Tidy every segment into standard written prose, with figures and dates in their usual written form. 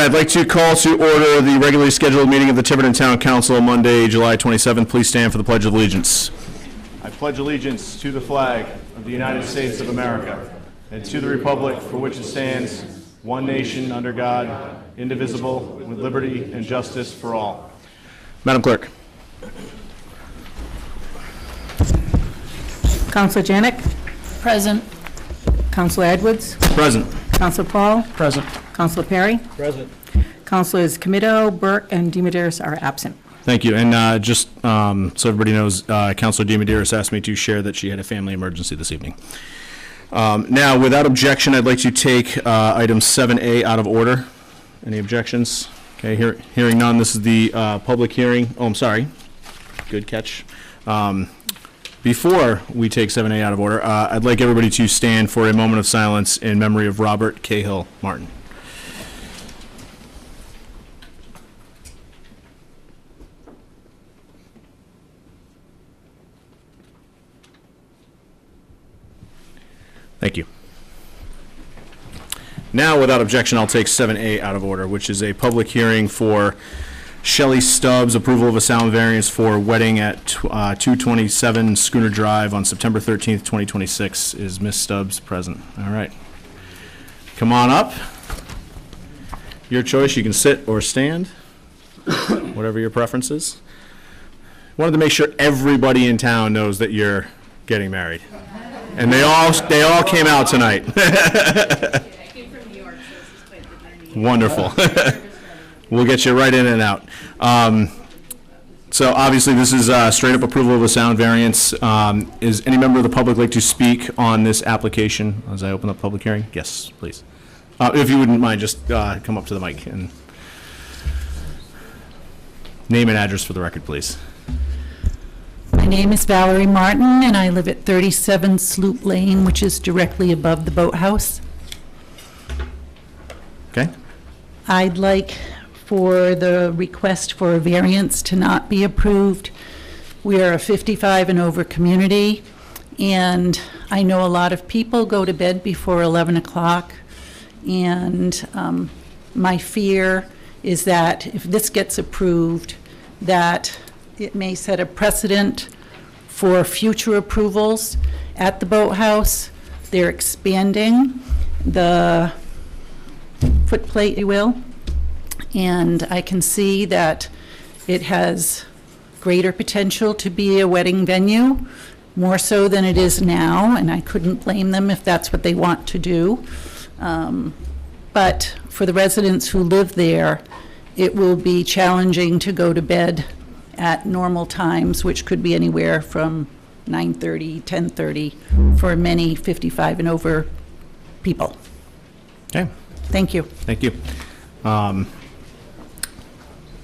I'd like to call to order the regularly scheduled meeting of the Tiverton Town Council Monday, July 27th. Please stand for the Pledge of Allegiance. I pledge allegiance to the flag of the United States of America and to the republic for which it stands, one nation under God, indivisible, with liberty and justice for all. Madam Clerk. Councilor Janik? Present. Councilor Edwards? Present. Councilor Paul? Present. Councilor Perry? Present. Councilors Comito, Burke, and DeMedeiros are absent. Thank you. And just so everybody knows, Councilor DeMedeiros asked me to share that she had a family emergency this evening. Now, without objection, I'd like to take item 7A out of order. Any objections? Okay, hearing none, this is the public hearing. Oh, I'm sorry. Good catch. Before we take 7A out of order, I'd like everybody to stand for a moment of silence in memory of Robert Cahill Martin. Thank you. Now, without objection, I'll take 7A out of order, which is a public hearing for Shelley Stubbs, approval of a sound variance for wedding at 227 Schooner Drive on September 13th, 2026. Is Miss Stubbs present? All right. Come on up. Your choice. You can sit or stand, whatever your preference is. Wanted to make sure everybody in town knows that you're getting married. And they all came out tonight. I came from New York, so this is quite the journey. Wonderful. We'll get you right in and out. So obviously this is straight up approval of a sound variance. Is any member of the public like to speak on this application as I open up public hearing? Yes, please. If you wouldn't mind, just come up to the mic and name and address for the record, please. My name is Valerie Martin, and I live at 37 Sloop Lane, which is directly above the boathouse. Okay. I'd like for the request for a variance to not be approved. We are a 55 and over community, and I know a lot of people go to bed before 11 o'clock, and my fear is that if this gets approved, that it may set a precedent for future approvals at the boathouse. They're expanding the footplate, if you will, and I can see that it has greater potential to be a wedding venue, more so than it is now, and I couldn't blame them if that's what they want to do. But for the residents who live there, it will be challenging to go to bed at normal times, which could be anywhere from 9:30, 10:30 for many 55 and over people. Okay. Thank you. Thank you.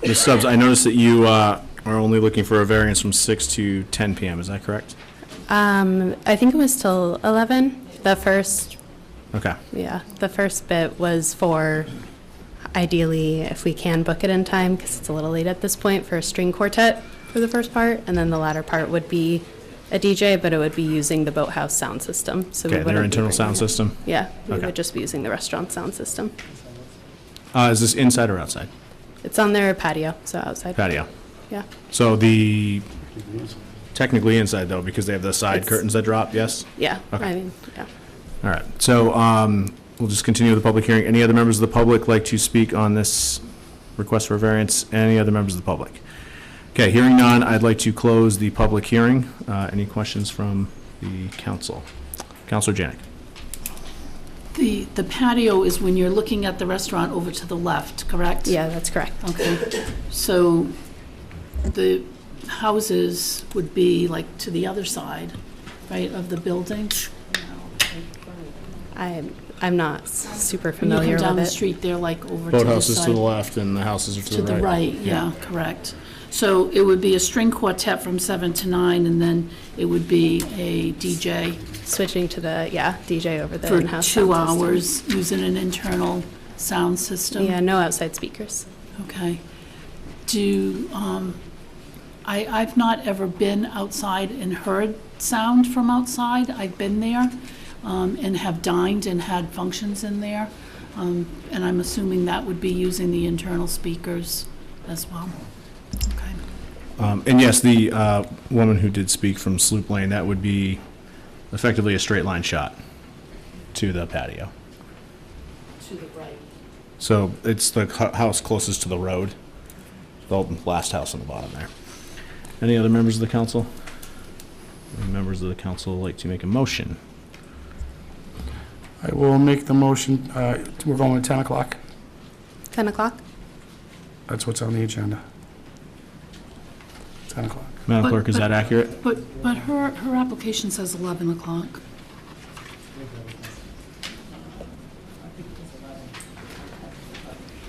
Ms. Stubbs, I noticed that you are only looking for a variance from 6 to 10 p.m. Is that correct? I think it was till 11. The first bit was for ideally if we can book it in time, because it's a little late at this point, for a string quartet for the first part, and then the latter part would be a DJ, but it would be using the boathouse sound system. So okay, their internal sound system? Yeah, we okay. would just be using the restaurant sound system. Is this inside or outside? It's on their patio, so outside. Patio. Yeah. So technically inside though, because they have the side curtains that drop, yes? Yeah, okay. I mean, yeah. All right, so we'll just continue with the public hearing. Any other members of the public like to speak on this request for a variance? Any other members of the public? Okay, hearing none, I'd like to close the public hearing. Any questions from the council? Councilor Janik. The patio is when you're looking at the restaurant over to the left, correct? Yeah, that's correct. Okay. So the houses would be like to the other side, right, of the building? I'm not super When you familiar come down with the it. street, they're like over to the side. Boathouse is to the left and the houses are to the right. To the right, yeah, correct. So it would be a string quartet from 7 to 9, and then it would be a DJ Switching to the, DJ over the for in-house 2 sound system. hours using an internal sound system. Yeah, no outside speakers. Okay. I've not ever been outside and heard sound from outside. I've been there and have dined and had functions in there. And I'm assuming that would be using the internal speakers as well. Okay. And yes, the woman who did speak from Sloop Lane, that would be effectively a straight line shot to the patio. To the right. So it's the house closest to the road, the last house on the bottom there. Any other members of the council? Any members of the council like to make a motion? I will make the motion, we're going at 10 o'clock. 10 o'clock? That's what's on the agenda. 10 o'clock. Madam But- Clerk, is but- that accurate? But her application says 11 o'clock.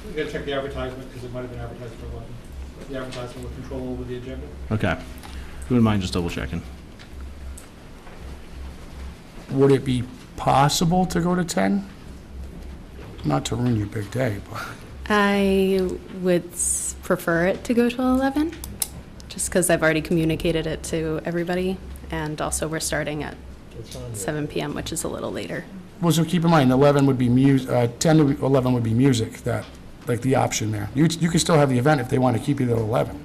We gotta check the advertisement, because it might have been advertised for 11. The advertisement with control over the agenda. Okay. Who wouldn't mind just double checking? Would it be possible to go to 10? Not to ruin your big day, but I would prefer it to go to 11, just because I've already communicated it to everybody, and also we're starting at 7 PM, which is a little later. well, so keep in mind, 11 would be 10 to 11 would be music, that, like the option there. You can still have the event if they want to keep you till 11,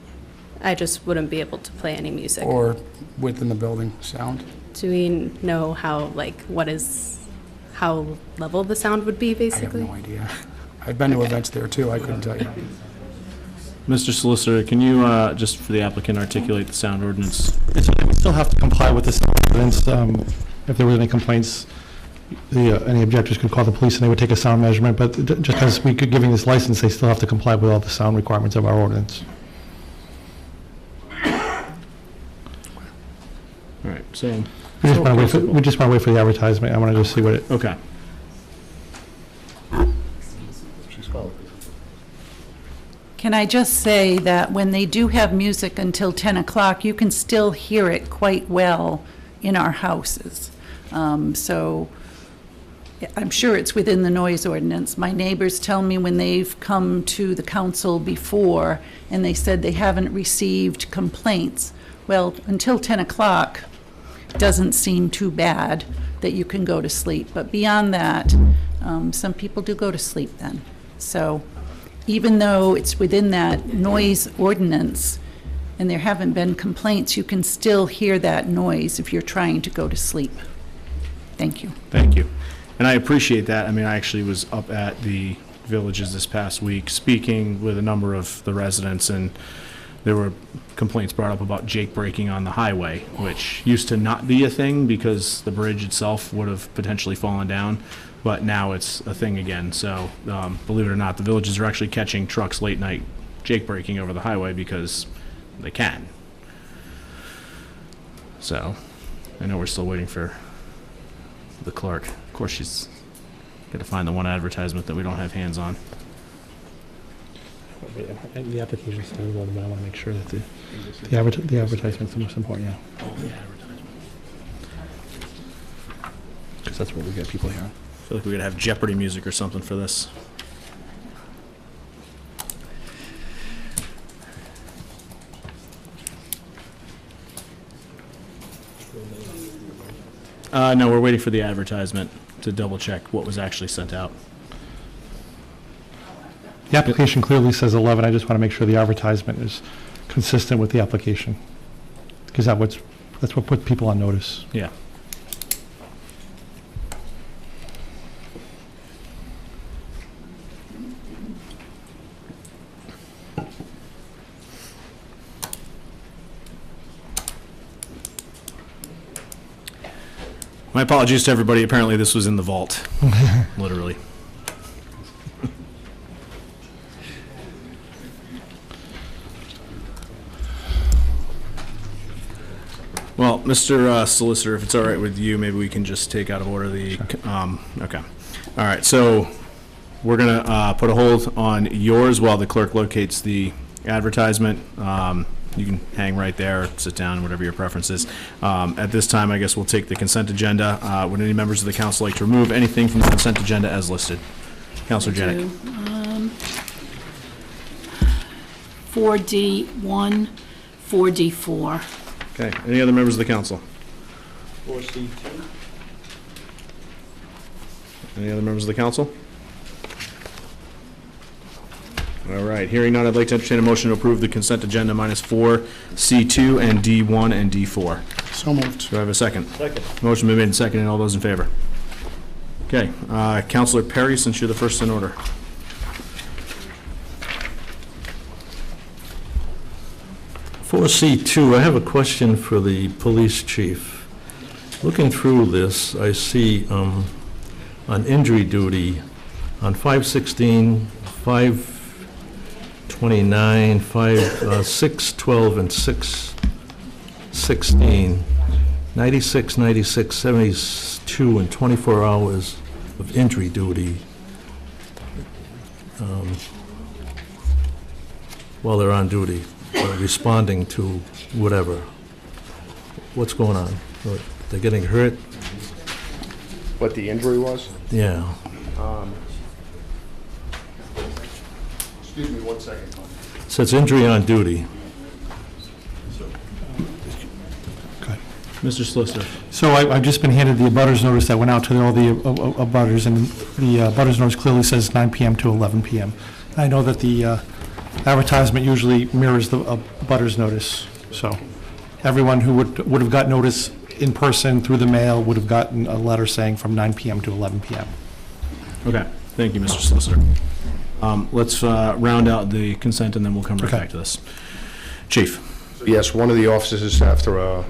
I just wouldn't be able to play any music. or within the building sound. Do we know how, how level the sound would be, I have basically? no idea. I've been to events there too, I couldn't tell you. Mr. Solicitor, can you, just for the applicant, articulate the sound ordinance? We still have to comply with the sound ordinance. If there were any complaints, any objectors could call the police and they would take a sound measurement, but just because we could giving this license, they still have to comply with all the sound requirements of our ordinance. All right, so, We just want to wait for the advertisement. I want to just see what it, okay. Can I just say that when they do have music until 10 o'clock, you can still hear it quite well in our houses. So I'm sure it's within the noise ordinance. My neighbors tell me when they've come to the council before and they said they haven't received complaints. Well, until 10 o'clock doesn't seem too bad that you can go to sleep. But beyond that, some people do go to sleep then. So even though it's within that noise ordinance and there haven't been complaints, you can still hear that noise if you're trying to go to sleep. Thank you. Thank you. And I appreciate that. I mean, I actually was up at the Villages this past week, speaking with a number of the residents, and there were complaints brought up about jake braking on the highway, which used to not be a thing because the bridge itself would have potentially fallen down, but now it's a thing again. So believe it or not, the Villages are actually catching trucks late night jake braking over the highway because they can. So I know we're still waiting for the clerk. Of course, she's got to find the one advertisement that we don't have hands on. the application says 11, but I want to make sure that the advertisement's the most important, yeah. Because that's where we get people here. I feel like we gotta have Jeopardy music or something for this. No, we're waiting for the advertisement to double check what was actually sent out. The application clearly says 11, I just want to make sure the advertisement is consistent with the application. Because that's what put people on notice. Yeah. My apologies to everybody. Apparently this was in the vault, literally. Well, Mr. Solicitor, if it's all right with you, maybe we can just take out of order the, okay. All right, so we're going to put a hold on yours while the clerk locates the advertisement. You can hang right there, sit down, whatever your preference is. At this time, I guess we'll take the consent agenda. Would any members of the council like to remove anything from the consent agenda as listed? Councilor Janik. 4D1, 4D4. Okay, any other members of the council? 4C2. Any other members of the council? All right, hearing none, I'd like to entertain a motion to approve the consent agenda minus 4C2 and D1 and D4. So moved. Do I have a second? Second. Motion been made and seconded. All those in favor? Okay, Counselor Perry, since you're the first in order. For C2, I have a question for the police chief. Looking through this, I see on injury duty, on 516, 529, 612, and 616, 96, 96, 72, and 24 hours of injury duty while they're on duty, or responding to whatever. What's going on? They're getting hurt? What the injury was? Yeah. Excuse me 1 second. It says injury on duty. Mr. Solicitor. So I've just been handed the abutters notice that went out to all the abutters, and the abutters notice clearly says 9 PM to 11 PM. I know that the advertisement usually mirrors the abutters notice, so everyone who would have got notice in person through the mail would have gotten a letter saying from 9 PM to 11 PM. Okay, thank you, Mr. Solicitor. Let's round out the consent, and then we'll come right Okay. back to this. Chief. Yes, one of the officers, after a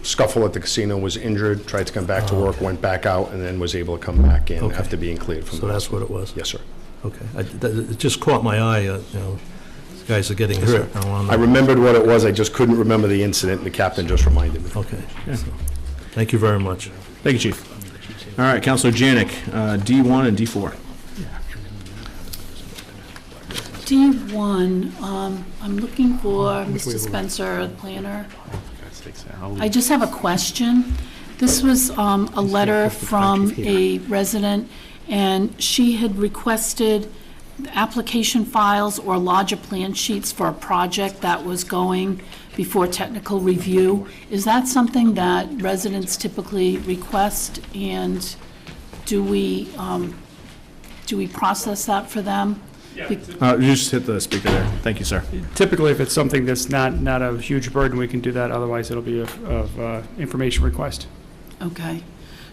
scuffle at the casino, was injured, tried to come back to work, went back out, and then was able to come back in Okay. after being cleared from So the that's what it was? Yes, sir. Okay. It just caught my eye, these guys are getting hurt. I remembered what it was, I just couldn't remember the incident, and the captain just reminded me. Okay. So, thank you very much. Thank you, Chief. All right, Counselor Janik, D1 and D4. D1, I'm looking for Mr. Spencer, the planner. I just have a question. This was a letter from a resident, and she had requested application files or larger plan sheets for a project that was going before technical review. Is that something that residents typically request, and do we process that for them? You just hit the speaker there. Thank you, sir. Typically, if it's something that's not a huge burden, we can do that. Otherwise, it'll be of information request. Okay.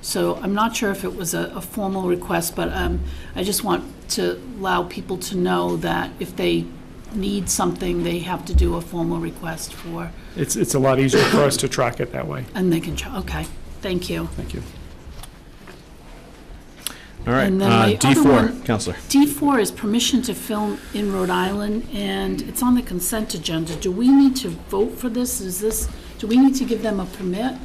So I'm not sure if it was a formal request, but I just want to allow people to know that if they need something, they have to do a formal request for, It's a lot easier for us to track it that way. and they can, okay, thank you. Thank you. All right, And then my other D4, one- Counselor. D4 is permission to film in Rhode Island, and it's on the consent agenda. Do we need to vote for this? Do we need to give them a permit?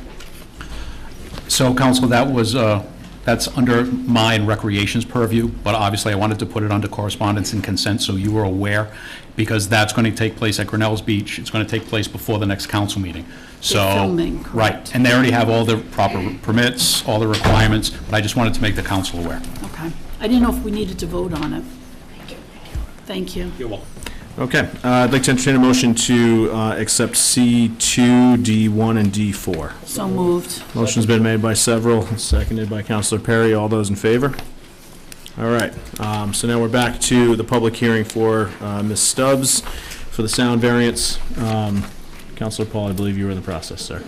So, Council, that's under my and Recreation's purview, but obviously I wanted to put it under correspondence and consent so you were aware, because that's going to take place at Grinnell's Beach. It's going to take place before the next council meeting. So, filming, correct. right, and they already have all the proper permits, all the requirements, but I just wanted to make the council aware. Okay. I didn't know if we needed to vote on it. Thank you. You're welcome. Okay, I'd like to entertain a motion to accept C2, D1, and D4. So moved. Motion's been made by several, seconded by Counselor Perry. All those in favor? All right, so now we're back to the public hearing for Ms. Stubbs for the sound variance. Counselor Paul, I believe you were in the process, sir.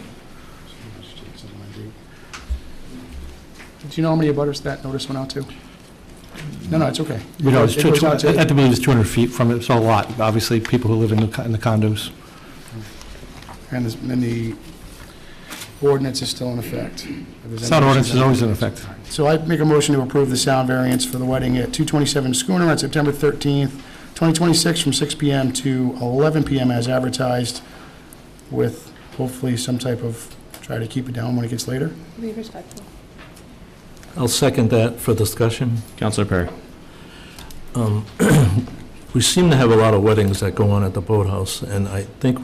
Do you know how many abutters that notice went out to? No, it's okay. You know, it's It goes out to- at the believe it's 200 feet from it, so a lot. Obviously, people who live in the condos. And the ordinance is still in effect. If there's Sound any ordinance issues, is always in effect. So I make a motion to approve the sound variance for the wedding at 227 Schooner on September 13th, 2026, from 6 PM to 11 PM as advertised, with hopefully some type of, try to keep it down when it gets later. Be respectful. I'll second that for discussion. Counselor Perry. We seem to have a lot of weddings that go on at the boathouse, and I think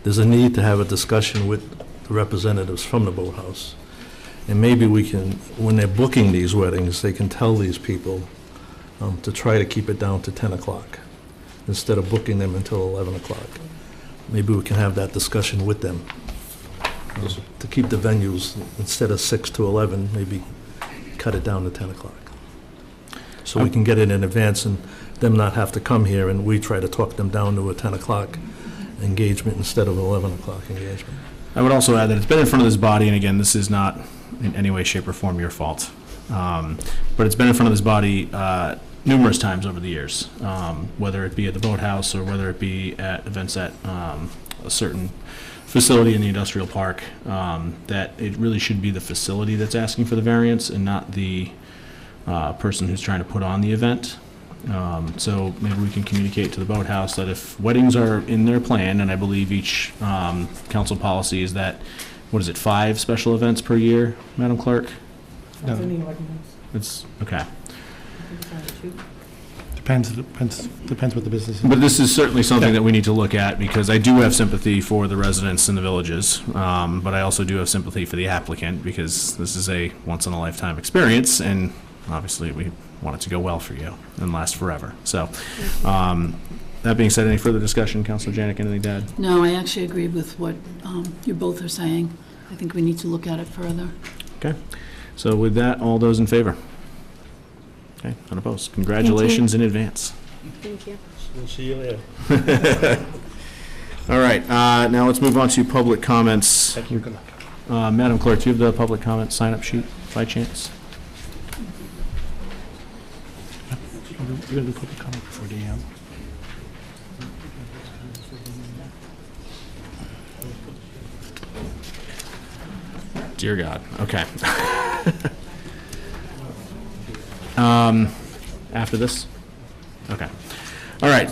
there's a need to have a discussion with the representatives from the boathouse. And maybe we can, when they're booking these weddings, they can tell these people to try to keep it down to 10 o'clock instead of booking them until 11 o'clock. Maybe we can have that discussion with them. To keep the venues, instead of 6 to 11, maybe cut it down to 10 o'clock. So we can get it in advance, and them not have to come here, and we try to talk them down to a 10 o'clock engagement instead of 11 o'clock engagement. I would also add that it's been in front of this body, and again, this is not in any way, shape, or form your fault. But it's been in front of this body numerous times over the years, whether it be at the boathouse or whether it be at events at a certain facility in the industrial park, that it really should be the facility that's asking for the variance and not the person who's trying to put on the event. So maybe we can communicate to the boathouse that if weddings are in their plan, and I believe each council policy is that, what is it, 5 special events per year, Madam Clerk? No. It's, okay. Depends what the business is. But this is certainly something that we need to look at, because I do have sympathy for the residents in the villages, but I also do have sympathy for the applicant, because this is a once-in-a-lifetime experience, and obviously we want it to go well for you and last forever. So, that being said, any further discussion? Councilor Janik, anything to add? No, I actually agree with what you both are saying. I think we need to look at it further. Okay. So with that, all those in favor? Okay, unopposed. Congratulations in advance. Thank you. We'll see you later. All right, now let's move on to public comments. Thank you. Good luck. Madam Clerk, do you have the public comment sign-up sheet by chance? You're going to do public comment before DM. Dear God, okay. After this? Okay. All right.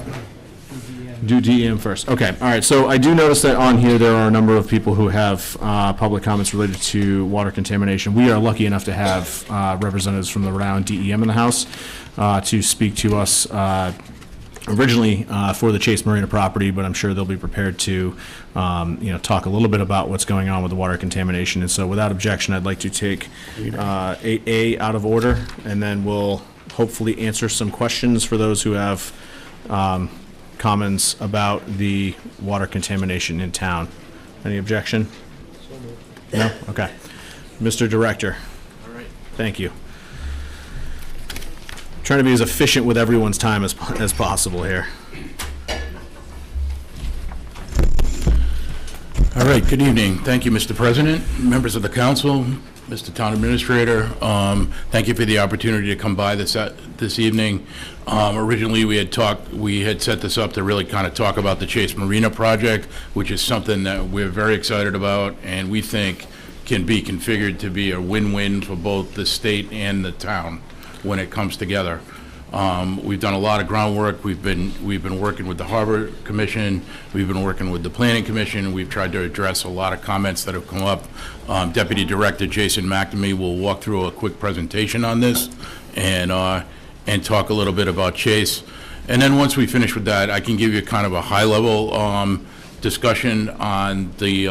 Do DEM first. Okay, all right. So I do notice that on here, there are a number of people who have public comments related to water contamination. We are lucky enough to have representatives from the Rhode Island DEM in the House to speak to us originally for the Chase Marina property, but I'm sure they'll be prepared to talk a little bit about what's going on with the water contamination. And so without objection, I'd like to take 8A out of order, and then we'll hopefully answer some questions for those who have comments about the water contamination in town. Any objection? No? Okay. Mr. Director. All right. Thank you. Trying to be as efficient with everyone's time as possible here. All right, good evening. Thank you, Mr. President, members of the council, Mr. Town Administrator. Thank you for the opportunity to come by this evening. Originally, we had set this up to really kind of talk about the Chase Marina project, which is something that we're very excited about, and we think can be configured to be a win-win for both the state and the town when it comes together. We've done a lot of groundwork. We've been working with the Harbor Commission. We've been working with the Planning Commission. We've tried to address a lot of comments that have come up. Deputy Director Jason McNamee will walk through a quick presentation on this and talk a little bit about Chase. And then once we finish with that, I can give you kind of a high-level discussion on the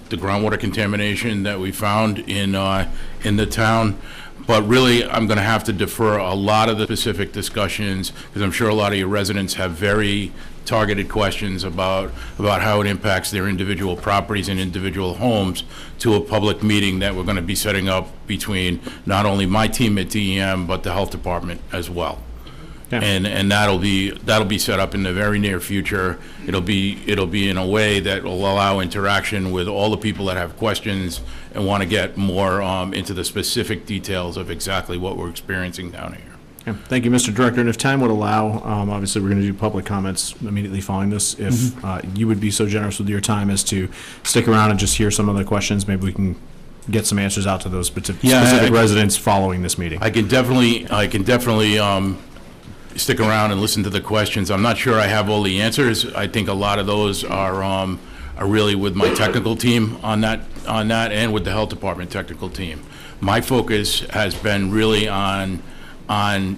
groundwater contamination that we found in the town. But really, I'm going to have to defer a lot of the specific discussions, because I'm sure a lot of your residents have very targeted questions about how it impacts their individual properties and individual homes, to a public meeting that we're going to be setting up between not only my team at DEM, but the health department as well. Yeah. And that'll be set up in the very near future. It'll be in a way that will allow interaction with all the people that have questions and want to get more into the specific details of exactly what we're experiencing down here. Yeah. Thank you, Mr. Director. And if time would allow, obviously we're going to do public comments immediately following this. If you would be so generous with your time as to stick around and just hear some of the questions, maybe we can get some answers out to those specific residents following this meeting. I can definitely stick around and listen to the questions. I'm not sure I have all the answers. I think a lot of those are really with my technical team on that, and with the health department technical team. My focus has been really on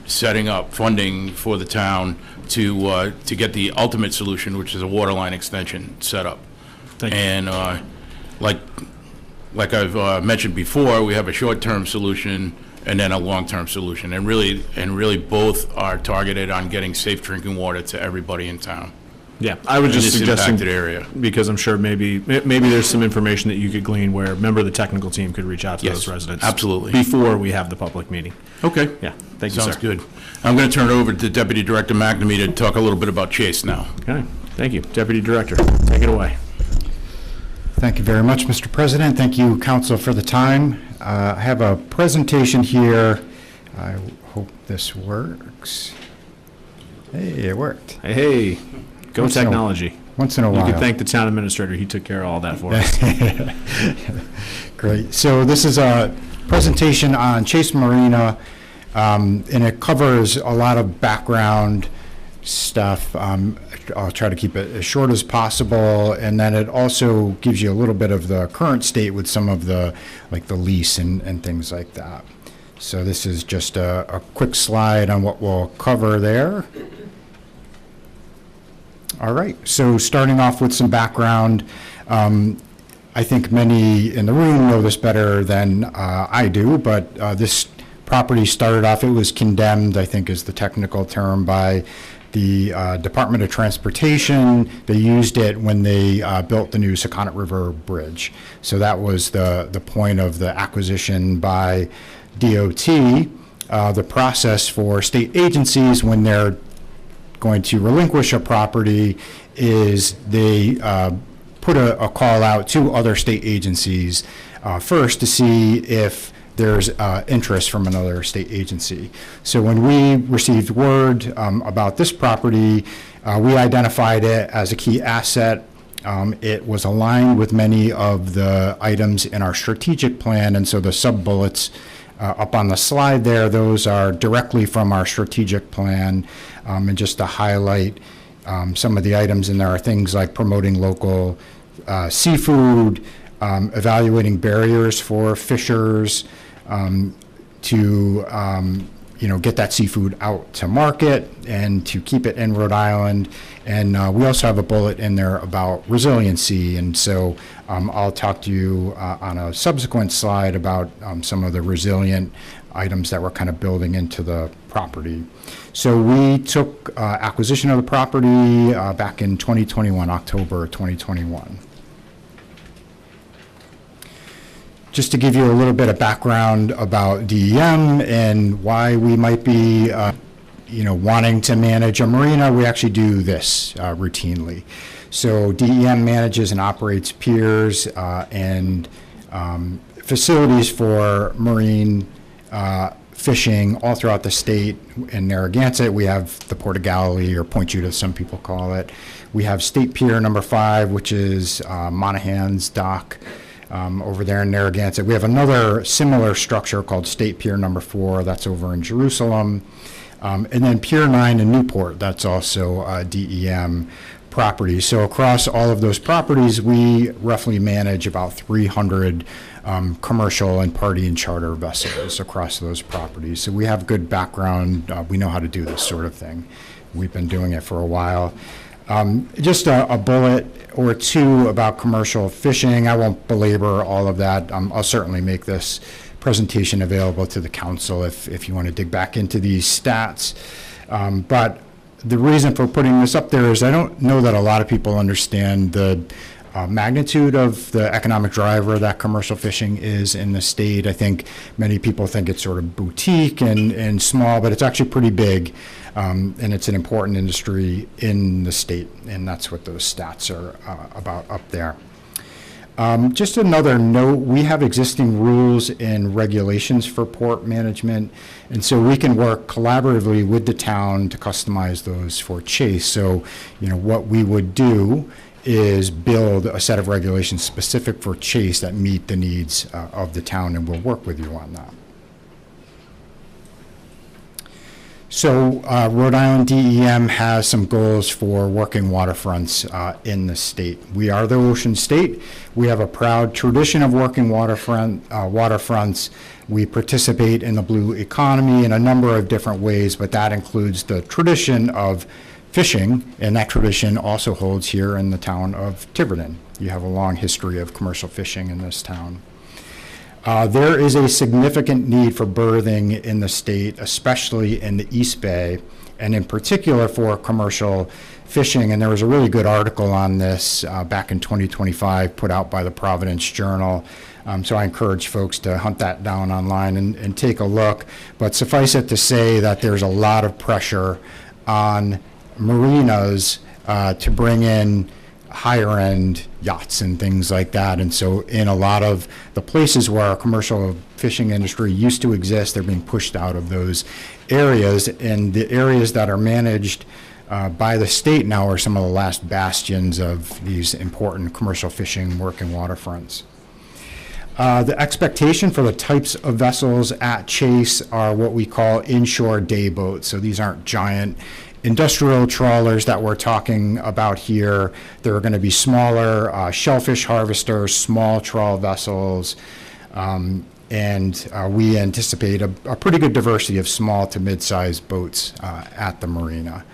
setting up funding for the town to get the ultimate solution, which is a water line extension set up. Thank you. And like I've mentioned before, we have a short-term solution and then a long-term solution, and really both are targeted on getting safe drinking water to everybody in town. Yeah, I was in just this suggesting, impacted area. because I'm sure maybe there's some information that you could glean where a member of the technical team could reach out to Yes, those residents. absolutely. Before we have the public meeting. Okay. Yeah, thank you, sir. Sounds good. I'm going to turn it over to Deputy Director McNamee to talk a little bit about Chase now. Okay, thank you. Deputy Director, take it away. Thank you very much, Mr. President. Thank you, Council, for the time. I have a presentation here. I hope this works. Hey, it worked. Hey, go Once in a- technology. Once in a while. You can thank the town administrator. He took care of all that for us. Great. So this is a presentation on Chase Marina, and it covers a lot of background stuff. I'll try to keep it as short as possible, and then it also gives you a little bit of the current state with some of the, like the lease and things like that. So this is just a quick slide on what we'll cover there. All right, so starting off with some background, I think many in the room know this better than I do, but this property started off, it was condemned, I think is the technical term, by the Department of Transportation. They used it when they built the new Secundit River Bridge. So that was the point of the acquisition by DOT. The process for state agencies when they're going to relinquish a property is they put a call out to other state agencies first to see if there's interest from another state agency. So when we received word about this property, we identified it as a key asset. It was aligned with many of the items in our strategic plan, and so the sub-bullets up on the slide there, those are directly from our strategic plan. And just to highlight some of the items in there are things like promoting local seafood, evaluating barriers for fishers, to get that seafood out to market and to keep it in Rhode Island. And we also have a bullet in there about resiliency. And so I'll talk to you on a subsequent slide about some of the resilient items that we're kind of building into the property. So we took acquisition of the property back in 2021, October 2021. Just to give you a little bit of background about DEM and why we might be, wanting to manage a marina, we actually do this routinely. So DEM manages and operates piers and facilities for marine fishing all throughout the state. In Narragansett, we have the Port of Galilee, or Point Judith, some people call it. We have State Pier number 5, which is Monahan's Dock. Over there in Narragansett. We have another similar structure called State Pier number 4, that's over in Jerusalem. And then Pier 9 in Newport, that's also DEM property. So across all of those properties, we roughly manage about 300 commercial and party and charter vessels across those properties. So we have good background. We know how to do this sort of thing. We've been doing it for a while. Just a bullet or two about commercial fishing. I won't belabor all of that. I'll certainly make this presentation available to the council if you want to dig back into these stats. But the reason for putting this up there is I don't know that a lot of people understand the magnitude of the economic driver that commercial fishing is in the state. I think many people think it's sort of boutique and small, but it's actually pretty big. And it's an important industry in the state, and that's what those stats are about up there. Just another note, we have existing rules and regulations for port management, and so we can work collaboratively with the town to customize those for Chase. So, what we would do is build a set of regulations specific for Chase that meet the needs of the town, and we'll work with you on that. So Rhode Island DEM has some goals for working waterfronts in the state. We are the ocean state. We have a proud tradition of working waterfronts. We participate in the blue economy in a number of different ways, but that includes the tradition of fishing, and that tradition also holds here in the town of Tiverton. You have a long history of commercial fishing in this town. There is a significant need for berthing in the state, especially in the East Bay and in particular for commercial fishing. And there was a really good article on this back in 2025 put out by the Providence Journal. So I encourage folks to hunt that down online and take a look. But suffice it to say that there's a lot of pressure on marinas to bring in higher-end yachts and things like that. And so in a lot of the places where our commercial fishing industry used to exist, they're being pushed out of those areas. And the areas that are managed by the state now are some of the last bastions of these important commercial fishing working waterfronts. The expectation for the types of vessels at Chase are what we call inshore day boats. So these aren't giant industrial trawlers that we're talking about here. They're going to be smaller shellfish harvesters, small trawl vessels, and we anticipate a pretty good diversity of small to mid-sized boats at the marina.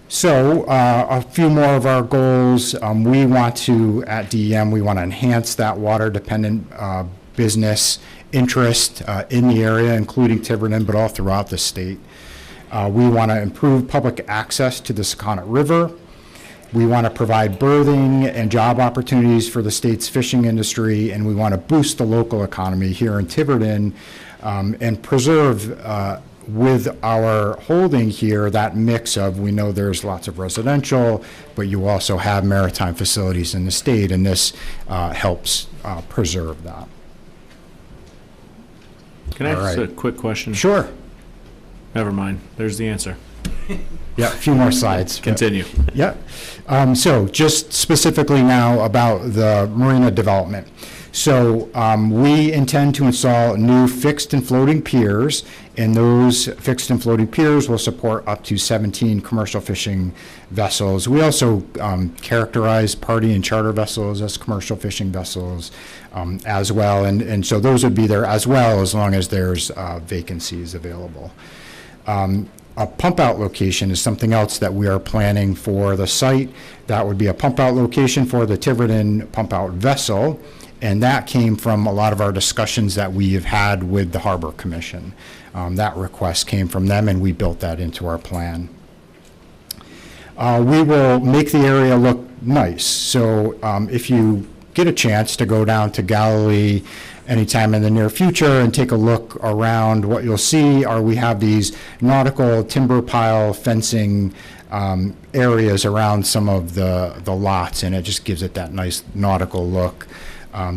So a few more of our goals. We want to, at DEM, we want to enhance that water-dependent business interest in the area, including Tiverton, but all throughout the state. We want to improve public access to the Sakonnet River. We want to provide berthing and job opportunities for the state's fishing industry, and we want to boost the local economy here in Tiverton and preserve with our holding here that mix of, we know there's lots of residential, but you also have maritime facilities in the state, and this helps preserve that. Can I All ask right. a quick question? Sure. Never mind. There's the answer. Yeah, a few more slides. Continue. Yeah. So just specifically now about the marina development. So we intend to install new fixed and floating piers, and those fixed and floating piers will support up to 17 commercial fishing vessels. We also characterize party and charter vessels as commercial fishing vessels as well, and so those would be there as well as long as there's vacancies available. A pump-out location is something else that we are planning for the site. That would be a pump-out location for the Tiverton pump-out vessel, and that came from a lot of our discussions that we have had with the Harbor Commission. That request came from them, and we built that into our plan. We will make the area look nice. So if you get a chance to go down to Galilee anytime in the near future and take a look around, what you'll see are we have these nautical timber pile fencing areas around some of the lots, and it just gives it that nice nautical look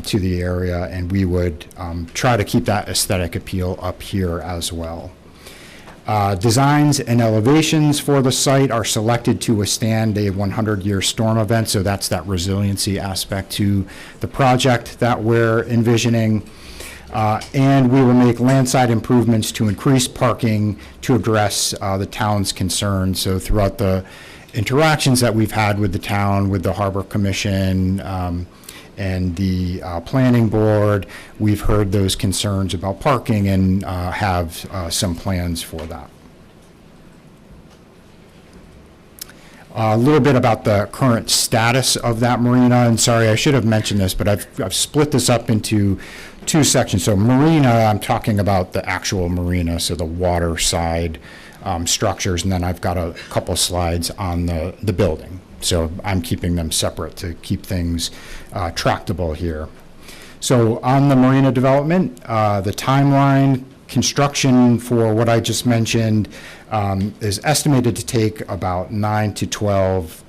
to the area, and we would try to keep that aesthetic appeal up here as well. Designs and elevations for the site are selected to withstand a 100-year storm event, so that's that resiliency aspect to the project that we're envisioning. And we will make landside improvements to increase parking to address the town's concerns. So throughout the interactions that we've had with the town, with the Harbor Commission, and the planning board, we've heard those concerns about parking and have some plans for that. A little bit about the current status of that marina, and sorry, I should have mentioned this, but I've split this up into two sections. So marina, I'm talking about the actual marina, so the water side structures, and then I've got a couple slides on the building. So I'm keeping them separate to keep things tractable here. So on the marina development, the timeline, construction for what I just mentioned is estimated to take about 9 to 12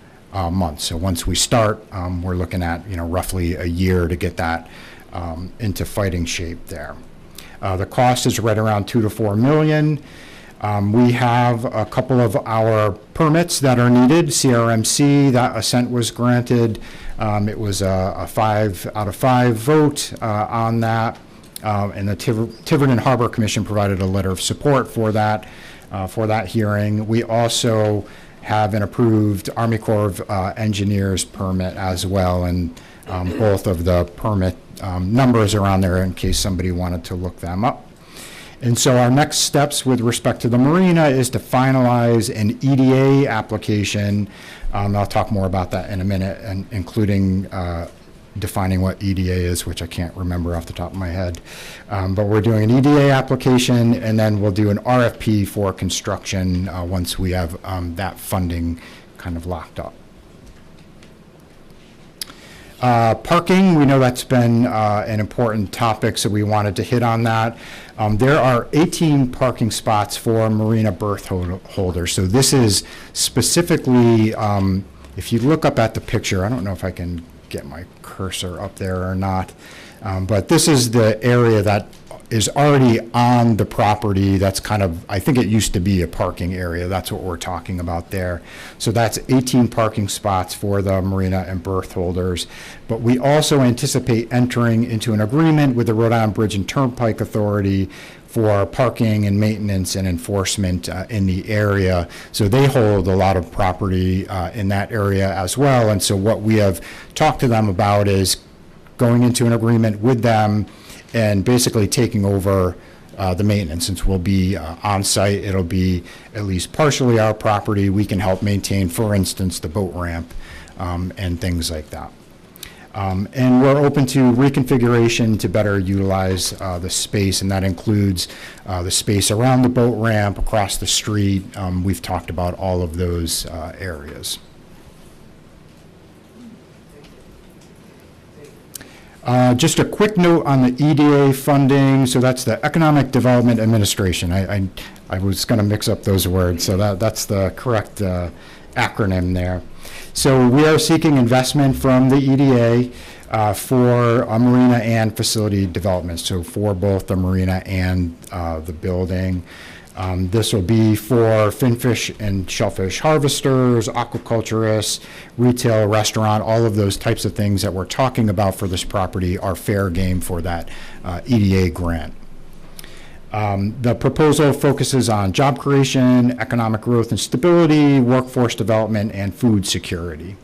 months. So once we start, we're looking at roughly a year to get that into fighting shape there. The cost is right around $2 to $4 million. We have a couple of our permits that are needed. CRMC, that assent was granted. It was a 5 out of 5 vote on that. And the Tiverton Harbor Commission provided a letter of support for that hearing. We also have an approved Army Corps of Engineers permit as well, and both of the permit numbers are on there in case somebody wanted to look them up. And so our next steps with respect to the marina is to finalize an EDA application. I'll talk more about that in a minute, and including defining what EDA is, which I can't remember off the top of my head. But we're doing an EDA application, and then we'll do an RFP for construction once we have that funding kind of locked up. Parking, we know that's been an important topic, so we wanted to hit on that. There are 18 parking spots for marina berth holders. So this is specifically, if you look up at the picture, I don't know if I can get my cursor up there or not, but this is the area that is already on the property. That's kind of, I think it used to be a parking area. That's what we're talking about there. So that's 18 parking spots for the marina and berth holders. But we also anticipate entering into an agreement with the Rhode Island Bridge and Turnpike Authority for parking and maintenance and enforcement in the area. So they hold a lot of property in that area as well. And so what we have talked to them about is going into an agreement with them and basically taking over the maintenance. Since we'll be on site, it'll be at least partially our property. We can help maintain, for instance, the boat ramp and things like that. And we're open to reconfiguration to better utilize the space, and that includes the space around the boat ramp, across the street. We've talked about all of those areas. Just a quick note on the EDA funding. So that's the Economic Development Administration. I was going to mix up those words, so that's the correct acronym there. So we are seeking investment from the EDA for a marina and facility development, so for both the marina and the building. This will be for finfish and shellfish harvesters, aquaculturists, retail, restaurant, all of those types of things that we're talking about for this property are fair game for that EDA grant. The proposal focuses on job creation, economic growth and stability, workforce development, and food security.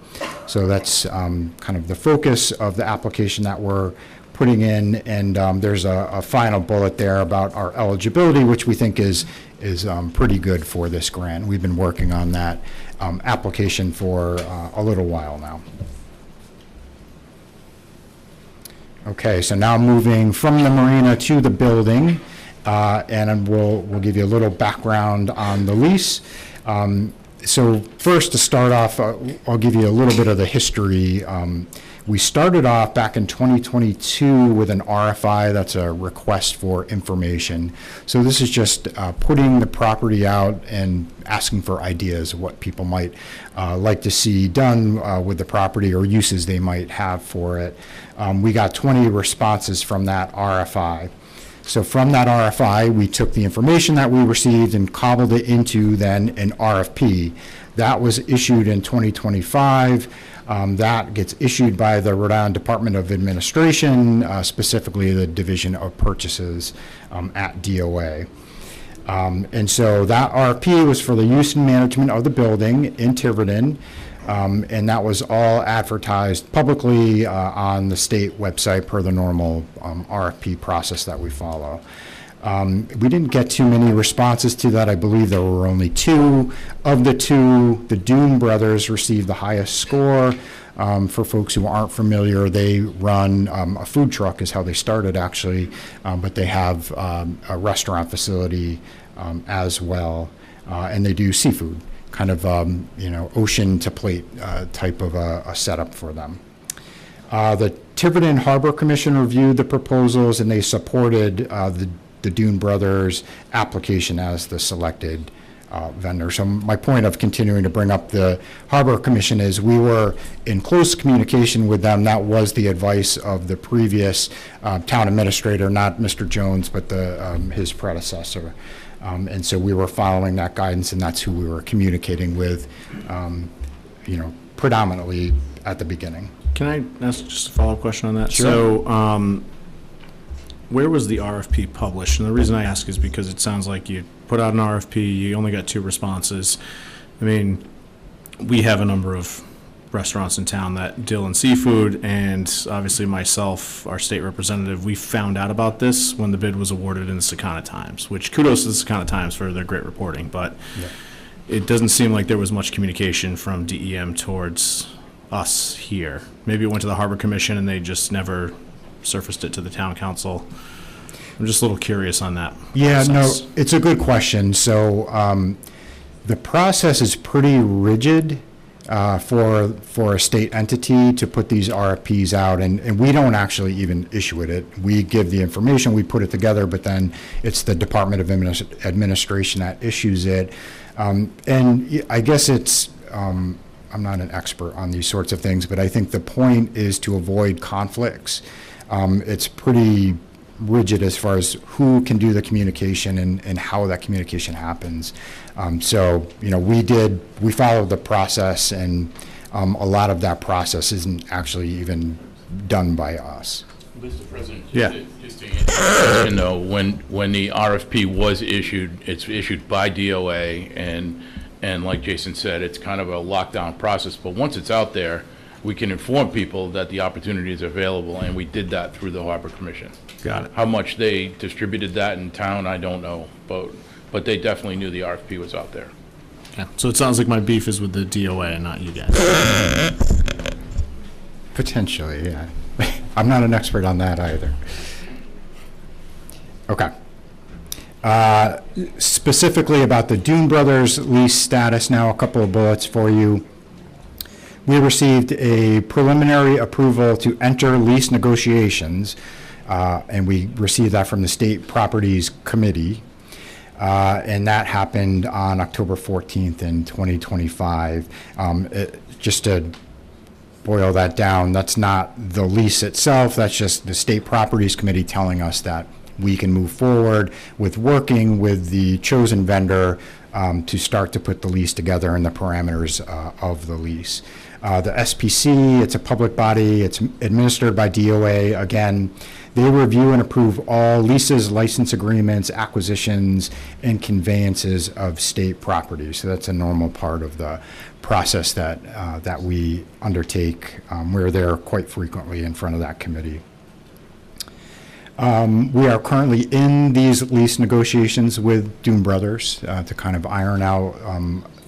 So that's kind of the focus of the application that we're putting in, and there's a final bullet there about our eligibility, which we think is pretty good for this grant. We've been working on that application for a little while now. Okay, so now moving from the marina to the building, and we'll give you a little background on the lease. So first, to start off, I'll give you a little bit of the history. We started off back in 2022 with an RFI, that's a request for information. So this is just putting the property out and asking for ideas of what people might like to see done with the property or uses they might have for it. We got 20 responses from that RFI. So from that RFI, we took the information that we received and cobbled it into then an RFP. That was issued in 2025. That gets issued by the Rhode Island Department of Administration, specifically the Division of Purchases at DOA. And so that RFP was for the use and management of the building in Tiverton, and that was all advertised publicly on the state website per the normal RFP process that we follow. We didn't get too many responses to that. I believe there were only 2. Of the 2, the Dune brothers received the highest score. For folks who aren't familiar, they run a food truck is how they started actually, but they have a restaurant facility as well, and they do seafood, kind of ocean to plate type of a setup for them. The Tiverton Harbor Commission reviewed the proposals, and they supported the Dune Brothers application as the selected vendor. So my point of continuing to bring up the Harbor Commission is we were in close communication with them. That was the advice of the previous town administrator, not Mr. Jones, but his predecessor. And so we were following that guidance, and that's who we were communicating with, predominantly at the beginning. Can I ask just a follow-up question on that? Sure. So, where was the RFP published? And the reason I ask is because it sounds like you put out an RFP, you only got 2 responses. I mean, we have a number of restaurants in town that deal in seafood, and obviously myself, our state representative, we found out about this when the bid was awarded in the Secana Times, which kudos to the Secana Times for their great reporting, but it doesn't seem like there was much communication from DEM towards us here? Maybe it went to the Harbor Commission and they just never surfaced it to the town council. I'm just a little curious on that. Yeah, no, process. it's a good question. So the process is pretty rigid for a state entity to put these RFPs out, and we don't actually even issue it. We give the information, we put it together, but then it's the Department of Administration that issues it. And I guess it's, I'm not an expert on these sorts of things, but I think the point is to avoid conflicts. It's pretty rigid as far as who can do the communication and how that communication happens. So, we followed the process, and a lot of that process isn't actually even done by us. Mr. President, Yeah. just to answer the question, though, when the RFP was issued, it's issued by DOA, and like Jason said, it's kind of a lockdown process, but once it's out there, we can inform people that the opportunity is available, and we did that through the Harbor Commission. Got it. How much they distributed that in town, I don't know, but they definitely knew the RFP was out there. Okay. So it sounds like my beef is with the DOA and not you guys. Potentially, yeah. I'm not an expert on that either. Okay. Specifically about the Dune Brothers lease status, now a couple of bullets for you. We received a preliminary approval to enter lease negotiations, and we received that from the State Properties Committee, and that happened on October 14th in 2025. Just to boil that down, that's not the lease itself, that's just the State Properties Committee telling us that we can move forward with working with the chosen vendor to start to put the lease together and the parameters of the lease. The SPC, it's a public body, it's administered by DOA. Again, they review and approve all leases, license agreements, acquisitions, and conveyances of state property. So that's a normal part of the process that we undertake. We're there quite frequently in front of that committee. We are currently in these lease negotiations with Dune Brothers to kind of iron out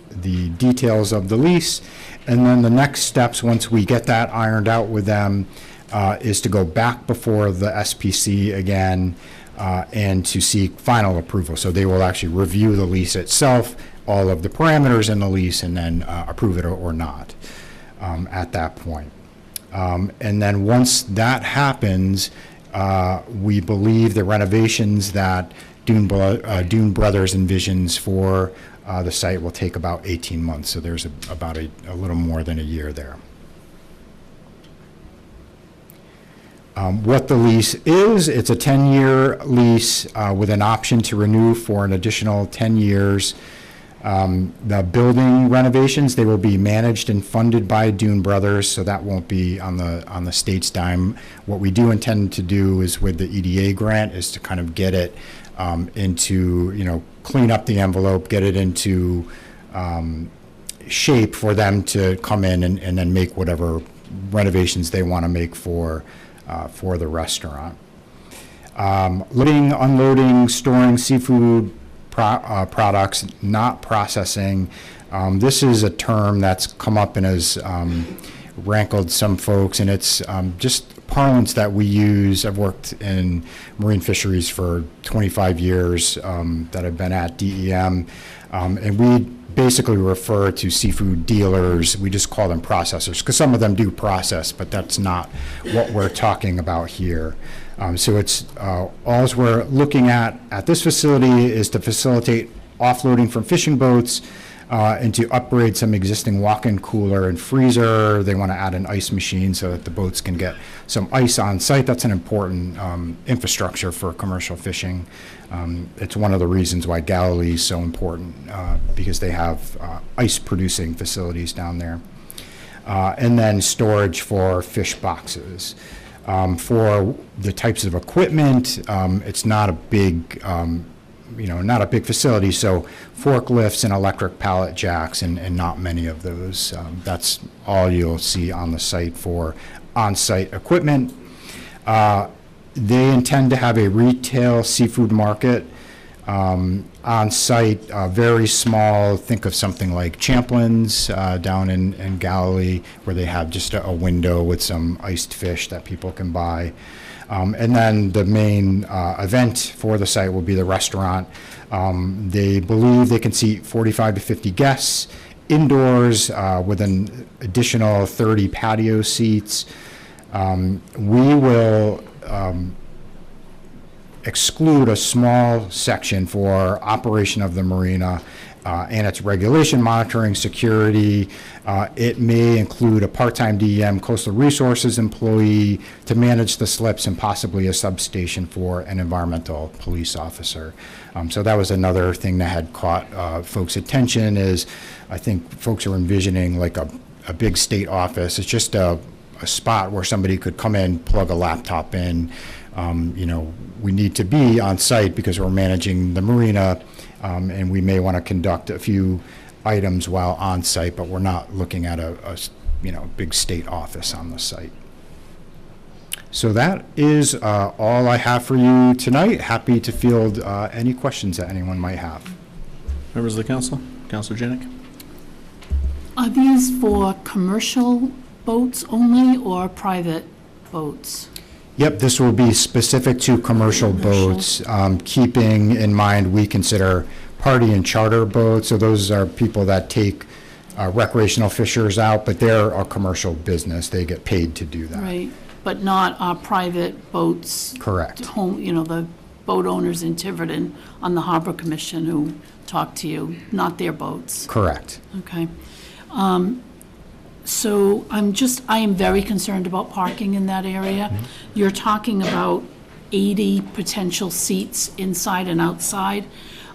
the details of the lease. And then the next steps, once we get that ironed out with them, is to go back before the SPC again and to seek final approval. So they will actually review the lease itself, all of the parameters in the lease, and then approve it or not at that point. And then once that happens, we believe the renovations that Dune Brothers envisions for the site will take about 18 months. So there's about a little more than a year there. What the lease is, it's a 10-year lease with an option to renew for an additional 10 years. The building renovations, they will be managed and funded by Dune Brothers, so that won't be on the state's dime. What we do intend to do is with the EDA grant is to kind of get it into, clean up the envelope, get it into shape for them to come in and then make whatever renovations they want to make for the restaurant. Loading, unloading, storing seafood products, not processing. This is a term that's come up and has rankled some folks, and it's just parlance that we use. I've worked in marine fisheries for 25 years that I've been at DEM, and we basically refer to seafood dealers. We just call them processors because some of them do process, but that's not what we're talking about here. So it's all we're looking at this facility is to facilitate offloading from fishing boats and to upgrade some existing walk-in cooler and freezer. They want to add an ice machine so that the boats can get some ice on site. That's an important infrastructure for commercial fishing. It's one of the reasons why Galilee is so important because they have ice-producing facilities down there. And then storage for fish boxes. For the types of equipment, it's not a big, not a big facility, so forklifts and electric pallet jacks and not many of those. That's all you'll see on the site for on-site equipment. They intend to have a retail seafood market On-site, very small, think of something like Champlin's down in Galilee, where they have just a window with some iced fish that people can buy. And then the main event for the site will be the restaurant. They believe they can seat 45 to 50 guests indoors with an additional 30 patio seats. We will exclude a small section for operation of the marina and its regulation, monitoring, security. It may include a part-time DEM coastal resources employee to manage the slips and possibly a substation for an environmental police officer. So that was another thing that had caught folks' attention is I think folks are envisioning like a big state office. It's just a spot where somebody could come in, plug a laptop in. You know, we need to be on site because we're managing the marina, and we may want to conduct a few items while on site, but we're not looking at a big state office on the site. So that is all I have for you tonight. Happy to field any questions that anyone might have. Members of the council? Councilor Janik? Are these for commercial boats only or private boats? Yep, this will be specific to commercial boats, keeping in mind we consider party and charter boats. So those are people that take recreational fishers out, but they're a commercial business. They get paid to do that. Right, but not our private boats. Correct. Home, the boat owners in Tiverton on the Harbor Commission who talk to you, not their boats. Correct. Okay. So I am very concerned about parking in that area. Mm-hmm. You're talking about 80 potential seats inside and outside.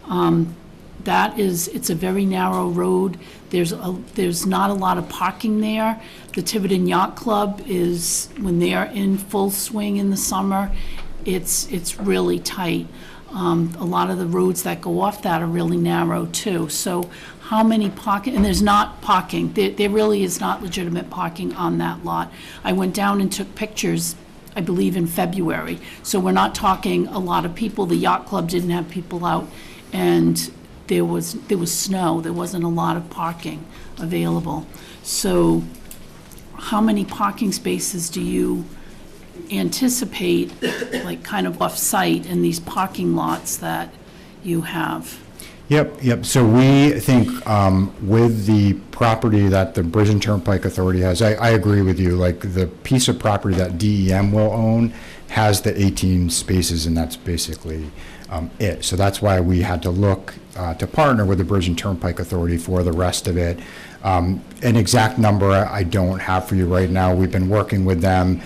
It's a very narrow road. There's not a lot of parking there. The Tiverton Yacht Club is, when they're in full swing in the summer, it's really tight. A lot of the roads that go off that are really narrow too. So how many parking, and there's not parking, there really is not legitimate parking on that lot. I went down and took pictures, I believe in February. So we're not talking a lot of people. The yacht club didn't have people out, and there was snow. There wasn't a lot of parking available. So how many parking spaces do you anticipate, like kind of off-site in these parking lots that you have? Yep. So we think with the property that the Bridge and Turnpike Authority has, I agree with you, like the piece of property that DEM will own has the 18 spaces, and that's basically it. So that's why we had to look to partner with the Bridge and Turnpike Authority for the rest of it. An exact number I don't have for you right now. We've been working with them.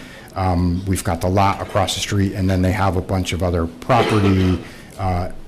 We've got the lot across the street, and then they have a bunch of other property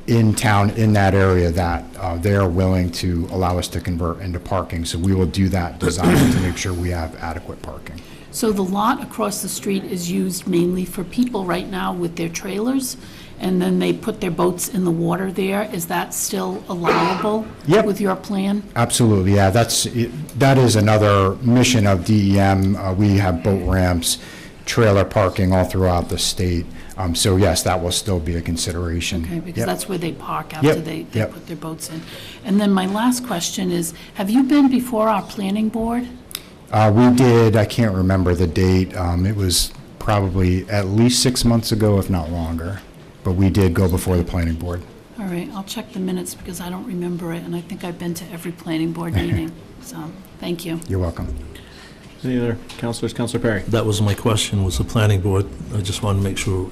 in town in that area that they're willing to allow us to convert into parking. So we will do that design to make sure we have adequate parking. So the lot across the street is used mainly for people right now with their trailers, and then they put their boats in the water there. Is that still allowable? Yep. With your plan? Absolutely, yeah. That is another mission of DEM. We have boat ramps, trailer parking all throughout the state. So yes, that will still be a consideration. Okay, because Yep. that's where they park after Yep, they yep. put their boats in. And then my last question is, have you been before our planning board? We did, I can't remember the date. It was probably at least 6 months ago, if not longer. But we did go before the planning board. All right, I'll check the minutes because I don't remember it, and I think I've been to every planning board meeting. So, thank you. You're welcome. Any other councilors? Councilor Perry? That was my question, was the planning board. I just wanted to make sure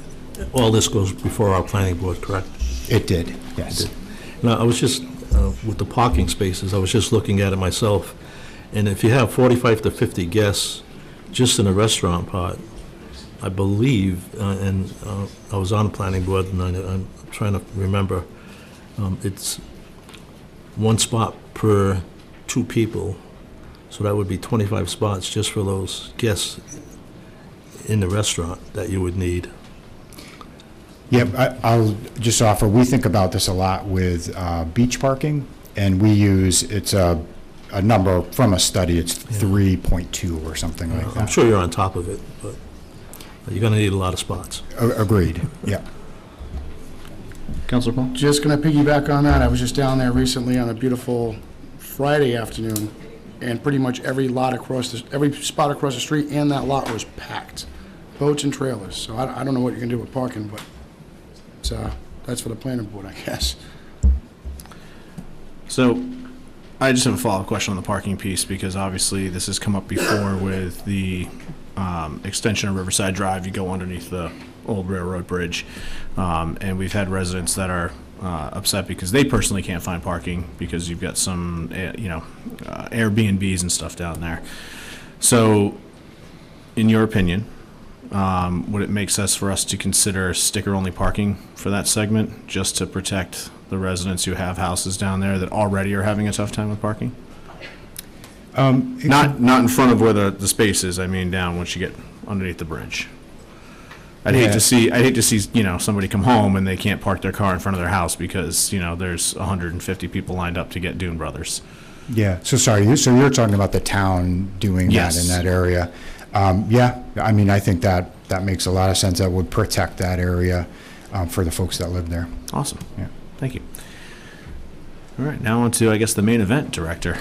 all this goes before our planning board, correct? It did, yes. Now, I was just, with the parking spaces, I was just looking at it myself, and if you have 45 to 50 guests just in the restaurant part, I believe, and I was on the planning board, and I'm trying to remember, it's one spot per 2 people, so that would be 25 spots just for those guests in the restaurant that you would need. Yep, I'll just offer, we think about this a lot with beach parking, and we use, it's a number from a study, it's 3.2 or something like that. I'm sure you're on top of it, but you're going to need a lot of spots. Agreed, yeah. Councilor Paul? Just going to piggyback on that. I was just down there recently on a beautiful Friday afternoon, and pretty much every spot across the street and that lot was packed, boats and trailers. So I don't know what you can do with parking, but it's, that's for the planning board, I guess. So I just have a follow-up question on the parking piece, because obviously this has come up before with the extension of Riverside Drive. You go underneath the old railroad bridge, and we've had residents that are upset because they personally can't find parking because you've got some, Airbnbs and stuff down there. So, in your opinion, would it make sense for us to consider sticker-only parking for that segment, just to protect the residents who have houses down there that already are having a tough time with parking? Not in front of where the space is, I mean down once you get underneath the bridge. I'd hate to see, somebody come home and they can't park their car in front of their house because, there's 150 people lined up to get Dune Brothers. Yeah, so sorry, so you're talking about the town doing that Yes. in that area. Yeah, I mean, I think that makes a lot of sense. That would protect that area for the folks that live there. Awesome. Yeah. Thank you. All right, now on to, I guess, the main event, Director.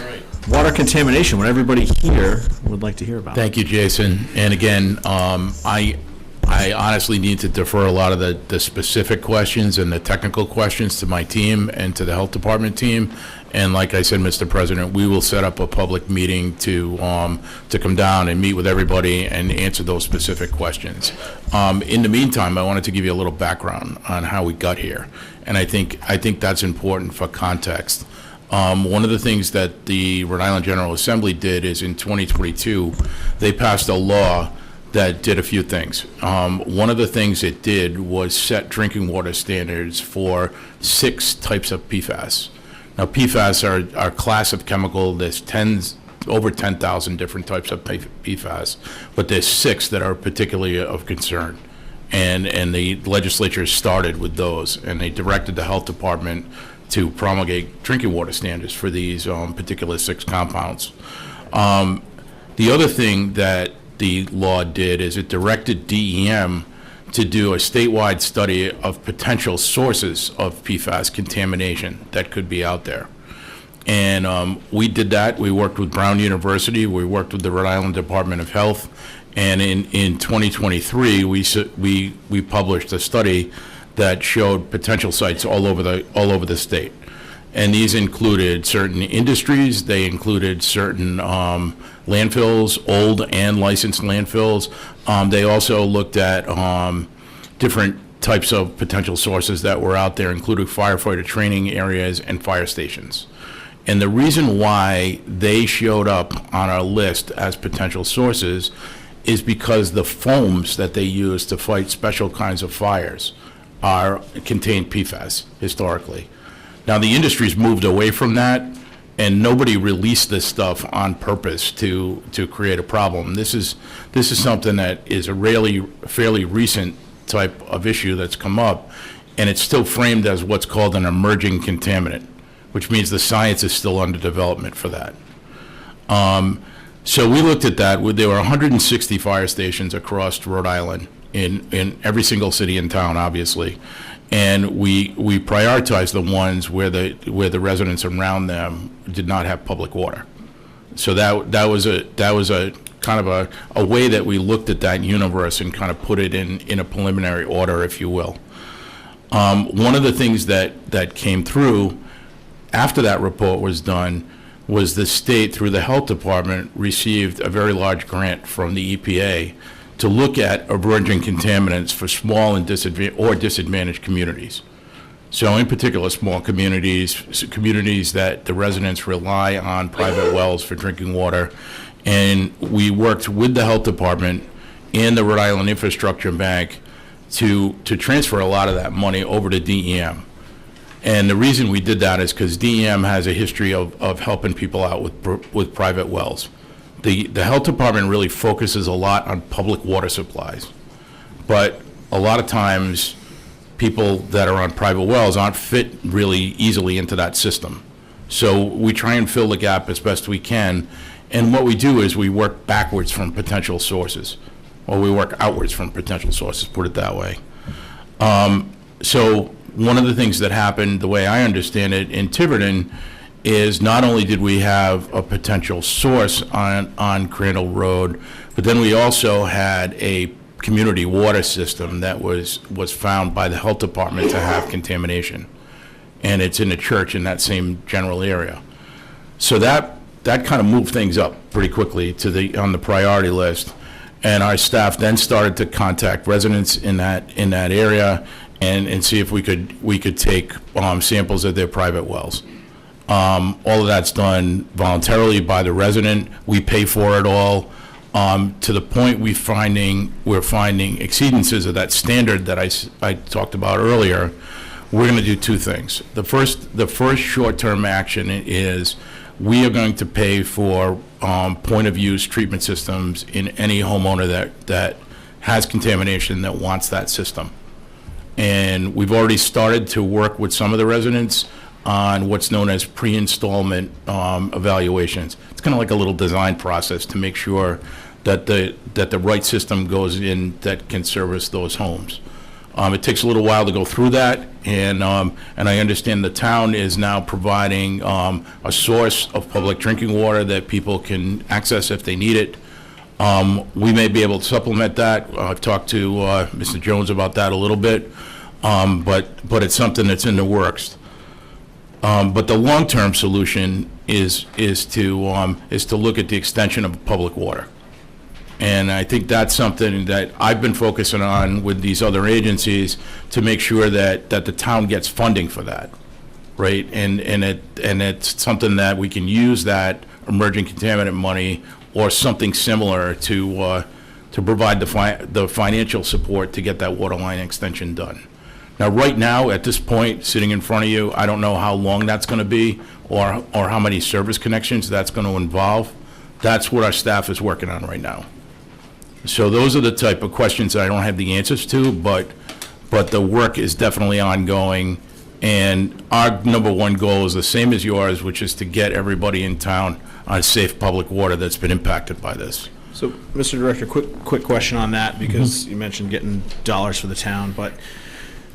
Water contamination, what everybody here would like to hear about. Thank you, Jason. And again, I honestly need to defer a lot of the specific questions and the technical questions to my team and to the health department team. And like I said, Mr. President, we will set up a public meeting to come down and meet with everybody and answer those specific questions. In the meantime, I wanted to give you a little background on how we got here. And I think that's important for context. One of the things that the Rhode Island General Assembly did is in 2022, they passed a law that did a few things. One of the things it did was set drinking water standards for 6 types of PFAS. Now, PFAS are a class of chemical. There's over 10,000 different types of PFAS, but there's 6 that are particularly of concern. And the legislature started with those, and they directed the health department to promulgate drinking water standards for these particular 6 compounds. The other thing that the law did is it directed DEM to do a statewide study of potential sources of PFAS contamination that could be out there. And we did that. We worked with Brown University. We worked with the Rhode Island Department of Health. And in 2023, we published a study that showed potential sites all over the state. And these included certain industries. They included certain landfills, old and licensed landfills. They also looked at different types of potential sources that were out there, including firefighter training areas and fire stations. And the reason why they showed up on our list as potential sources is because the foams that they use to fight special kinds of fires contain PFAS historically. Now, the industry's moved away from that, and nobody released this stuff on purpose to create a problem. This is something that is a fairly recent type of issue that's come up, and it's still framed as what's called an emerging contaminant, which means the science is still under development for that. So we looked at that. There were 160 fire stations across Rhode Island in every single city and town, obviously. And we prioritized the ones where the residents around them did not have public water. So that was a kind of a way that we looked at that universe and kind of put it in a preliminary order, if you will. One of the things that came through after that report was done was the state, through the health department, received a very large grant from the EPA to look at emerging contaminants for small and disadvantaged communities. So in particular, small communities that the residents rely on private wells for drinking water. And we worked with the health department and the Rhode Island Infrastructure Bank to transfer a lot of that money over to DEM. And the reason we did that is because DEM has a history of helping people out with private wells. The health department really focuses a lot on public water supplies, but a lot of times people that are on private wells aren't fit really easily into that system. So we try and fill the gap as best we can, and what we do is we work backwards from potential sources, or we work outwards from potential sources, put it that way. So one of the things that happened, the way I understand it, in Tiverton, is not only did we have a potential source on Crandall Road, but then we also had a community water system that was found by the health department to have contamination. And it's in a church in that same general area. So that kind of moved things up pretty quickly on the priority list. And our staff then started to contact residents in that area and see if we could take samples of their private wells. All of that's done voluntarily by the resident. We pay for it all, to the point we're finding exceedances of that standard that I talked about earlier. We're going to do two things. The first short-term action is we are going to pay for point-of-use treatment systems in any homeowner that has contamination that wants that system. And we've already started to work with some of the residents on what's known as pre-installment evaluations. It's kind of like a little design process to make sure that the right system goes in that can service those homes. It takes a little while to go through that, and I understand the town is now providing a source of public drinking water that people can access if they need it. We may be able to supplement that. I've talked to Mr. Jones about that a little bit, but it's something that's in the works. But the long-term solution is to look at the extension of public water. And I think that's something that I've been focusing on with these other agencies to make sure that the town gets funding for that, right? And it's something that we can use that emerging contaminant money or something similar to provide the financial support to get that water line extension done. Now, right now, at this point, sitting in front of you, I don't know how long that's going to be or how many service connections that's going to involve. That's what our staff is working on right now. So those are the type of questions that I don't have the answers to, but the work is definitely ongoing. And our number one goal is the same as yours, which is to get everybody in town on safe public water that's been impacted by this. So, Mr. Director, quick question on that, because you mentioned getting dollars for the town, but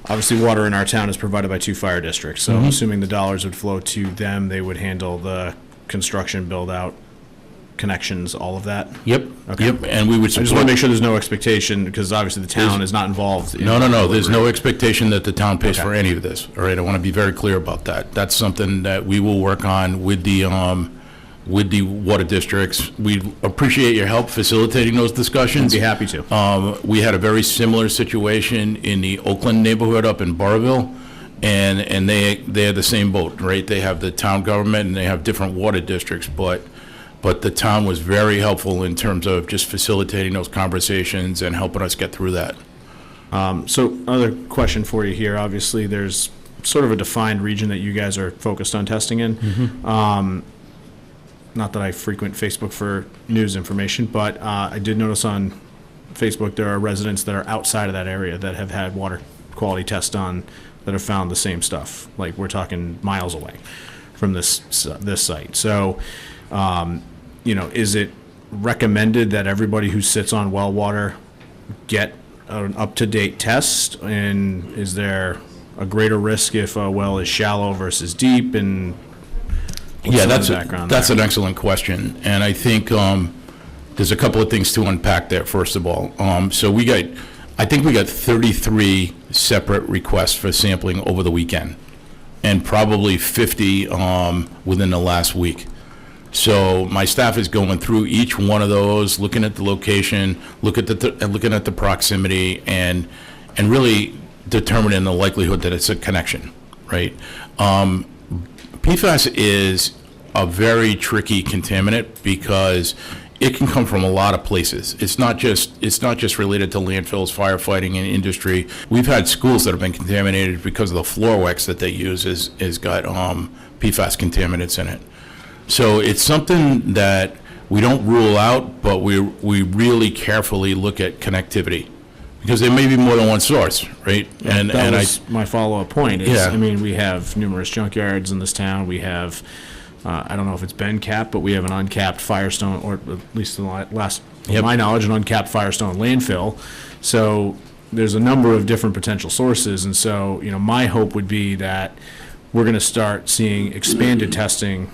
obviously water in our town is provided by 2 fire districts. So I'm assuming the dollars would flow to them. They would handle the construction, build out, connections, all of that? Yep. Okay. Yep. And we would I just want to make sure there's no expectation, because obviously the town is not involved. No. There's no expectation that the town pays for any of this. All right. I want to be very clear about that. That's something that we will work on with the water districts. We appreciate your help facilitating those discussions. I'd be happy to. We had a very similar situation in the Oakland neighborhood up in Burrville, and they're the same boat, right? They have the town government and they have different water districts, but the town was very helpful in terms of just facilitating those conversations and helping us get through that. So another question for you here. Obviously, there's sort of a defined region that you guys are focused on testing in. Not that I frequent Facebook for news information, but I did notice on Facebook there are residents that are outside of that area that have had water quality tests done that have found the same stuff. Like, we're talking miles away from this site. So, is it recommended that everybody who sits on well water get an up-to-date test? And is there a greater risk if a well is shallow versus deep? And yeah, that's an excellent question. And I think there's a couple of things to unpack there, first of all. So I think we got 33 separate requests for sampling over the weekend, and probably 50 within the last week. So my staff is going through each one of those, looking at the location, looking at the proximity, and really determining the likelihood that it's a connection, right? PFAS is a very tricky contaminant because it can come from a lot of places. It's not just related to landfills, firefighting, and industry. We've had schools that have been contaminated because of the floor wax that they use is got PFAS contaminants in it. So it's something that we don't rule out, but we really carefully look at connectivity, because there may be more than one source, right? Yeah, and that was my follow-up point. I mean, we have numerous junkyards in this town. We have, I don't know if it's been capped, but we have an uncapped Firestone, or at least in the last, to my knowledge, an uncapped Firestone landfill. So there's a number of different potential sources, and so, my hope would be that we're going to start seeing expanded testing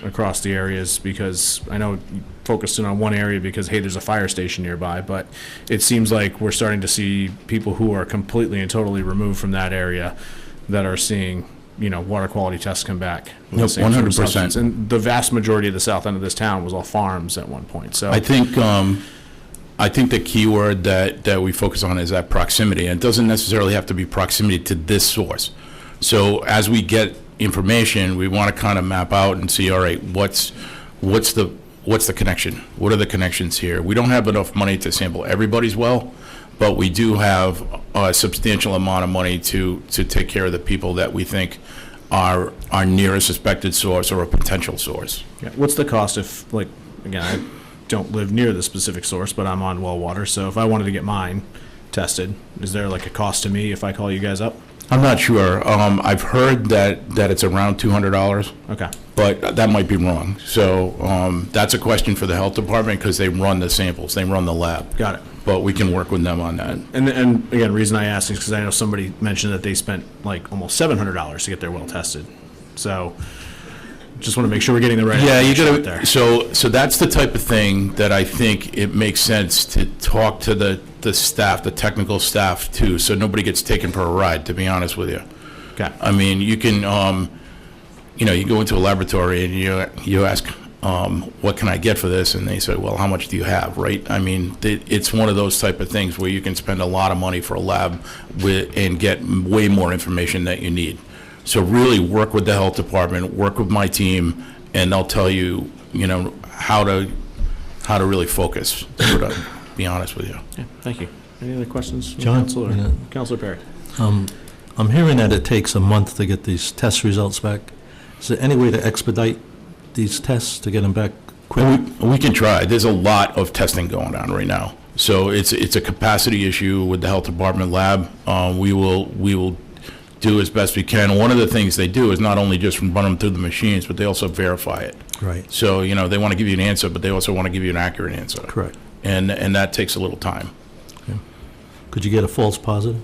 across the areas, because I know you focused in on one area because, hey, there's a fire station nearby, but it seems like we're starting to see people who are completely and totally removed from that area that are seeing, water quality tests come back. with the Yep, same sort of 100%. substance. And the vast majority of the south end of this town was all farms at one point, so. I think the key word that we focus on is that proximity. And it doesn't necessarily have to be proximity to this source. So as we get information, we want to kind of map out and see, all right, what's the connection? What are the connections here? We don't have enough money to sample everybody's well, but we do have a substantial amount of money to take care of the people that we think are our nearest suspected source or a potential source. Yeah. What's the cost if, again, I don't live near the specific source, but I'm on well water, so if I wanted to get mine tested, is there a cost to me if I call you guys up? I'm not sure. I've heard that it's around $200. Okay. But that might be wrong. So that's a question for the health department, because they run the samples, they run the lab. Got it. But we can work with them on that. And again, the reason I asked is because I know somebody mentioned that they spent almost $700 to get their well tested. So just want to make sure we're getting the right Yeah, you information out gotta, there. so that's the type of thing that I think it makes sense to talk to the staff, the technical staff too, so nobody gets taken for a ride, to be honest with you. Okay. I mean, you can, you go into a laboratory and you ask, what can I get for this? And they say, well, how much do you have, right? I mean, it's one of those type of things where you can spend a lot of money for a lab and get way more information that you need. So really work with the health department, work with my team, and they'll tell you, how to really focus, to be honest with you. Yeah, thank you. Any other questions? from John? Council or- Yeah. Councilor Perry. I'm hearing that it takes a month to get these test results back. Is there any way to expedite these tests to get them back quick? We can try. There's a lot of testing going on right now. So it's a capacity issue with the health department lab. We will do as best we can. One of the things they do is not only just run them through the machines, but they also verify it. Right. So, they want to give you an answer, but they also want to give you an accurate answer. Correct. And that takes a little time. Could you get a false positive?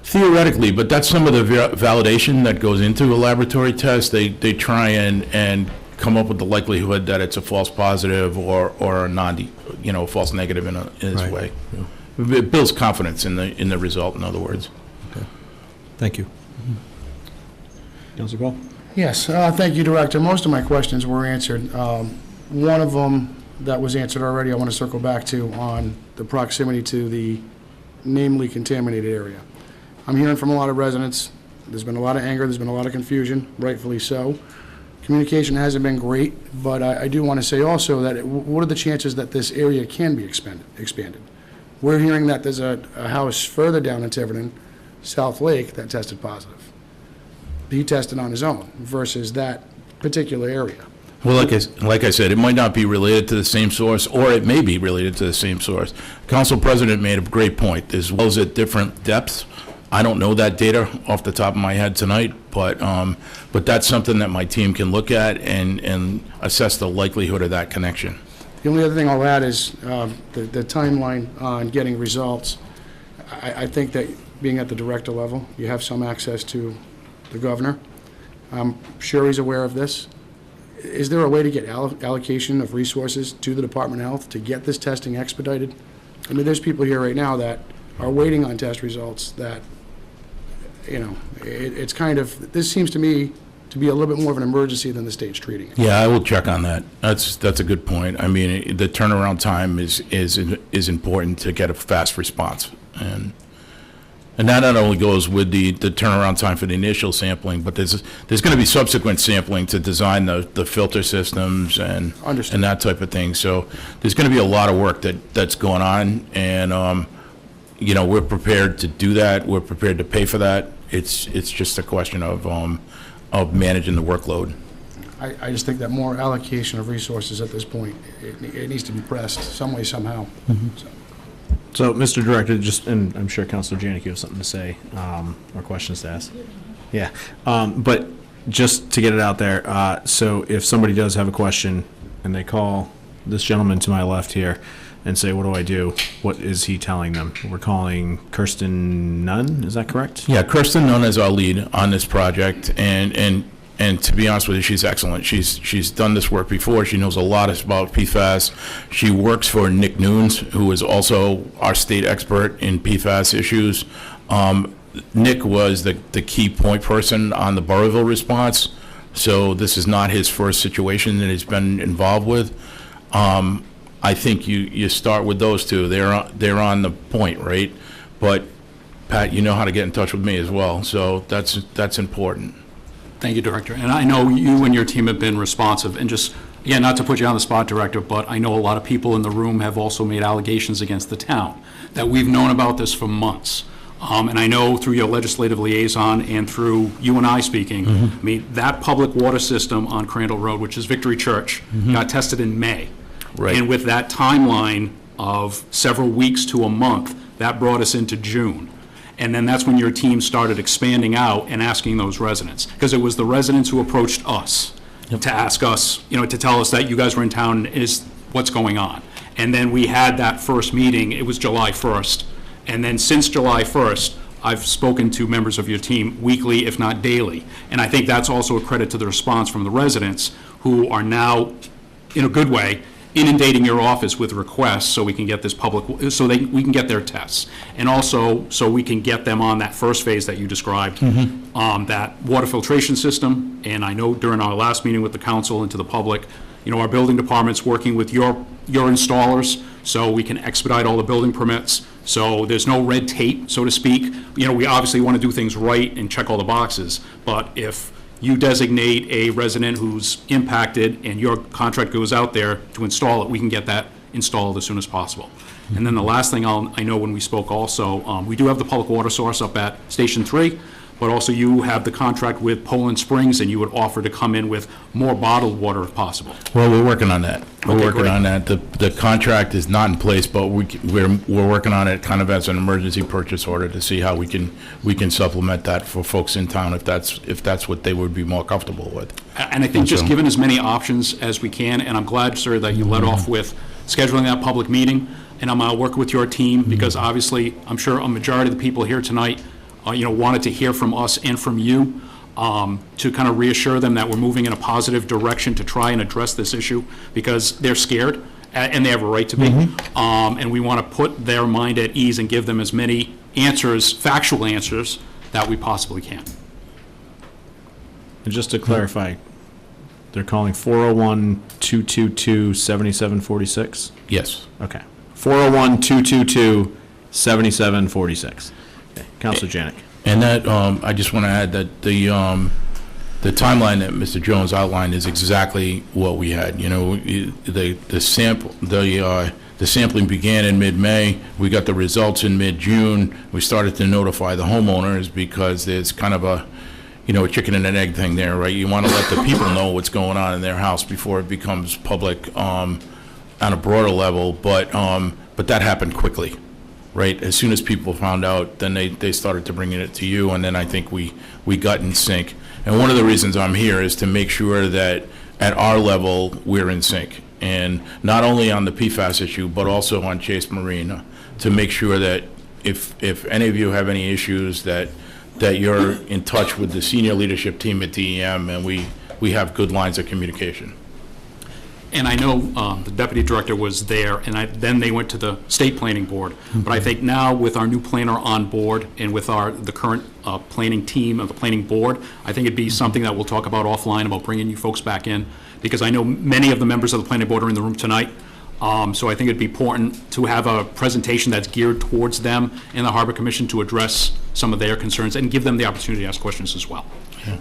Theoretically, but that's some of the validation that goes into a laboratory test. They try and come up with the likelihood that it's a false positive or a false negative in its Right. way. It builds confidence in the result, in other words. Thank you. Councilor Paul? Yes, thank you, Director. Most of my questions were answered. One of them that was answered already, I want to circle back to on the proximity to the namely contaminated area. I'm hearing from a lot of residents, there's been a lot of anger, there's been a lot of confusion, rightfully so. Communication hasn't been great, but I do want to say also that what are the chances that this area can be expanded? We're hearing that there's a house further down in Tiverton, South Lake, that tested positive. He tested on his own versus that particular area. Well, like I said, it might not be related to the same source, or it may be related to the same source. Council President made a great point. There's wells at different depths. I don't know that data off the top of my head tonight, but that's something that my team can look at and assess the likelihood of that connection. The only other thing I'll add is the timeline on getting results. I think that being at the director level, you have some access to the governor. I'm sure he's aware of this. Is there a way to get allocation of resources to the Department of Health to get this testing expedited? I mean, there's people here right now that are waiting on test results that, it's kind of, this seems to me to be a little bit more of an emergency than the state's treating it. Yeah, I will check on that. That's a good point. I mean, the turnaround time is important to get a fast response. And that not only goes with the turnaround time for the initial sampling, but there's going to be subsequent sampling to design the filter systems and that type of thing. So there's going to be a lot of work that's going on, and we're prepared to do that. We're prepared to pay for that. It's just a question of managing the workload. I just think that more allocation of resources at this point, it needs to be pressed some way, somehow. So, Mr. Director, and I'm sure Councilor Janik, you have something to say, or questions to ask. Yeah, but just to get it out there, so if somebody does have a question and they call this gentleman to my left here, and say, what do I do? What is he telling them? We're calling Kirsten Nunn, is that correct? Yeah, Kirsten Nunn is our lead on this project, and to be honest with you, she's excellent. She's done this work before. She knows a lot about PFAS. She works for Nick Nunes, who is also our state expert in PFAS issues. Nick was the key point person on the Burrillville response, so this is not his first situation that he's been involved with. I think you start with those two. They're on the point, right? But Pat, you know how to get in touch with me as well, so that's important. Thank you, Director. And I know you and your team have been responsive, and just, again, not to put you on the spot, Director, but I know a lot of people in the room have also made allegations against the town, that we've known about this for months. And I know through your legislative liaison and through you and I speaking, I mean, that public water system on Crandall Road, which is Victory Church, got tested in May. Right. And with that timeline of several weeks to a month, that brought us into June. And then that's when your team started expanding out and asking those residents. Because it was the residents who approached us to ask us, you know, to tell us that you guys were in town, is what's going on. And then we had that first meeting, it was July 1st. And then since July 1st, I've spoken to members of your team weekly, if not daily. And I think that's also a credit to the response from the residents, who are now, in a good way, inundating your office with requests so we can get this public, so we can get their tests. And also, so we can get them on that first phase that you described, that water filtration system. And I know during our last meeting with the council and to the public, you know, our building department's working with your installers so we can expedite all the building permits. So there's no red tape, so to speak. You know, we obviously want to do things right and check all the boxes. But if you designate a resident who's impacted and your contract goes out there to install it, we can get that installed as soon as possible. And then the last thing I know when we spoke also, we do have the public water source up at Station 3, but also you have the contract with Poland Springs, and you would offer to come in with more bottled water if possible. Well, we're working on that. We're Okay, working great. on that. The contract is not in place, but we're working on it kind of as an emergency purchase order to see how we can supplement that for folks in town if that's what they would be more comfortable with. And I think just given as many options as we can, and I'm glad, sir, that you led off with scheduling that public meeting, and I'm working with your team, because obviously, I'm sure a majority of the people here tonight you know, wanted to hear from us and from you, to kind of reassure them that we're moving in a positive direction to try and address this issue, because they're scared, and they have a right to be. And we want to put their mind at ease and give them as many answers, factual answers, that we possibly can. And just to clarify, they're calling 401-222-7746? Yes. Okay. 401-222-7746. Okay. Counselor Janik. And that, I just want to add that the timeline that Mr. Jones outlined is exactly what we had. You know, the sampling began in mid-May. We got the results in mid-June. We started to notify the homeowners, because there's kind of a, you know, a chicken and an egg thing there, right? You want to let the people know what's going on in their house before it becomes public on a broader level, but that happened quickly. Right, as soon as people found out, then they started to bring it to you, and then I think we got in sync. And one of the reasons I'm here is to make sure that at our level, we're in sync. And not only on the PFAS issue, but also on Chase Marine, to make sure that if any of you have any issues, that you're in touch with the senior leadership team at DEM, and we have good lines of communication. And I know the deputy director was there, and then they went to the state planning board. But I think now with our new planner on board and with the current planning team of the planning board, I think it'd be something that we'll talk about offline, about bringing you folks back in, because I know many of the members of the planning board are in the room tonight. So I think it'd be important to have a presentation that's geared towards them and the Harbor Commission to address some of their concerns and give them the opportunity to ask questions as well. Yeah.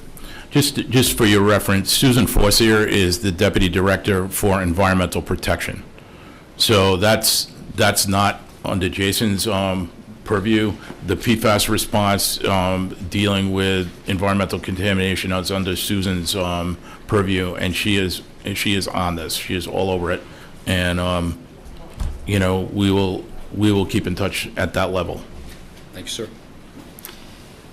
Just for your reference, Susan Forcier is the Deputy Director for Environmental Protection. So that's not under Jason's purview. The PFAS response, dealing with environmental contamination, is under Susan's purview, and she is on this. She is all over it, and you know, we will keep in touch at that level. Thank you, sir.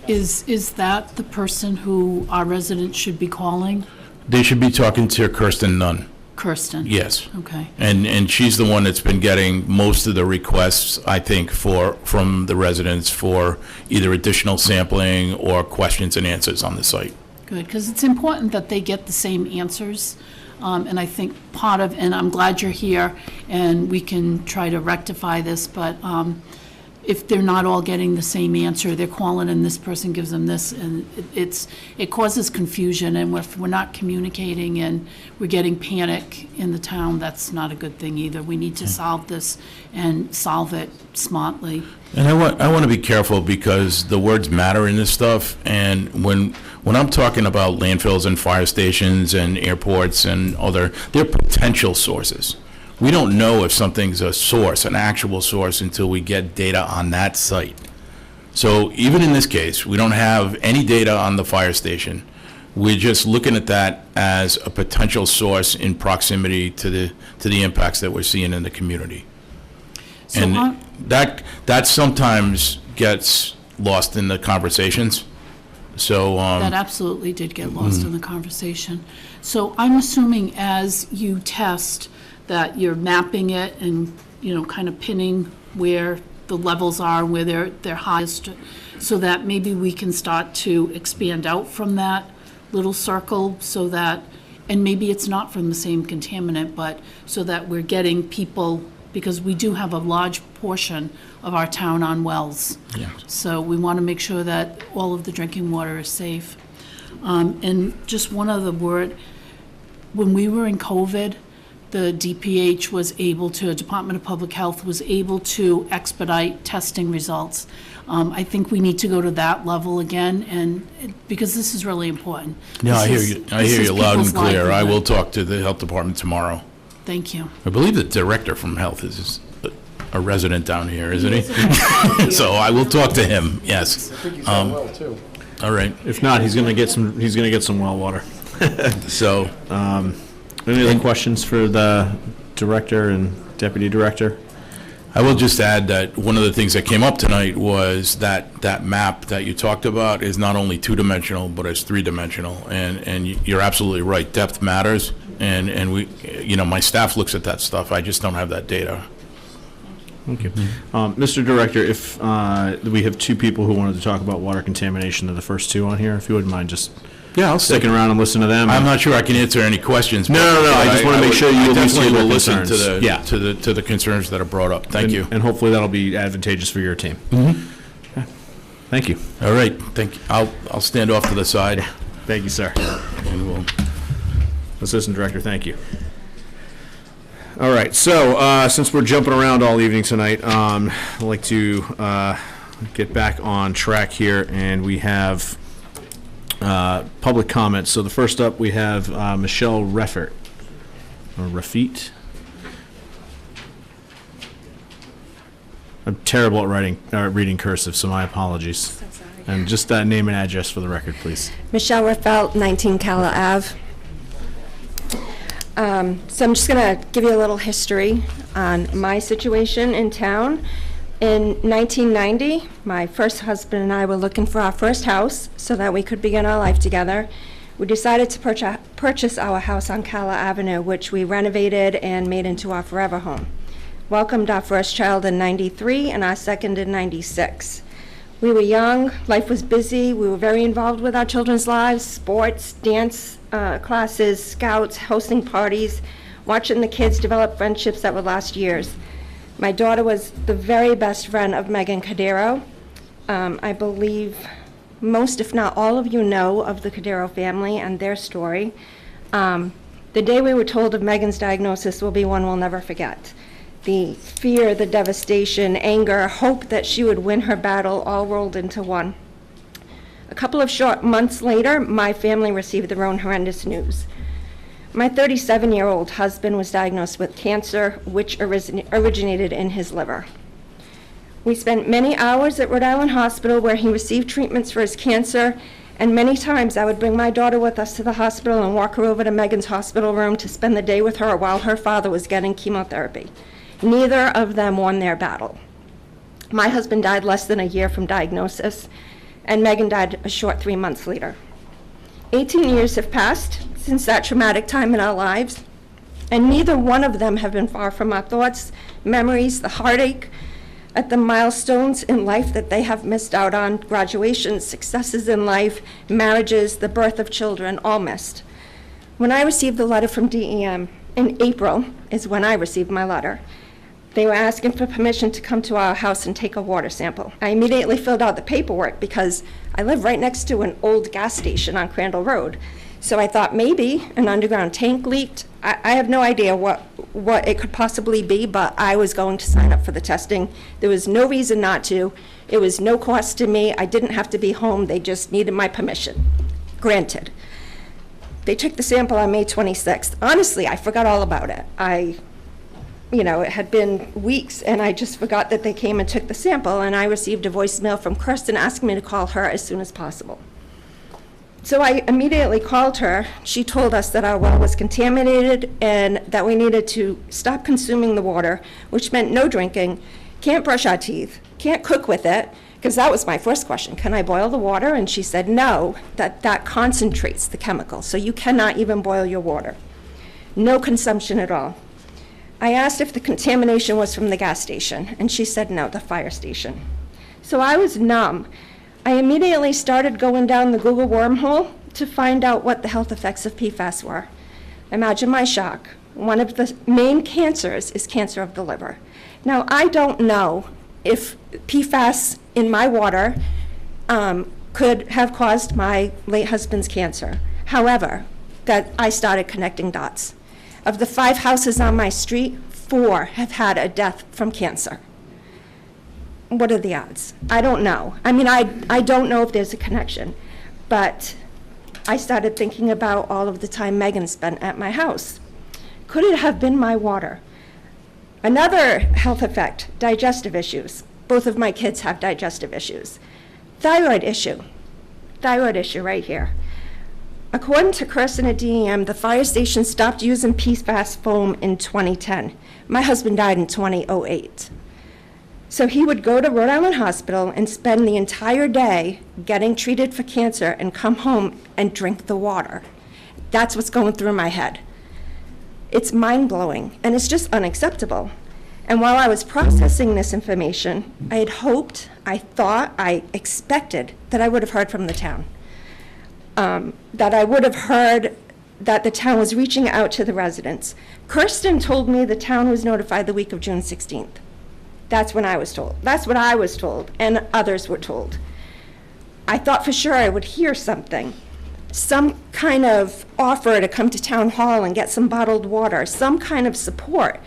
Is that the person who our residents should be calling? They should be talking to Kirsten Nunn. Kirsten? Yes. Okay. And she's the one that's been getting most of the requests, I think, from the residents for either additional sampling or questions and answers on the site. Good, because it's important that they get the same answers. And I think and I'm glad you're here, and we can try to rectify this, but if they're not all getting the same answer, they're calling and this person gives them this, and it causes confusion, and if we're not communicating and we're getting panic in the town, that's not a good thing either. We need to solve this and solve it smartly. And I want to be careful because the words matter in this stuff, and when I'm talking about landfills and fire stations and airports and they're potential sources. We don't know if something's a source, an actual source, until we get data on that site. So even in this case, we don't have any data on the fire station. We're just looking at that as a potential source in proximity to the impacts that we're seeing in the community. So And that sometimes gets lost in the conversations. So that absolutely did get lost in the conversation. So I'm assuming as you test that you're mapping it and, kind of pinning where the levels are, where they're highest, so that maybe we can start to expand out from that little circle so that, and maybe it's not from the same contaminant, but so that we're getting people, because we do have a large portion of our town on wells. Yeah. So we want to make sure that all of the drinking water is safe. And just one other word, when we were in COVID, the DPH was able to, Department of Public Health was able to expedite testing results. I think we need to go to that level again, and because this is really important. No, I hear This you. is- I this hear is you loud and people's clear. I livelihood. will talk to the health department tomorrow. Thank you. I believe the director from health is a resident down here, isn't he? So I will talk to him. Yes. too. All right. If not, he's gonna get some well water. So Any other questions for the director and deputy director? I will just add that one of the things that came up tonight was that map that you talked about is not only two-dimensional, but it's three-dimensional. And you're absolutely right. Depth matters. And we, my staff looks at that stuff. I just don't have that data. Thank you. Mr. Director, if we have two people who wanted to talk about water contamination, they're the first two on here, if you wouldn't mind just Yeah, I'll sticking around and listen to them. I'm not sure I can answer any questions. No, I just want to make sure you at least hear definitely their will listen concerns. to the concerns that are brought up. Thank you. And hopefully that'll be advantageous for your team. Okay. Thank you. All right, thank you. I'll stand off to the side. Thank you, sir. And we'll Assistant Director, thank you. All right, so since we're jumping around all evening tonight, I'd like to get back on track here, and we have public comments. So the first up, we have Michelle Reffert, or Rafit. I'm terrible at reading cursive, so my apologies. So sorry. And just name and address for the record, please. Michelle Raffelt, 19 Calla Ave. So I'm just going to give you a little history on my situation in town. In 1990, my first husband and I were looking for our first house so that we could begin our life together. We decided to purchase our house on Calla Avenue, which we renovated and made into our forever home. Welcomed our first child in 93 and our second in 96. We were young, life was busy, we were very involved with our children's lives, sports, dance classes, scouts, hosting parties, watching the kids develop friendships that would last years. My daughter was the very best friend of Megan Cadero. I believe most, if not all of you know of the Cadero family and their story. The day we were told of Megan's diagnosis will be one we'll never forget. The fear, the devastation, anger, hope that she would win her battle all rolled into one. A couple of short months later, my family received their own horrendous news. My 37-year-old husband was diagnosed with cancer, which originated in his liver. We spent many hours at Rhode Island Hospital where he received treatments for his cancer, and many times I would bring my daughter with us to the hospital and walk her over to Megan's hospital room to spend the day with her while her father was getting chemotherapy. Neither of them won their battle. My husband died less than a year from diagnosis, and Megan died a short 3 months later. 18 years have passed since that traumatic time in our lives, And neither one of them have been far from our thoughts, memories, the heartache at the milestones in life that they have missed out on, graduations, successes in life, marriages, the birth of children, all missed. When I received the letter from DEM, in April is when I received my letter, they were asking for permission to come to our house and take a water sample. I immediately filled out the paperwork because I live right next to an old gas station on Crandall Road. So I thought maybe an underground tank leaked. I have no idea what it could possibly be, but I was going to sign up for the testing. There was no reason not to. It was no cost to me. I didn't have to be home. They just needed my permission. Granted. They took the sample on May 26th. Honestly, I forgot all about it. It had been weeks, and I just forgot that they came and took the sample, and I received a voicemail from Kirsten asking me to call her as soon as possible. So I immediately called her. She told us that our well was contaminated and that we needed to stop consuming the water, which meant no drinking, can't brush our teeth, can't cook with it, because that was my first question. Can I boil the water? And she said no, that concentrates the chemical, so you cannot even boil your water. No consumption at all. I asked if the contamination was from the gas station, and she said no, the fire station. So I was numb. I immediately started going down the Google wormhole to find out what the health effects of PFAS were. Imagine my shock. One of the main cancers is cancer of the liver. Now, I don't know if PFAS in my water could have caused my late husband's cancer. However, that I started connecting dots. Of the 5 houses on my street, 4 have had a death from cancer. What are the odds? I don't know. I mean, I don't know if there's a connection, but I started thinking about all of the time Megan spent at my house. Could it have been my water? Another health effect, digestive issues. Both of my kids have digestive issues. Thyroid issue right here. According to Kirsten at DEM, the fire station stopped using PFAS foam in 2010. My husband died in 2008. So he would go to Rhode Island Hospital and spend the entire day getting treated for cancer and come home and drink the water. That's what's going through my head. It's mind-blowing, and it's just unacceptable. And while I was processing this information, I had hoped, I thought, I expected that I would have heard from the town. That I would have heard that the town was reaching out to the residents. Kirsten told me the town was notified the week of June 16th. That's when I was told. That's what I was told, and others were told. I thought for sure I would hear something. Some kind of offer to come to town hall and get some bottled water, some kind of support.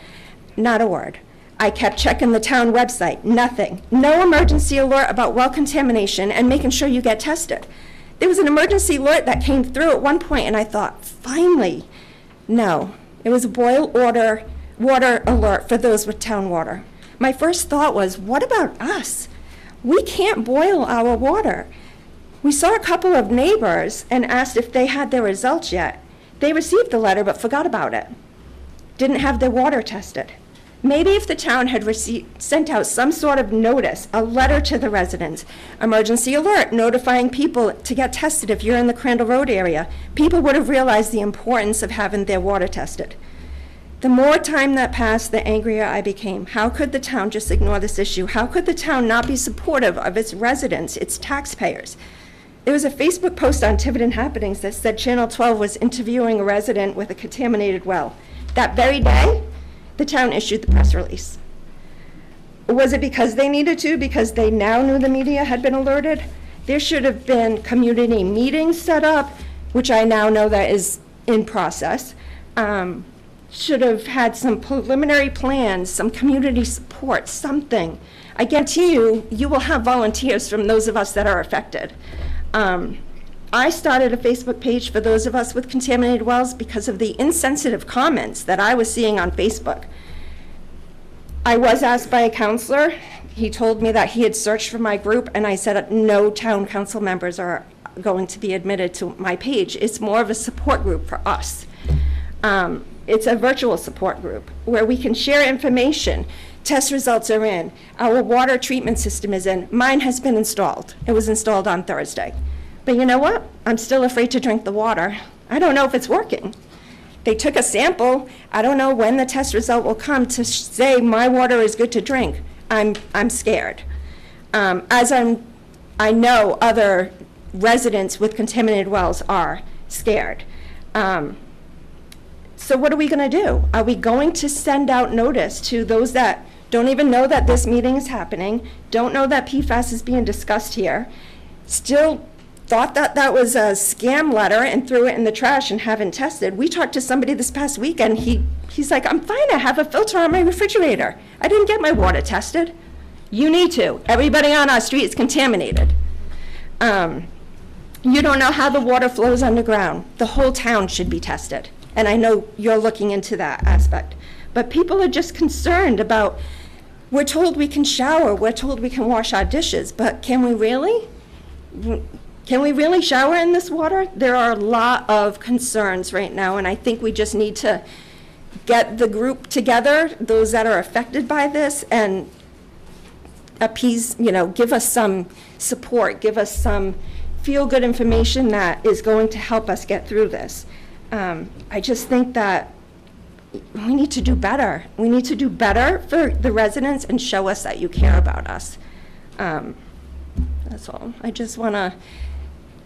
Not a word. I kept checking the town website, nothing. No emergency alert about well contamination and making sure you get tested. There was an emergency alert that came through at one point, and I thought, finally. No, it was a boil water alert for those with town water. My first thought was, what about us? We can't boil our water. We saw a couple of neighbors and asked if they had their results yet. They received the letter but forgot about it. Didn't have their water tested. Maybe if the town had sent out some sort of notice, a letter to the residents, emergency alert, notifying people to get tested if you're in the Crandall Road area, people would have realized the importance of having their water tested. The more time that passed, the angrier I became. How could the town just ignore this issue? How could the town not be supportive of its residents, its taxpayers? There was a Facebook post on Tiverton Happenings that said Channel 12 was interviewing a resident with a contaminated well. That very day, the town issued the press release. Was it because they needed to, because they now knew the media had been alerted? There should have been community meetings set up, which I now know that is in process. Should have had some preliminary plans, some community support, something. I guarantee you, you will have volunteers from those of us that are affected. I started a Facebook page for those of us with contaminated wells because of the insensitive comments that I was seeing on Facebook. I was asked by a counselor. He told me that he had searched for my group, and I said no town council members are going to be admitted to my page. It's more of a support group for us. It's a virtual support group where we can share information. Test results are in. Our water treatment system is in. Mine has been installed. It was installed on Thursday. But you know what? I'm still afraid to drink the water. I don't know if it's working. They took a sample. I don't know when the test result will come to say my water is good to drink. I'm scared. I know other residents with contaminated wells are scared. So what are we going to do? Are we going to send out notice to those that don't even know that this meeting is happening, don't know that PFAS is being discussed here, still thought that that was a scam letter and threw it in the trash and haven't tested? We talked to somebody this past weekend. He's like, I'm fine, I have a filter on my refrigerator. I didn't get my water tested. You need to. Everybody on our street is contaminated. You don't know how the water flows underground. The whole town should be tested. And I know you're looking into that aspect. But people are just concerned about, we're told we can shower, we're told we can wash our dishes, but can we really? Can we really shower in this water? There are a lot of concerns right now, and I think we just need to get the group together, those that are affected by this, and appease, give us some support, give us some feel-good information that is going to help us get through this. I just think that we need to do better. We need to do better for the residents and show us that you care about us. That's all. I just want to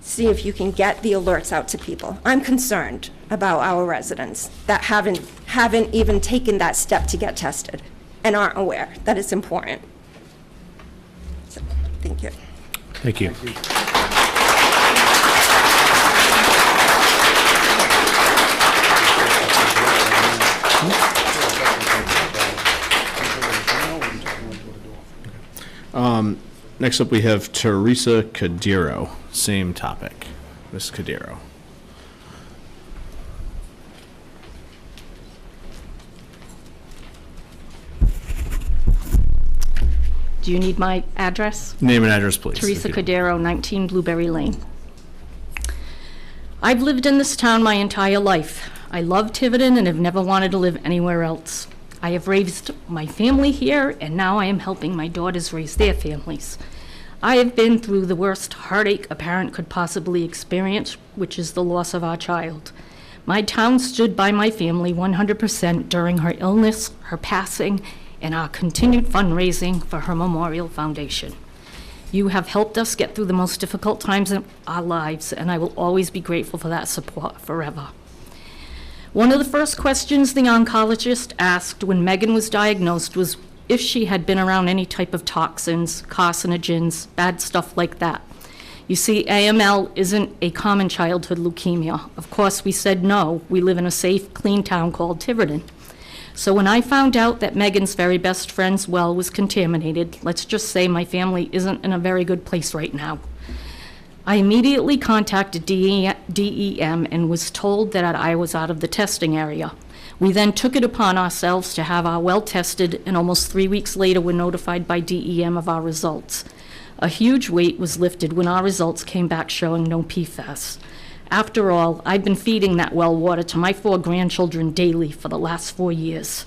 see if you can get the alerts out to people. I'm concerned about our residents that haven't even taken that step to get tested and aren't aware that it's important. So, thank you. Thank you. Next up, we have Teresa Cadiro. Same topic. Ms. Cadiro. Do you need my address? Name and address, please. Teresa Cadero, 19 Blueberry Lane. I've lived in this town my entire life. I love Tiverton and have never wanted to live anywhere else. I have raised my family here, and now I am helping my daughters raise their families. I have been through the worst heartache a parent could possibly experience, which is the loss of our child. My town stood by my family 100% during her illness, her passing, and our continued fundraising for her Memorial Foundation. You have helped us get through the most difficult times in our lives, and I will always be grateful for that support forever. One of the first questions the oncologist asked when Megan was diagnosed was if she had been around any type of toxins, carcinogens, bad stuff like that. You see, AML isn't a common childhood leukemia. Of course, we said no. We live in a safe, clean town called Tiverton. So when I found out that Megan's very best friend's well was contaminated, let's just say my family isn't in a very good place right now. I immediately contacted DEM and was told that I was out of the testing area. We then took it upon ourselves to have our well tested, and almost 3 weeks later were notified by DEM of our results. A huge weight was lifted when our results came back showing no PFAS. After all, I've been feeding that well water to my 4 grandchildren daily for the last 4 years.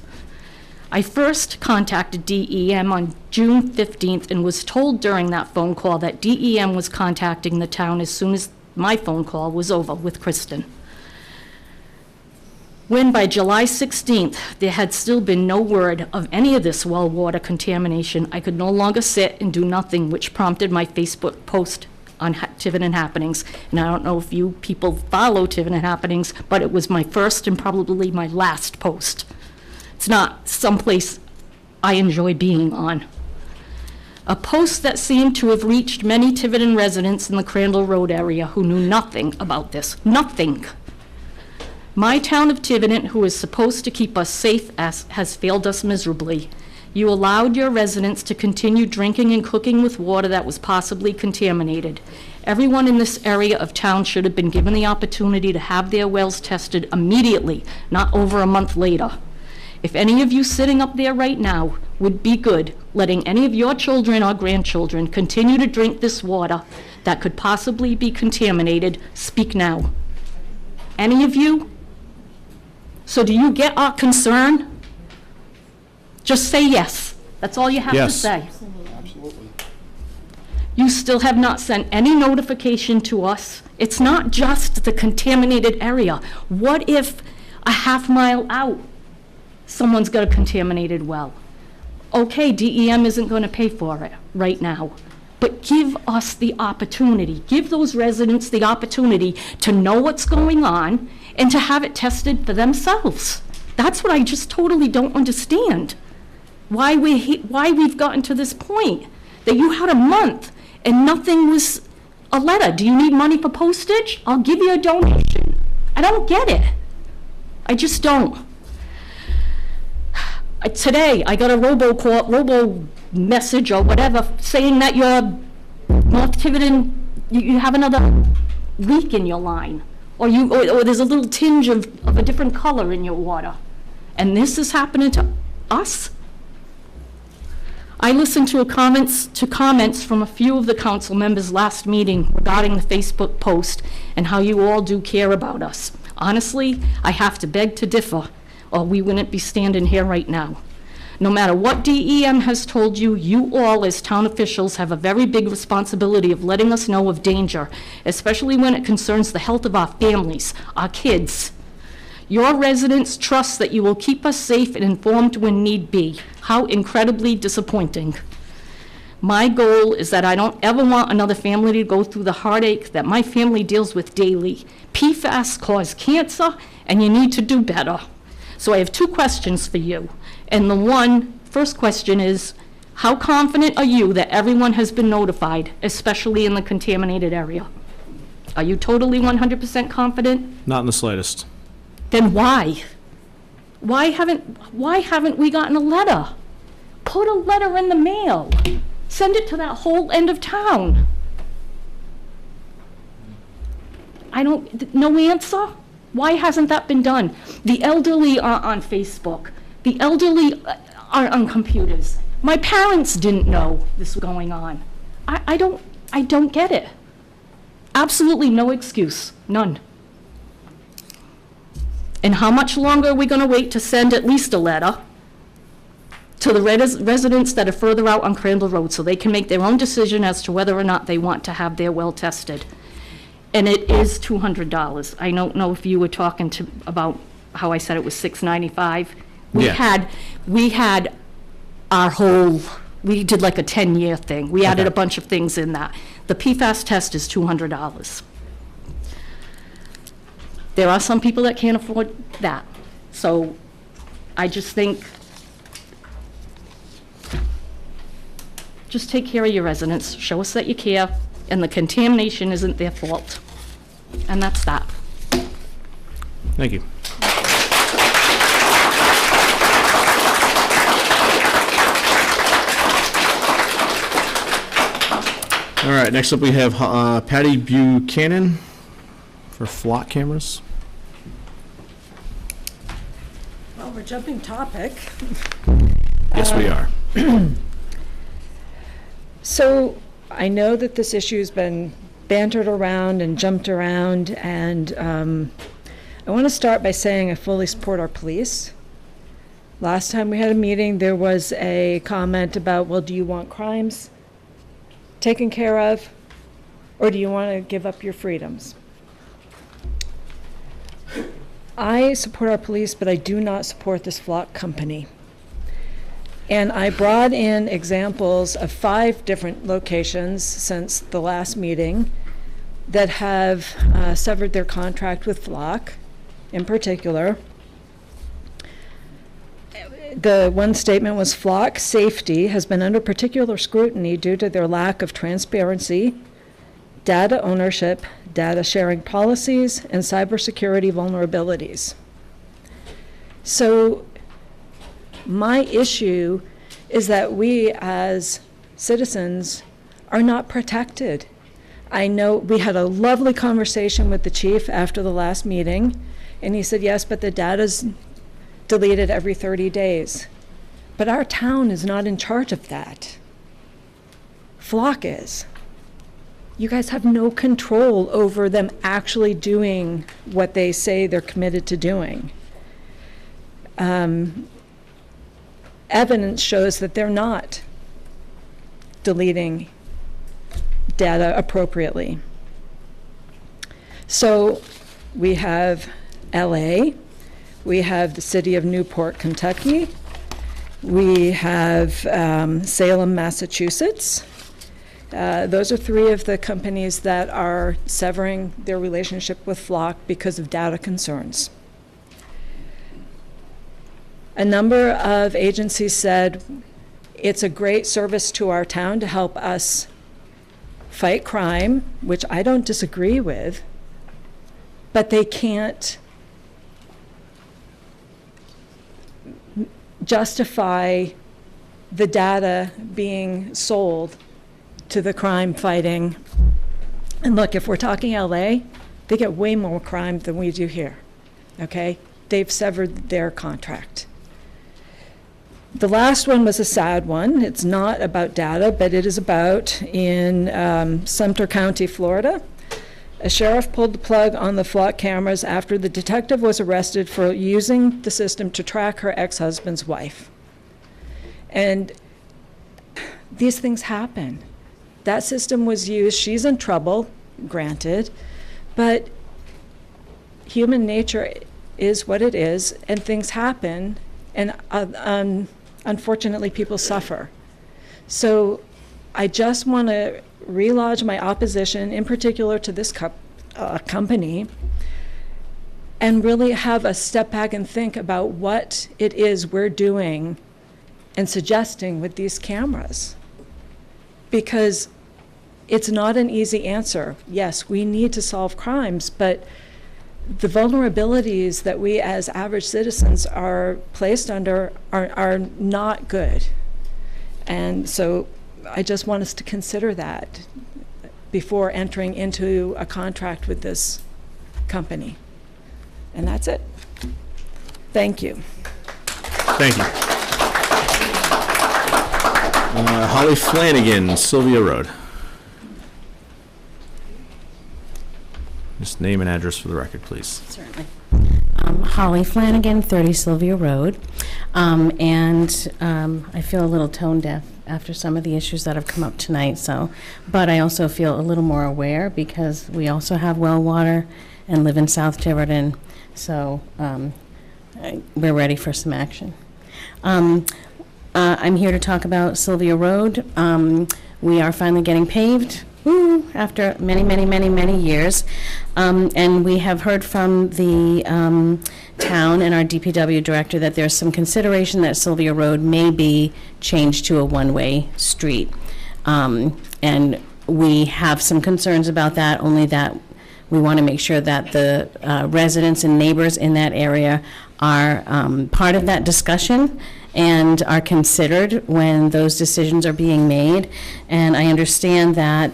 I first contacted DEM on June 15th and was told during that phone call that DEM was contacting the town as soon as my phone call was over with Kristen. When by July 16th, there had still been no word of any of this well water contamination, I could no longer sit and do nothing, which prompted my Facebook post on Tiverton Happenings. And I don't know if you people follow Tiverton Happenings, but it was my first and probably my last post. It's not someplace I enjoy being on. A post that seemed to have reached many Tiverton residents in the Crandall Road area who knew nothing about this. Nothing. My town of Tiverton, who is supposed to keep us safe, has failed us miserably. You allowed your residents to continue drinking and cooking with water that was possibly contaminated. Everyone in this area of town should have been given the opportunity to have their wells tested immediately, not over a month later. If any of you sitting up there right now would be good letting any of your children or grandchildren continue to drink this water that could possibly be contaminated, speak now. Any of you? So do you get our concern? Just say yes. That's all you have to say. Absolutely. You still have not sent any notification to us. It's not just the contaminated area. What if a half-mile out, someone's got a contaminated well. Okay, DEM isn't going to pay for it right now, but give us the opportunity, give those residents the opportunity to know what's going on and to have it tested for themselves. That's what I just totally don't understand. Why we've gotten to this point, that you had a month and nothing was a letter. Do you need money for postage? I'll give you a donation. I don't get it. I just don't. Today, I got a robo message or whatever saying that your North Tiverton, you have another leak in your line, or there's a little tinge of a different color in your water. And this is happening to us? I listened to comments from a few of the council members last meeting regarding the Facebook post and how you all do care about us. Honestly, I have to beg to differ, or we wouldn't be standing here right now. No matter what DEM has told you, you all as town officials have a very big responsibility of letting us know of danger, especially when it concerns the health of our families, our kids. Your residents trust that you will keep us safe and informed when need be. How incredibly disappointing. My goal is that I don't ever want another family to go through the heartache that my family deals with daily. PFAS cause cancer, and you need to do better. So I have two questions for you. And the first question is, how confident are you that everyone has been notified, especially in the contaminated area? Are you totally 100% confident? Not in the slightest. Then why? Why haven't we gotten a letter? Put a letter in the mail. Send it to that whole end of town. No answer? Why hasn't that been done? The elderly are on Facebook. The elderly are on computers. My parents didn't know this was going on. I don't get it. Absolutely no excuse, none. And how much longer are we going to wait to send at least a letter to the residents that are further out on Crandall Road so they can make their own decision as to whether or not they want to have their well tested? And it is $200. I don't know if you were talking about how I said it was $695. We had our whole, we did like a 10-year thing. We added a bunch of things in that. The PFAS test is $200. There are some people that can't afford that. So I just think, just take care of your residents, show us that you care, and the contamination isn't their fault. And that's that. Thank you. All right, next up we have Patty Buchanan for flock cameras. Well, we're jumping topic. Yes, we are. So I know that this issue's been bantered around and jumped around, and I want to start by saying I fully support our police. Last time we had a meeting, there was a comment about, well, do you want crimes taken care of, or do you want to give up your freedoms? I support our police, but I do not support this flock company. And I brought in examples of 5 different locations since the last meeting that have severed their contract with Flock in particular. The one statement was, Flock safety has been under particular scrutiny due to their lack of transparency, data ownership, data sharing policies, and cybersecurity vulnerabilities. So my issue is that we as citizens are not protected. I know we had a lovely conversation with the chief after the last meeting, and he said, yes, but the data's deleted every 30 days. But our town is not in charge of that. Flock is. You guys have no control over them actually doing what they say they're committed to doing. Evidence shows that they're not deleting data appropriately. So we have LA, We have the city of Newport, Kentucky. We have Salem, Massachusetts. Those are three of the companies that are severing their relationship with Flock because of data concerns. A number of agencies said it's a great service to our town to help us fight crime, which I don't disagree with, but they can't justify the data being sold to the crime fighting. And look, if we're talking LA, they get way more crime than we do here, okay? They've severed their contract. The last one was a sad one. It's not about data, but it is about in Sumter County, Florida. A sheriff pulled the plug on the Flock cameras after the detective was arrested for using the system to track her ex-husband's wife. And these things happen. That system was used. She's in trouble, granted, but human nature is what it is, and things happen, and unfortunately, people suffer. So I just want to relodge my opposition, in particular to this company, and really have a step back and think about what it is we're doing and suggesting with these cameras. Because it's not an easy answer. Yes, we need to solve crimes, but the vulnerabilities that we as average citizens are placed under are not good. And so I just want us to consider that before entering into a contract with this company. And that's it. Thank you. Thank you. Holly Flanagan, Sylvia Road. Just name and address for the record, please. Certainly. Holly Flanagan, 30 Sylvia Road. I feel a little tone deaf after some of the issues that have come up tonight, but I also feel a little more aware because we also have well water and live in South Tiverton, so we're ready for some action. I'm here to talk about Sylvia Road. We are finally getting paved. After many, many, many, many years. And we have heard from the town and our DPW director that there's some consideration that Sylvia Road may be changed to a one-way street. And we have some concerns about that, only that we want to make sure that the residents and neighbors in that area are part of that discussion and are considered when those decisions are being made. And I understand that,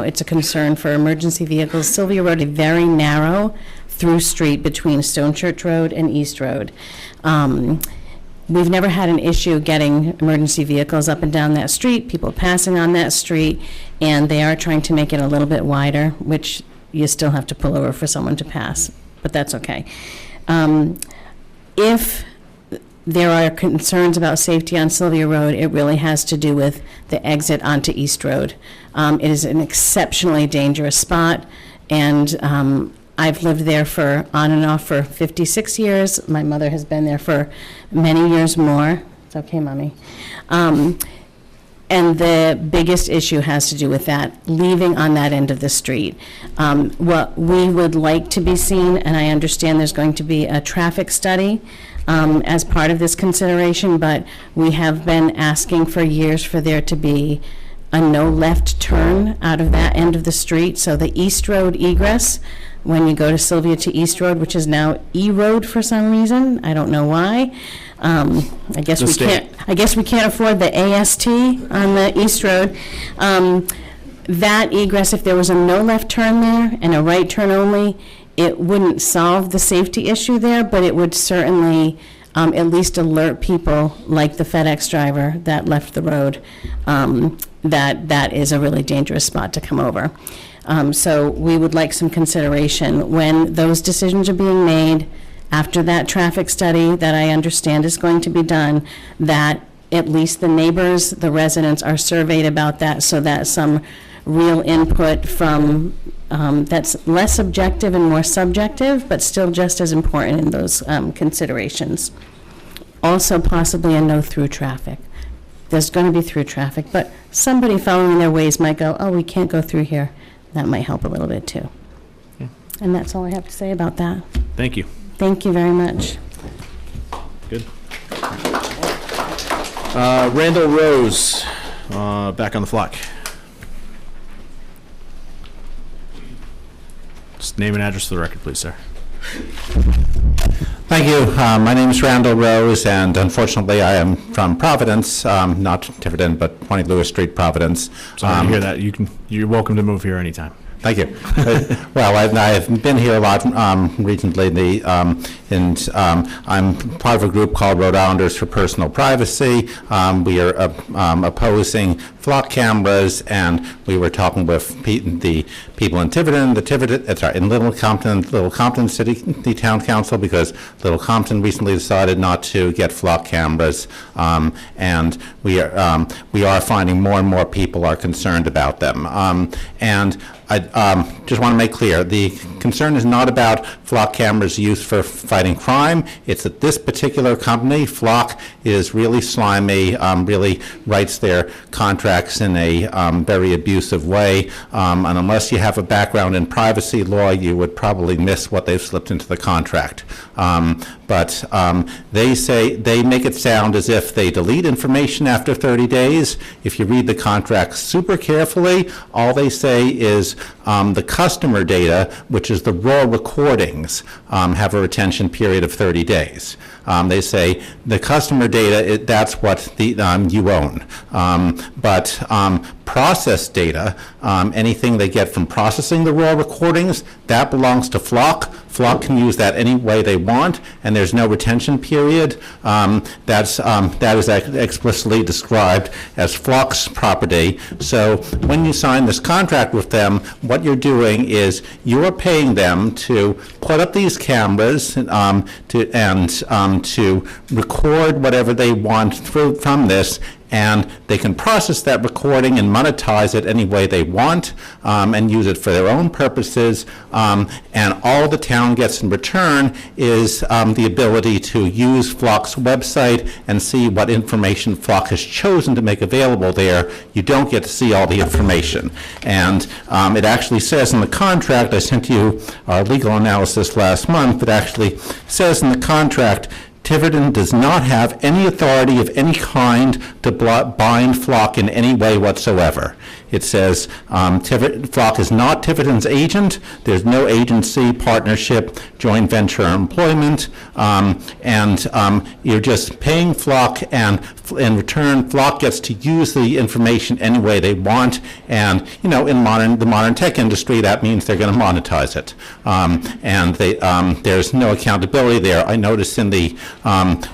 it's a concern for emergency vehicles. Sylvia Road, a very narrow through street between Stone Church Road and East Road. We've never had an issue getting emergency vehicles up and down that street, people passing on that street, and they are trying to make it a little bit wider, which you still have to pull over for someone to pass, but that's okay. If there are concerns about safety on Sylvia Road, it really has to do with the exit onto East Road. It is an exceptionally dangerous spot, and I've lived there on and off for 56 years. My mother has been there for many years more. It's okay, Mommy. And the biggest issue has to do with that, leaving on that end of the street. What we would like to be seen, and I understand there's going to be a traffic study as part of this consideration, but we have been asking for years for there to be a no left turn out of that end of the street. So the East Road egress, when you go to Sylvia to East Road, which is now E Road for some reason, I don't know why. I guess we can't afford the AST on the East Road. That egress, if there was a no left turn there and a right turn only, it wouldn't solve the safety issue there, but it would certainly at least alert people like the FedEx driver that left the road that is a really dangerous spot to come over. So we would like some consideration when those decisions are being made after that traffic study that I understand is going to be done, that at least the neighbors, the residents are surveyed about that so that some real input from, that's less objective and more subjective, but still just as important in those considerations. Also possibly a no through traffic. There's going to be through traffic, but somebody following their ways might go, oh, we can't go through here. That might help a little bit too. Yeah. And that's all I have to say about that. Thank you. Thank you very much. Good. Randall Rose, back on the flock. Just name and address for the record, please, sir. Thank you. My name is Randall Rose, and unfortunately, I am from Providence, not Tiverton, but 20 Lewis Street, Providence. Sorry to hear that. You're welcome to move here anytime. Thank you. Well, I've been here a lot recently, and I'm part of a group called Rhode Islanders for Personal Privacy. We are opposing flock cameras, and we were talking with the people in Tiverton, in Little Compton City the Town Council, because Little Compton recently decided not to get flock cameras, and we are finding more and more people are concerned about them. And I just want to make clear, the concern is not about flock cameras used for fighting crime. It's that this particular company, Flock, is really slimy, really writes their contracts in a very abusive way. And unless you have a background in privacy law, you would probably miss what they've slipped into the contract. But they make it sound as if they delete information after 30 days. If you read the contract super carefully, all they say is the customer data, which is the raw recordings, have a retention period of 30 days. They say the customer data, that's what you own. But process data, anything they get from processing the raw recordings, that belongs to Flock. Flock can use that any way they want, and there's no retention period. That is explicitly described as Flock's property. So when you sign this contract with them, what you're doing is you're paying them to put up these cameras to record whatever they want from this, and they can process that recording and monetize it any way they want, and use it for their own purposes, and all the town gets in return is the ability to use Flock's website and see what information Flock has chosen to make available there. You don't get to see all the information. And it actually says in the contract, I sent you our legal analysis last month, it actually says in the contract, Tiverton does not have any authority of any kind to bind Flock in any way whatsoever. It says Flock is not Tiverton's agent. There's no agency, partnership, joint venture, or employment, and you're just paying Flock, and in return, Flock gets to use the information any way they want. And in the modern tech industry, that means they're going to monetize it, and there's no accountability there. I noticed in the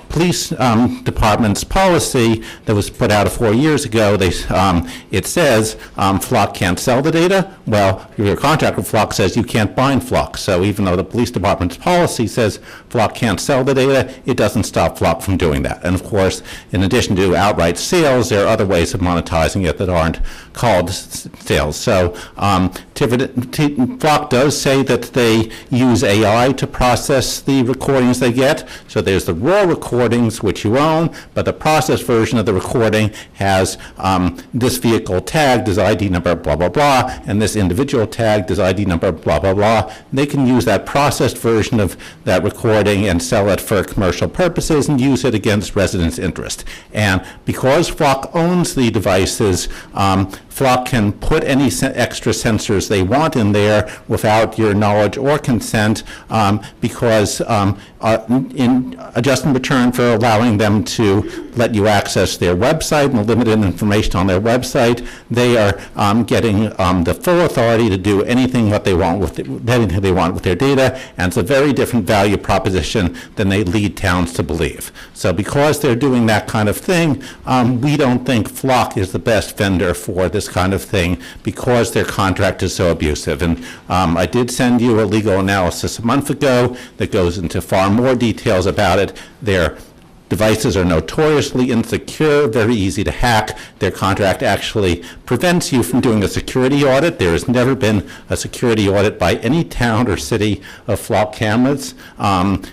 police department's policy that was put out 4 years ago, it says Flock can't sell the data. Well, your contract with Flock says you can't bind Flock. So even though the police department's policy says Flock can't sell the data, it doesn't stop Flock from doing that. And of course, in addition to outright sales, there are other ways of monetizing it that aren't called sales. So Flock does say that they use AI to process the recordings they get. So there's the raw recordings, which you own, but the processed version of the recording has this vehicle tagged as ID number blah, blah, blah, and this individual tagged as ID number blah, blah, blah. They can use that processed version of that recording and sell it for commercial purposes and use it against residents' interest. And because Flock owns the devices, Flock can put any extra sensors they want in there without your knowledge or consent, because just in return for allowing them to let you access their website and the limited information on their website, they are getting the full authority to do anything they want with their data, and it's a very different value proposition than they lead towns to believe. So because they're doing that kind of thing, we don't think Flock is the best vendor for this kind of thing because their contract is so abusive. And I did send you a legal analysis a month ago that goes into far more details about it. The devices are notoriously insecure, very easy to hack. Their contract actually prevents you from doing a security audit. There has never been a security audit by any town or city of flock cameras. When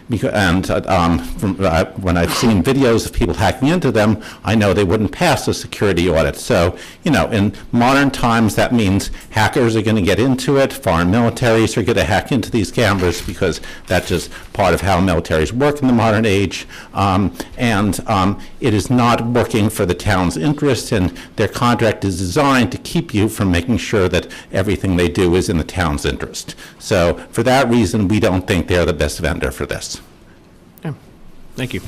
I've seen videos of people hacking into them, I know they wouldn't pass a security audit. So, in modern times, that means hackers are going to get into it. Foreign militaries are going to hack into these cameras because that's just part of how militaries work in the modern age. It is not working for the town's interest, and their contract is designed to keep you from making sure that everything they do is in the town's interest. So for that reason, we don't think they're the best vendor for this. Yeah. Thank you.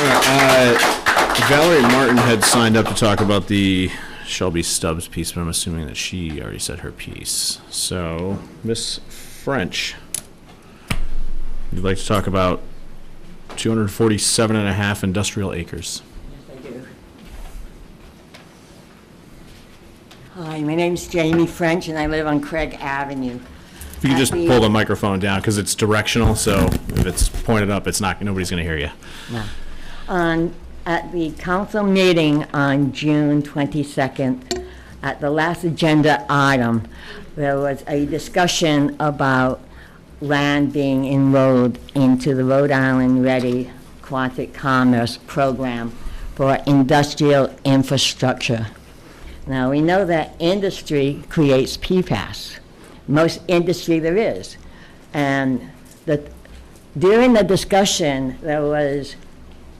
All right, Valerie Martin had signed up to talk about the Shelby Stubbs piece, but I'm assuming that she already said her piece. So, Miss French, you'd like to talk about 247.5 industrial acres. Yes, I do. Hi, my name's Jamie French, and I live on Craig Avenue. If you could just pull the microphone down, because it's directional, so if it's pointed up, it's not, nobody's going to hear you. No. At the council meeting on June 22nd, at the last agenda item, there was a discussion about land being enrolled into the Rhode Island Ready Quantic Commerce Program for industrial infrastructure. Now, we know that industry creates PFAS, most industry there is. And during the discussion, there was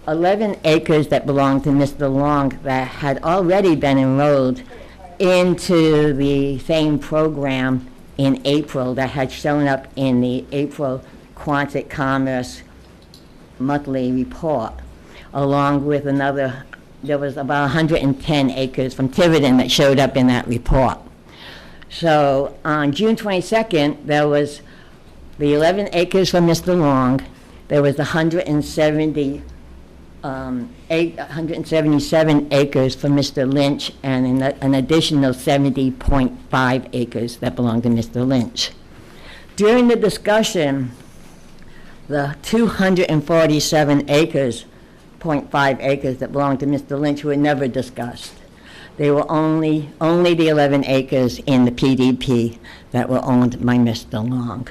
11 acres that belonged to Mr. Long that had already been enrolled into the same program in April that had shown up in the April Quantic Commerce monthly report, along with another, there was about 110 acres from Tiverton that showed up in that report. So on June 22nd, there was the 11 acres from Mr. Long, there was 177 acres for Mr. Lynch, and an additional 70.5 acres that belonged to Mr. Lynch. During the discussion, the 247 acres, 0.5 acres that belonged to Mr. Lynch were never discussed. They were only the 11 acres in the PDP that were owned by Mr. Long.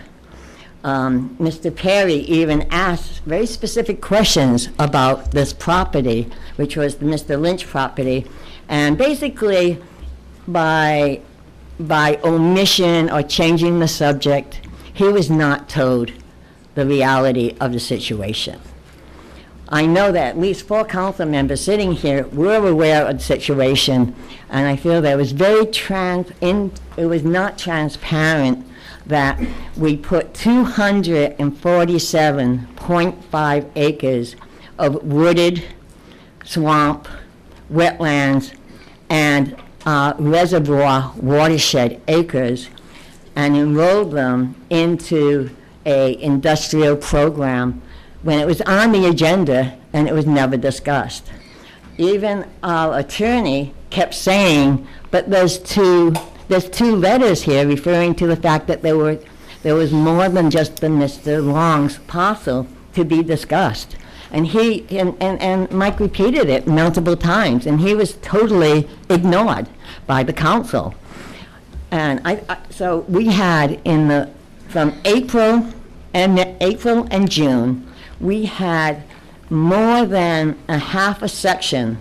Mr. Perry even asked very specific questions about this property, which was the Mr. Lynch property, and basically by omission or changing the subject, he was not told the reality of the situation. I know that at least 4 council members sitting here were aware of the situation, and I feel that it was it was not transparent that we put 247.5 acres of wooded swamp, wetlands, and reservoir watershed acres and enrolled them into a industrial program when it was on the agenda and it was never discussed. Even our attorney kept saying, but there's two letters here referring to the fact that there was more than just the Mr. Long's parcel to be discussed. And and Mike repeated it multiple times, and he was totally ignored by the council. And so we had from April and June, we had more than a half a section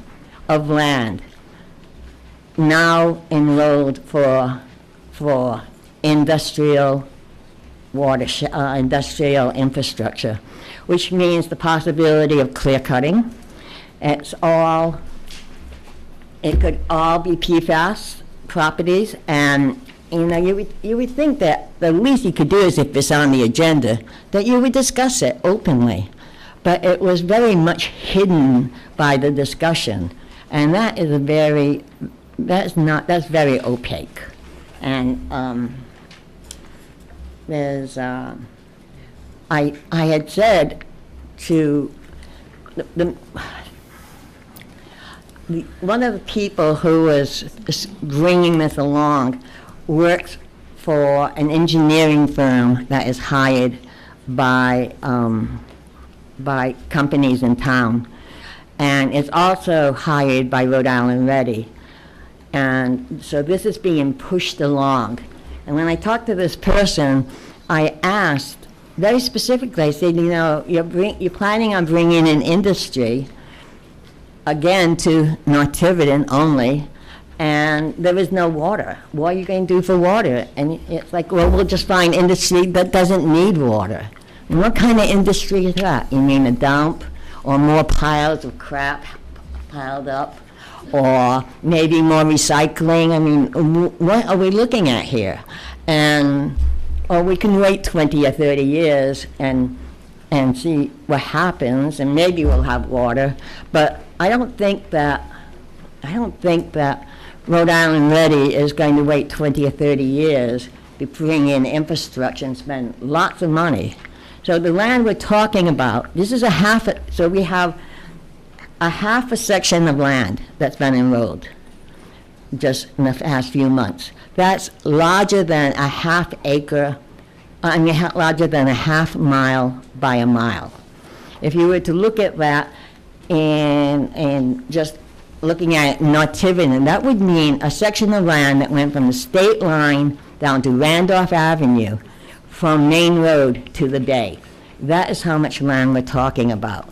of land now enrolled for industrial industrial infrastructure, which means the possibility of clear cutting. It could all be PFAS properties, and you would think that the least you could do is, if it's on the agenda, that you would discuss it openly. But it was very much hidden by the discussion, and that is that's very opaque. And I had said to one of the people who was bringing this along works for an engineering firm that is hired by companies in town. And it's also hired by Rhode Island Ready. And so this is being pushed along. And when I talked to this person, I asked very specifically, I said, you know, you're planning on bringing in industry, again, to North Tiverton only, and there is no water. What are you going to do for water? And it's like, well, we'll just find industry that doesn't need water. And what kind of industry is that? You mean a dump, or more piles of crap piled up, or maybe more recycling? I mean, what are we looking at here? And, or we can wait 20 or 30 years and see what happens, and maybe we'll have water. But I don't think that Rhode Island Ready is going to wait 20 or 30 years to bring in infrastructure and spend lots of money. So the land we're talking about, this is so we have a half a section of land that's been enrolled just in the past few months. That's larger than a half acre, larger than a half mile by a mile. If you were to look at that and just looking at North Tiverton, that would mean a section of land that went from the state line down to Randolph Avenue, from Main Road to the bay. That is how much land we're talking about.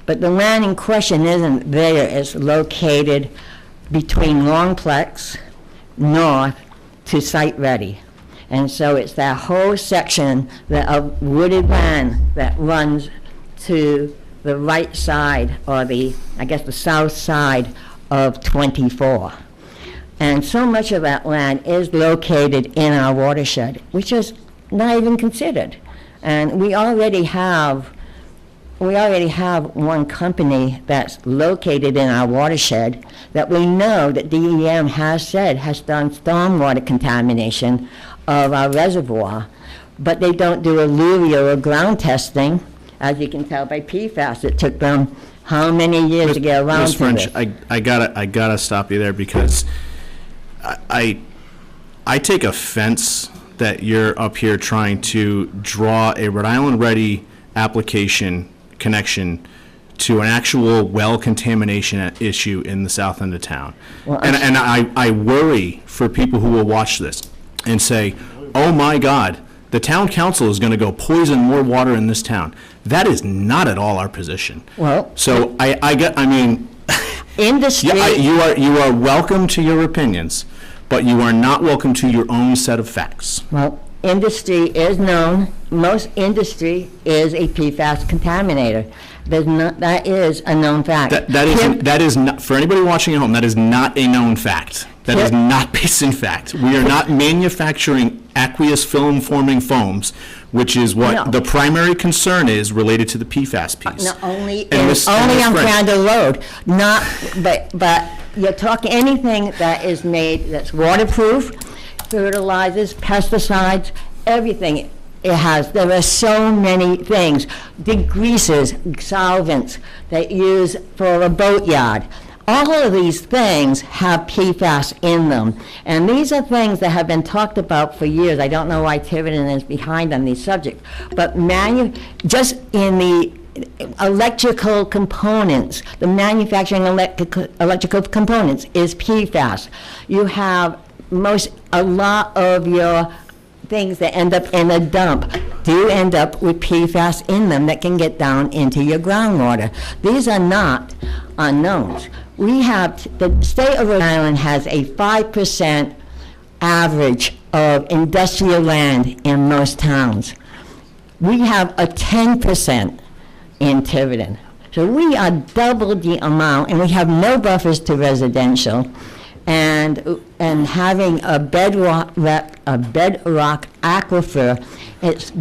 But the land in question isn't there. It's located between Longplex north to Site Ready. And so it's that whole section of wooded land that runs to the right side, or the south side of 24. And so much of that land is located in our watershed, which is not even considered. And we already have one company that's located in our watershed that we know that DEM has said has done stormwater contamination of our reservoir, but they don't do alluvial or ground testing, as you can tell by PFAS. It took them how many years to get around to French, this? I gotta stop you there, because I take offense that you're up here trying to draw a Rhode Island Ready application connection to an actual well contamination issue in the south end of town. Well, and I worry for people who will watch this and say, oh my God, the town council is going to go poison more water in this town. That is not at all our position. Well, so industry. You are welcome to your opinions, but you are not welcome to your own set of facts. Well, industry is known. Most industry is a PFAS contaminator. That is a known fact. That is not, for anybody watching at home, that is not a known fact. That is not based in fact. We are not manufacturing aqueous film-forming foams, which is what the primary concern is related to the PFAS piece. Only on Crandall Road. But you're talking anything that is made that's waterproof, fertilizers, pesticides, everything. There are so many things. Degreasers, solvents that use for a boatyard. All of these things have PFAS in them. And these are things that have been talked about for years. I don't know why Tiverton is behind on these subjects. But just in the electrical components, the manufacturing electrical components is PFAS. You have a lot of your things that end up in a dump do end up with PFAS in them that can get down into your groundwater. These are not unknowns. The state of Rhode Island has a 5% average of industrial land in most towns. We have a 10% in Tiverton. So we are double the amount, and we have no buffers to residential. And having a bedrock aquifer, it's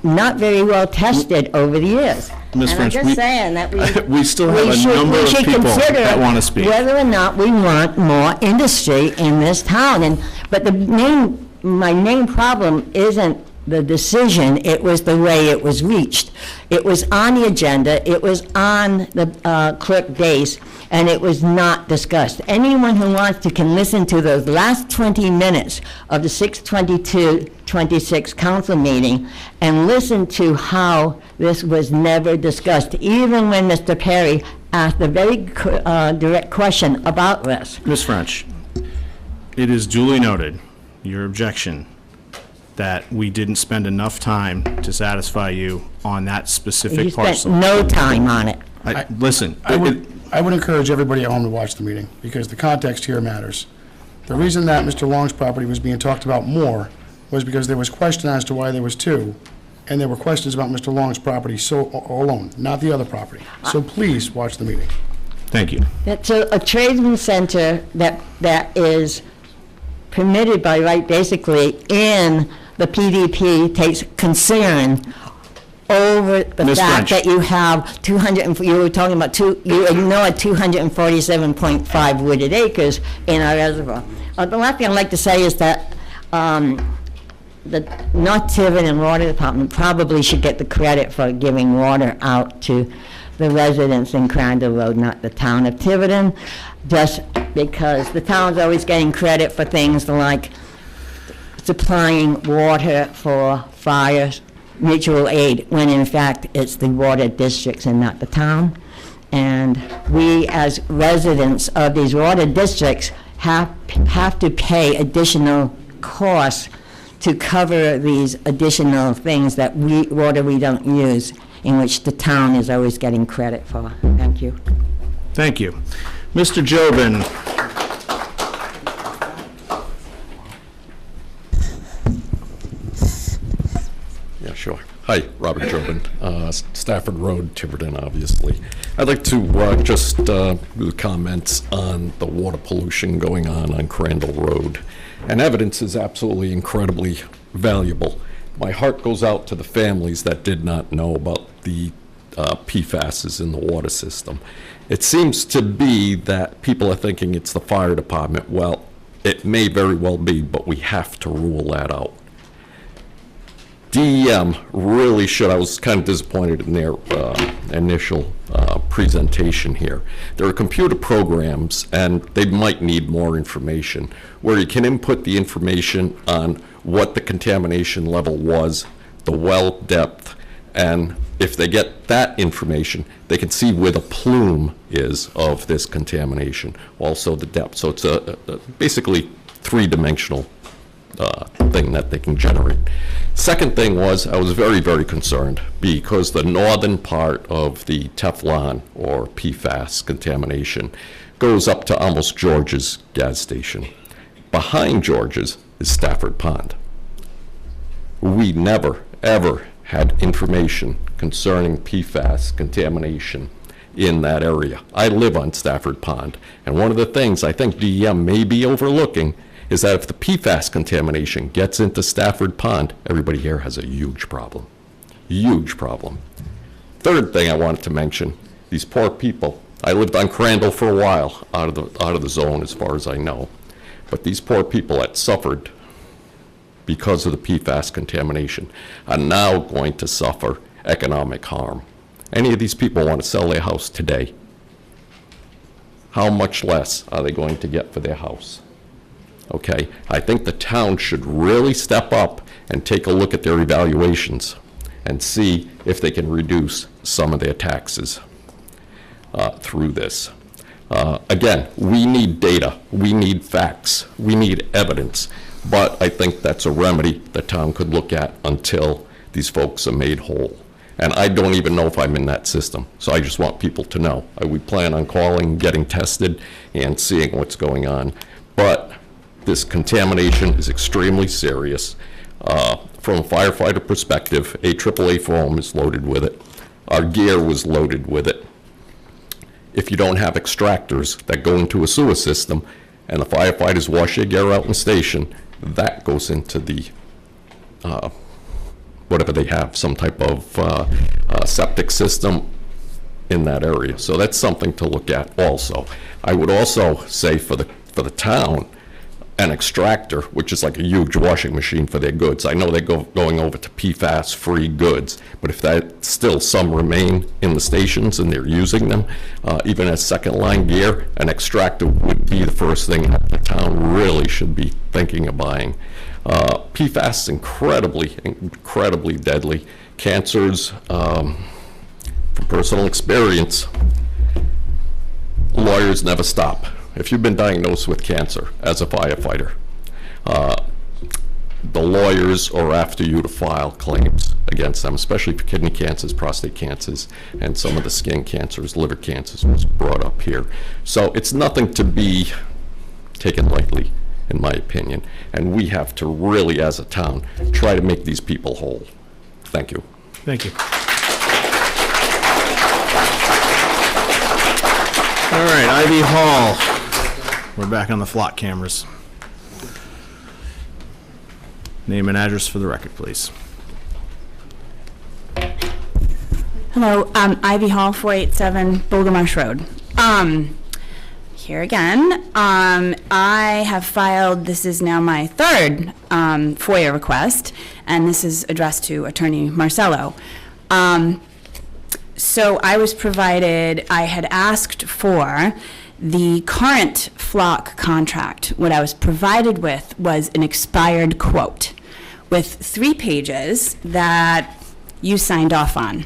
not very well tested over the years. Ms. And French, I'm just saying that we still have a number of people that want to speak. Whether or not we want more industry in this town. But my main problem isn't the decision, it was the way it was reached. It was on the agenda, it was on the clerk days, and it was not discussed. Anyone who wants to can listen to those last 20 minutes of the 6/22/26 council meeting and listen to how this was never discussed, even when Mr. Perry asked a very direct question about this. Ms. French, it is duly noted, your objection, that we didn't spend enough time to satisfy you on that specific You parcel. spent no time on it. Listen, I would encourage everybody at home to watch the meeting, because the context here matters. The reason that Mr. Long's property was being talked about more was because there was question as to why there was two, and there were questions about Mr. Long's property alone, not the other property. So please watch the meeting. Thank you. It's a tradesman center that is permitted by right, basically, in the PDP takes concern over the Ms. fact French. that you have 200, you were talking about you ignore 247.5 wooded acres in our reservoir. The last thing I'd like to say is that the North Tiverton Water Department probably should get the credit for giving water out to the residents in Crandall Road, not the town of Tiverton, just because the town's always getting credit for things like supplying water for fire, mutual aid, when in fact it's the water districts and not the town. And we, as residents of these water districts, have to pay additional costs to cover these additional things that water we don't use, in which the town is always getting credit for. Thank you. Thank you. Mr. Jobin. Yeah, sure. Hi, Robert Jobin, Stafford Road, Tiverton, obviously. I'd like to just do comments on the water pollution going on Crandall Road. And evidence is absolutely incredibly valuable. My heart goes out to the families that did not know about the PFASs in the water system. It seems to be that people are thinking it's the fire department. Well, it may very well be, but we have to rule that out. DEM really should, I was kind of disappointed in their initial presentation here. There are computer programs, and they might need more information, where you can input the information on what the contamination level was, the well depth, and if they get that information, they can see where the plume is of this contamination, also the depth. So it's a basically three-dimensional thing that they can generate. Second thing was, I was very, very concerned because the northern part of the Teflon or PFAS contamination goes up to almost George's gas station. Behind George's is Stafford Pond. We never, ever had information concerning PFAS contamination in that area. I live on Stafford Pond, and one of the things I think DEM may be overlooking is that if the PFAS contamination gets into Stafford Pond, everybody here has a huge problem. Huge problem. Third thing I wanted to mention, these poor people. I lived on Crandall for a while, out of the zone as far as I know. But these poor people that suffered because of the PFAS contamination are now going to suffer economic harm. Any of these people want to sell their house today. How much less are they going to get for their house? Okay, I think the town should really step up and take a look at their evaluations and see if they can reduce some of their taxes through this. Again, we need data, we need facts, we need evidence, but I think that's a remedy the town could look at until these folks are made whole. And I don't even know if I'm in that system, so I just want people to know. We plan on calling, getting tested, and seeing what's going on. But this contamination is extremely serious. From a firefighter perspective, a AAA foam is loaded with it. Our gear was loaded with it. If you don't have extractors that go into a sewer system and the firefighters wash their gear out in the station, that goes into the, whatever they have, some type of septic system in that area. So that's something to look at also. I would also say for the town, an extractor, which is like a huge washing machine for their goods. I know they're going over to PFAS-free goods, but if that still some remain in the stations and they're using them, even as second-line gear, an extractor would be the first thing that the town really should be thinking of buying. PFAS is incredibly deadly. Cancers, from personal experience, lawyers never stop. If you've been diagnosed with cancer as a firefighter, the lawyers are after you to file claims against them, especially for kidney cancers, prostate cancers, and some of the skin cancers, liver cancers was brought up here. So it's nothing to be taken lightly, in my opinion. And we have to really, as a town, try to make these people whole. Thank you. Thank you. All right, Ivy Hall. We're back on the flock cameras. Name and address for the record, please. Hello, Ivy Hall, 487 Boulder Marsh Road. Here again, I have filed, this is now my third FOIA request, and this is addressed to Attorney Marcello. So I was provided, I had asked for the current flock contract. What I was provided with was an expired quote with 3 pages that you signed off on.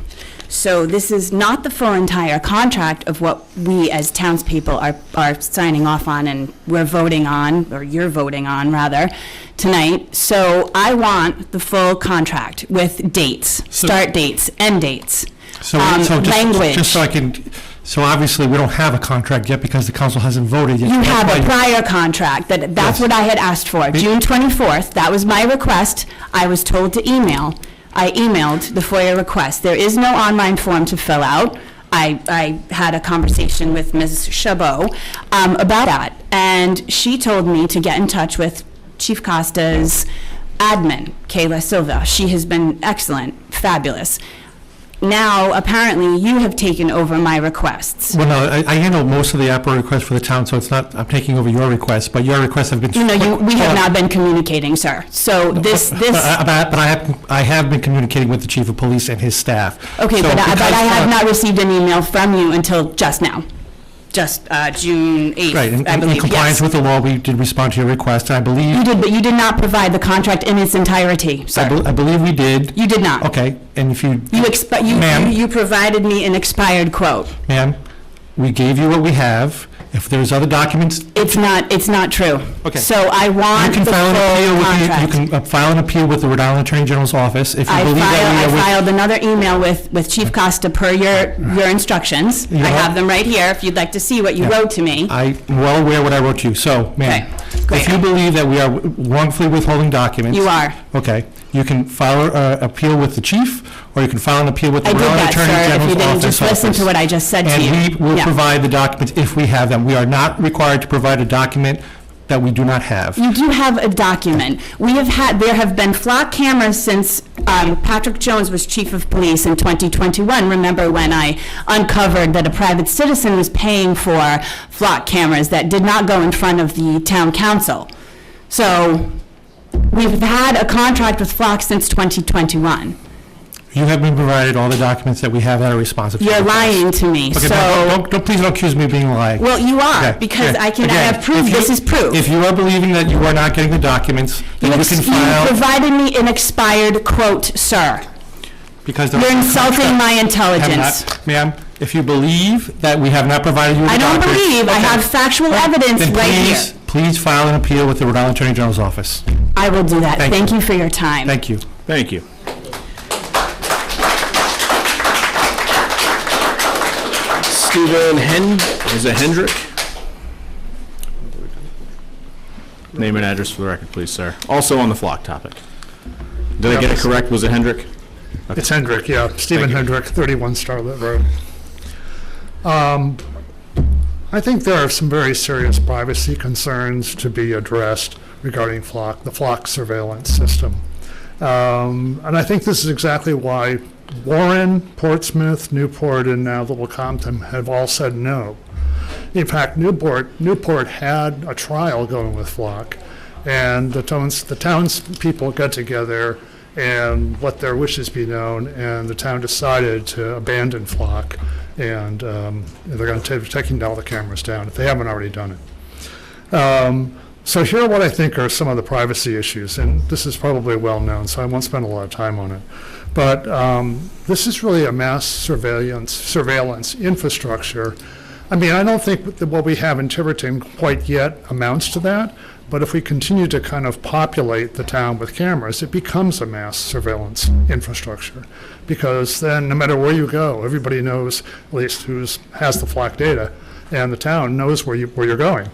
So this is not the full entire contract of what we as townspeople are signing off on and we're voting on, or you're voting on rather, tonight. So I want the full contract with dates, start dates, end dates, language. Just so I can, so obviously we don't have a contract yet because the council hasn't voted yet. You have a prior contract, that's yes. What I had asked for, June 24th, that was my request. I was told to email. I emailed the FOIA request. There is no online form to fill out. I had a conversation with Ms. Chabot about that, and she told me to get in touch with Chief Costa's admin, Kayla Silva. She has been excellent, fabulous. Now, apparently, you have taken over my requests. Well, no, I handle most of the APRA requests for the town, so it's not, I'm taking over your requests, but your requests have been... No, we have not been communicating, sir. So this... But I have been communicating with the chief of police and his staff. Okay, so but I have not received an email from you until just now. Just June 8th, right, I believe, in compliance with the law, we did respond to your request, and I believe... You did, but you did not provide the contract in its entirety, sir. I believe we did. You did not. Okay, and if you... You provided me an expired quote. Ma'am, we gave you what we have. If there's other documents... It's not true. Okay. So I want the full contract. You can file an appeal with the Rhode Island Attorney General's office if you believe that I filed another email with Chief Costa per your instructions. I have them right here if you'd like to see what you wrote to me. I'm well aware what I wrote to you. So, ma'am, if you believe that we are wrongfully withholding documents... You are. Okay. You can file an appeal with the chief, or you can file an appeal with the Rhode Island Attorney General's office. I did that, sir, if you didn't just listen to what I just said to you. And we will provide the documents if we have them. We are not required to provide a document that we do not have. You do have a document. There have been flock cameras since Patrick Jones was chief of police in 2021. Remember when I uncovered that a private citizen was paying for flock cameras that did not go in front of the town council. So we've had a contract with Flock since 2021. You have been provided all the documents that we have that are responsive. You're lying to me. Okay, so please don't accuse me of being lying. Well, you are, because I have proof. This is proof. If you are believing that you are not getting the documents, then you can file. You provided me an expired quote, sir. Because you're insulting my intelligence. Ma'am, if you believe that we have not provided you with the documents. I don't believe. I have factual evidence right here. Please file an appeal with the Rhode Island Attorney General's office. I will do that. Thank you for your time. Thank you. Thank you. Stephen Hendrick? Name and address for the record, please, sir. Also on the flock topic. Did I get it correct? Was it Hendrick? Okay. It's Hendrick, yeah. Stephen Hendrick, 31 Starlet Road. I think there are some very serious privacy concerns to be addressed regarding the flock surveillance system. And I think this is exactly why Warren, Portsmouth, Newport, and now Little Compton have all said no. In fact, Newport had a trial going with Flock, And the townspeople got together and let their wishes be known, and the town decided to abandon Flock, and they're going to be taking all the cameras down if they haven't already done it. So here are what I think are some of the privacy issues, and this is probably well known, so I won't spend a lot of time on it. But this is really a mass surveillance infrastructure. I mean, I don't think that what we have in Tiverton quite yet amounts to that, but if we continue to kind of populate the town with cameras, it becomes a mass surveillance infrastructure. Because then, no matter where you go, everybody knows, at least who has the Flock data, and the town knows where you're going.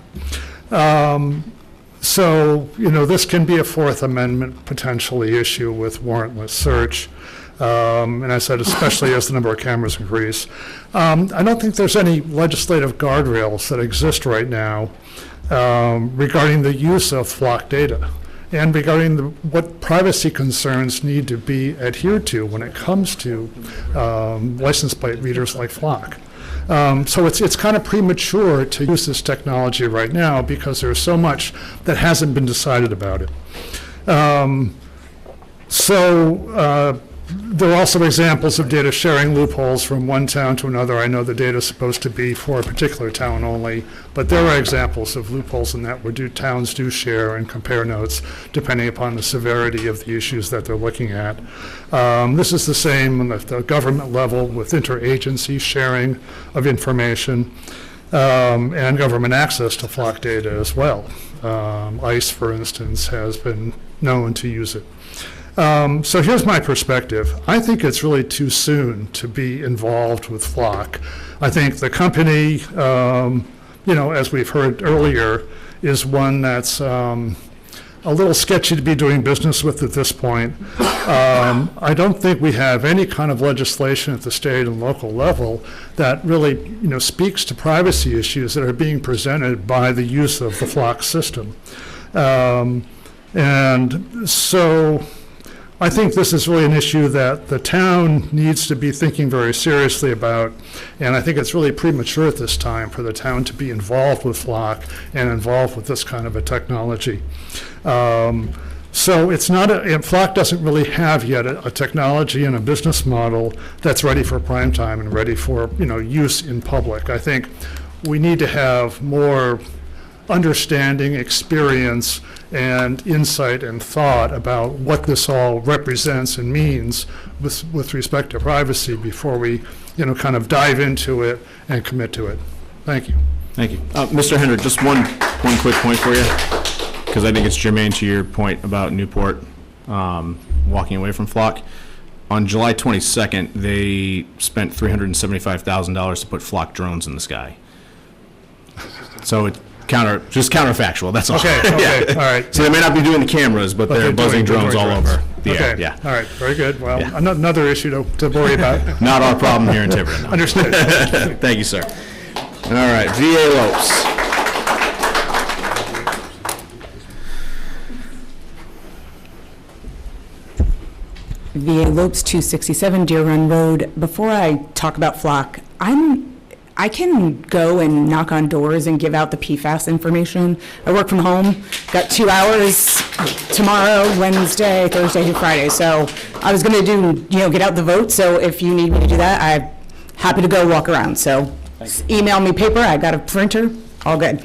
So, this can be a Fourth Amendment potentially issue with warrantless search. And I said, especially as the number of cameras increase. I don't think there's any legislative guardrails that exist right now regarding the use of Flock data and regarding what privacy concerns need to be adhered to when it comes to license plate readers like Flock. So it's kind of premature to use this technology right now because there's so much that hasn't been decided about it. There are also examples of data sharing loopholes from one town to another. I know the data is supposed to be for a particular town only, but there are examples of loopholes in that where towns do share and compare notes depending upon the severity of the issues that they're looking at. This is the same at the government level with interagency sharing of information and government access to Flock data as well. ICE, for instance, has been known to use it. So here's my perspective. I think it's really too soon to be involved with Flock. I think the company, as we've heard earlier, is one that's a little sketchy to be doing business with at this point. I don't think we have any kind of legislation at the state and local level that really, speaks to privacy issues that are being presented by the use of the Flock system. And so I think this is really an issue that the town needs to be thinking very seriously about, and I think it's really premature at this time for the town to be involved with Flock and involved with this kind of a technology. So it's not Flock doesn't really have yet a technology and a business model that's ready for prime time and ready for use in public. I think we need to have more understanding, experience, and insight and thought about what this all represents and means with respect to privacy before we, kind of dive into it and commit to it. Thank you. Thank you. Mr. Hendrick, just one quick point for you, because I think it's germane to your point about Newport walking away from Flock. On July 22nd, they spent $375,000 to put Flock drones in the sky. So it's counterfactual, that's all. Okay, Yeah. all right. So they may not be doing the cameras, but they're buzzing drones all over the air. Okay, Yeah. all right, very good. Well, another issue to worry about. Not our problem here in Tiverton. no. Understood. Thank you, sir. All right, VA Lopes. VA Lopes, 267 Deer Run Road. Before I talk about Flock, I can go and knock on doors and give out the PFAS information. I work from home, got 2 hours tomorrow, Wednesday, Thursday, through Friday. So I was going to get out the vote. So if you need me to do that, I'm happy to go walk around. So email me paper. I got a printer. All good.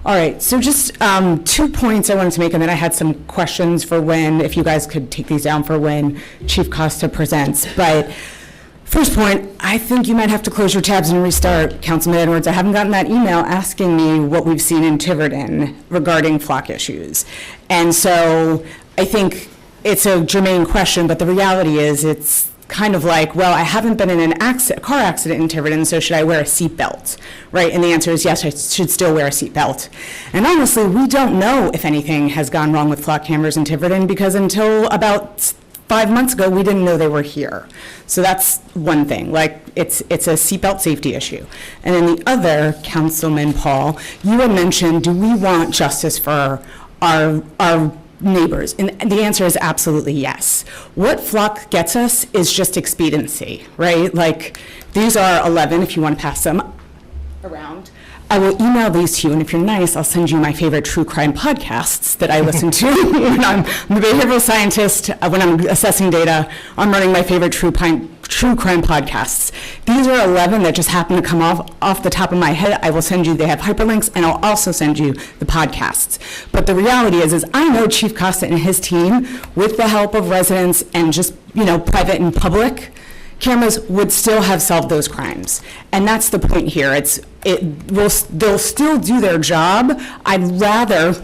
All right. So just 2 points I wanted to make, and then I had some questions for if you guys could take these down for when Chief Costa presents. But first point, I think you might have to close your tabs and restart, Councilman Edwards. I haven't gotten that email asking me what we've seen in Tiverton regarding Flock issues. And so I think it's a germane question, but the reality is it's kind of like, well, I haven't been in a car accident in Tiverton, so should I wear a seatbelt, right? And the answer is yes, I should still wear a seatbelt. And honestly, we don't know if anything has gone wrong with Flock cameras in Tiverton because until about 5 months ago, we didn't know they were here. So that's one thing, like it's a seatbelt safety issue. And then the other, Councilman Paul, you had mentioned, do we want justice for our neighbors? And the answer is absolutely yes. What Flock gets us is just expediency, right? Like these are 11, if you want to pass them around. I will email these to you, and if you're nice, I'll send you my favorite true crime podcasts that I listen to when I'm a behavioral scientist. When I'm assessing data, I'm running my favorite true crime podcasts. These are 11 that just happen to come off the top of my head. I will send you, they have hyperlinks, and I'll also send you the podcasts. But the reality is I know Chief Costa and his team, with the help of residents and just, private and public cameras, would still have solved those crimes. And that's the point here. They'll still do their job. I'd rather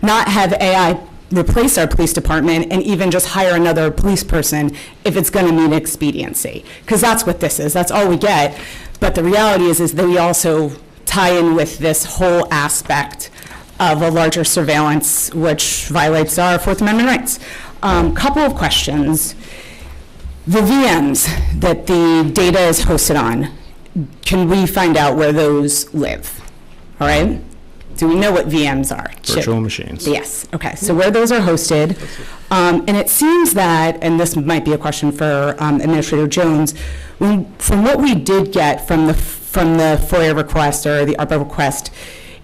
not have AI replace our police department and even just hire another police person if it's going to mean expediency. Because that's what this is. That's all we get. But the reality is that we also tie in with this whole aspect of a larger surveillance, which violates our Fourth Amendment rights. Couple of questions. The VMs that the data is hosted on, can we find out where those live? All right? Do we know what VMs are? Virtual machines. Yes. Okay. So where those are hosted, and it seems that, and this might be a question for Administrator Jones, from what we did get from the FOIA request or the ARPA request,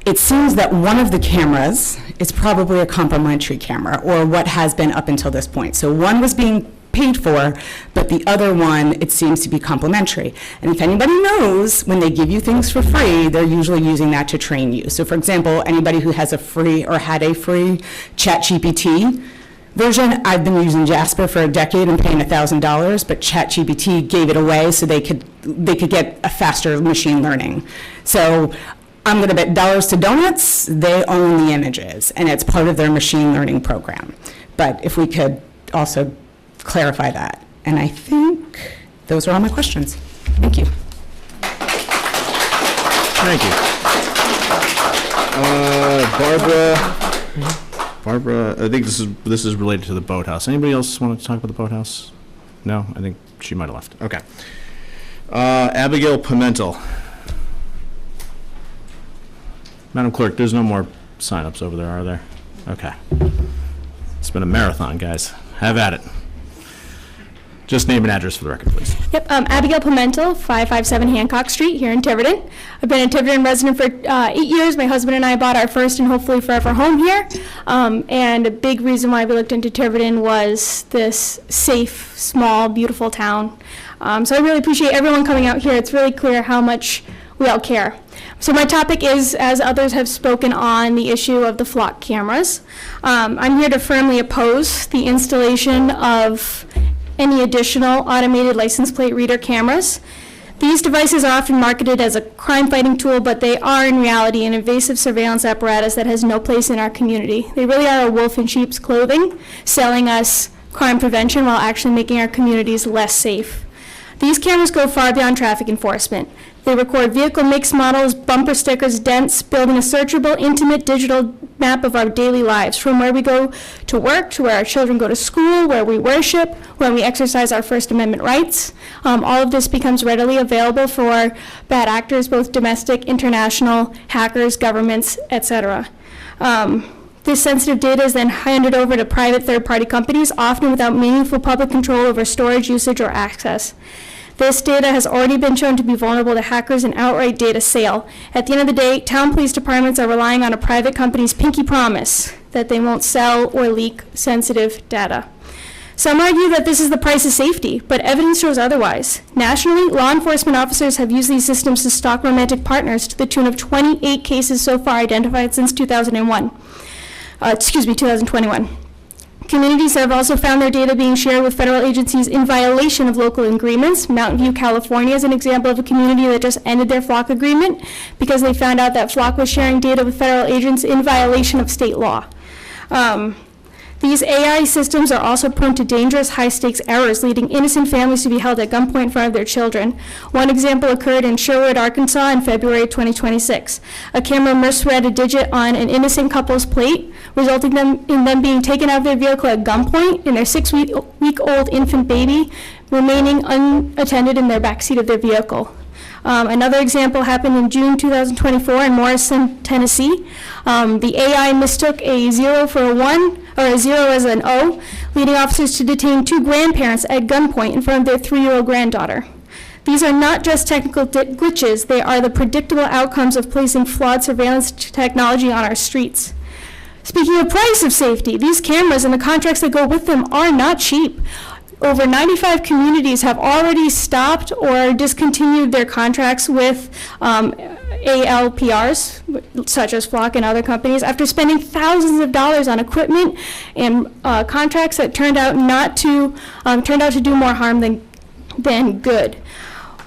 it seems that one of the cameras is probably a complimentary camera, or what has been up until this point. So one was being paid for, but the other one, it seems to be complimentary. And if anybody knows, when they give you things for free, they're usually using that to train you. So for example, anybody who has a free or had a free ChatGPT version, I've been using Jasper for a decade and paying $1,000, but ChatGPT gave it away so they could get a faster machine learning. So I'm going to bet dollars to donuts, they own the images, and it's part of their machine learning program. But if we could also clarify that. And I think those are all my questions. Thank you. Thank you. Barbara, I think this is related to the boathouse. Anybody else want to talk about the boathouse? No? I think she might have left. Okay. Abigail Pimentel. Madam Clerk, there's no more sign-ups over there, are there? Okay. It's been a marathon, guys. Have at it. Just name and address for the record, please. Yep, Abigail Pimentel, 557 Hancock Street here in Tiverton. I've been a Tiverton resident for 8 years. My husband and I bought our first and hopefully forever home here. And a big reason why we looked into Tiverton was this safe, small, beautiful town. So I really appreciate everyone coming out here. It's really clear how much we all care. So my topic is, as others have spoken on, the issue of the flock cameras. I'm here to firmly oppose the installation of any additional automated license plate reader cameras. These devices are often marketed as a crime-fighting tool, but they are in reality an invasive surveillance apparatus that has no place in our community. They really are a wolf in sheep's clothing, selling us crime prevention while actually making our communities less safe. These cameras go far beyond traffic enforcement. They record vehicle makes, models, bumper stickers, dents, building a searchable, intimate digital map of our daily lives, from where we go to work, to where our children go to school, where we worship, when we exercise our First Amendment rights. All of this becomes readily available for bad actors, both domestic, international, hackers, governments, etc. This sensitive data is then handed over to private third-party companies, often without meaningful public control over storage, usage, or access. This data has already been shown to be vulnerable to hackers and outright data sale. At the end of the day, town police departments are relying on a private company's pinky promise that they won't sell or leak sensitive data. Some argue that this is the price of safety, but evidence shows otherwise. Nationally, law enforcement officers have used these systems to stalk romantic partners to the tune of 28 cases so far identified since 2021. 2021. Communities have also found their data being shared with federal agencies in violation of local agreements. Mountain View, California is an example of a community that just ended their flock agreement because they found out that flock was sharing data with federal agents in violation of state law. These AI systems are also prone to dangerous, high-stakes errors, leading innocent families to be held at gunpoint in front of their children. One example occurred in Sherwood, Arkansas in February 2026. A camera misread a digit on an innocent couple's plate, resulting in them being taken out of their vehicle at gunpoint and their 6-week-old infant baby remaining unattended in their backseat of their vehicle. Another example happened in June 2024 in Morrison, Tennessee. The AI mistook a 0 for a 1, or a 0 as an O, leading officers to detain 2 grandparents at gunpoint in front of their 3-year-old granddaughter. These are not just technical glitches, they are the predictable outcomes of placing flawed surveillance technology on our streets. Speaking of price of safety, these cameras and the contracts that go with them are not cheap. Over 95 communities have already stopped or discontinued their contracts with ALPRs, such as Flock and other companies, after spending thousands of dollars on equipment and contracts that turned out to do more harm than good.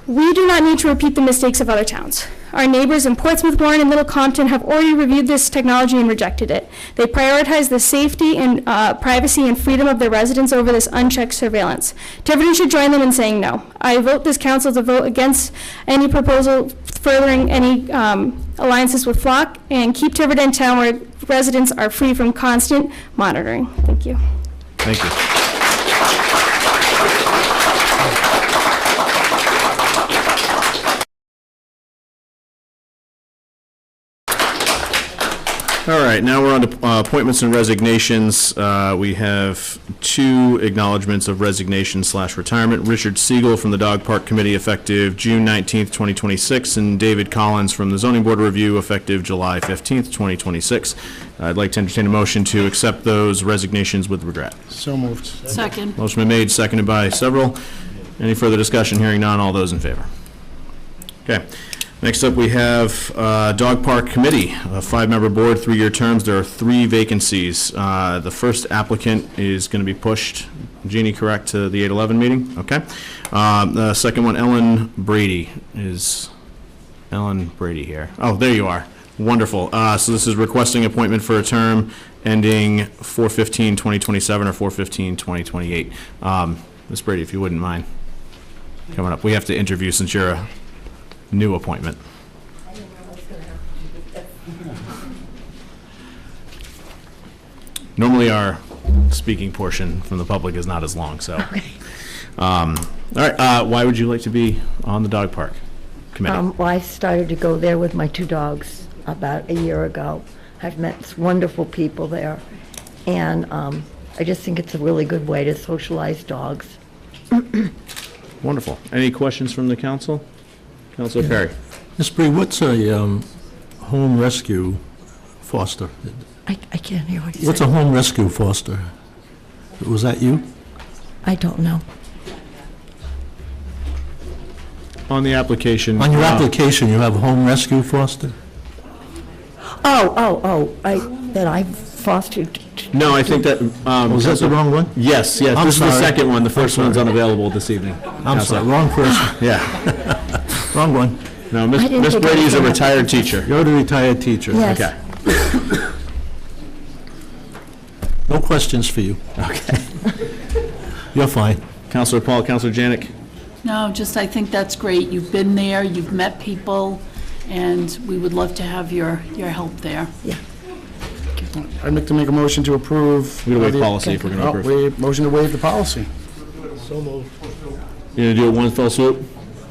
We do not need to repeat the mistakes of other towns. Our neighbors in Portsmouth, Warren, and Little Compton have already reviewed this technology and rejected it. They prioritize the safety and privacy and freedom of their residents over this unchecked surveillance. Tiverton should join them in saying no. I vote this council to vote against any proposal furthering any alliances with Flock, and keep Tiverton town where residents are free from constant monitoring. Thank you. Thank you. All right, now we're on to appointments and resignations. We have 2 acknowledgements of resignation / retirement. Richard Siegel from the Dog Park Committee effective June 19th, 2026, and David Collins from the Zoning Board of Review effective July 15th, 2026. I'd like to entertain a motion to accept those resignations with regret. So moved. Second. Motion been made, seconded by several. Any further discussion? Hearing none, all those in favor? Okay. Next up, we have Dog Park Committee, a 5-member board, 3-year terms. There are 3 vacancies. The first applicant is going to be pushed, Jeannie, correct, to the 8/11 meeting? Okay. The second one, Ellen Brady. Is Ellen Brady here? Oh, there you are. Wonderful. So this is requesting appointment for a term ending 4/15/2027 or 4/15/2028. Ms. Brady, if you wouldn't mind coming up. We have to interview since you're a new appointment. Normally our speaking portion from the public is not as long, so. Okay. All right, why would you like to be on the dog park committee? Well, I started to go there with my 2 dogs about a year ago. I've met wonderful people there, and I just think it's a really good way to socialize dogs. Wonderful. Any questions from the council? Councilor Perry. Ms. Bree, what's a home rescue foster? I can't hear what you said. What's a home rescue foster? Was that you? I don't know. On the application. On your application, you have home rescue foster? That I fostered. No, I think that. Was that the wrong one? Yes, yes. I'm This is the sorry. second one. The first I'm one's sorry. unavailable this evening. I'm sorry, wrong person. Yeah. Wrong one. No, I Miss didn't think Brady is a it was retired teacher. You're the retired teacher. Yes. Okay. No questions for you. Okay. You're fine. Councilor Paul, Councilor Janik. No, just I think that's great. You've been there, you've met people, and we would love to have your help there. Yeah. I'd like to make a motion to approve. We're going to waive policy if we're going to approve. Motion to waive the policy. So moved. You're going to do it one fell swoop?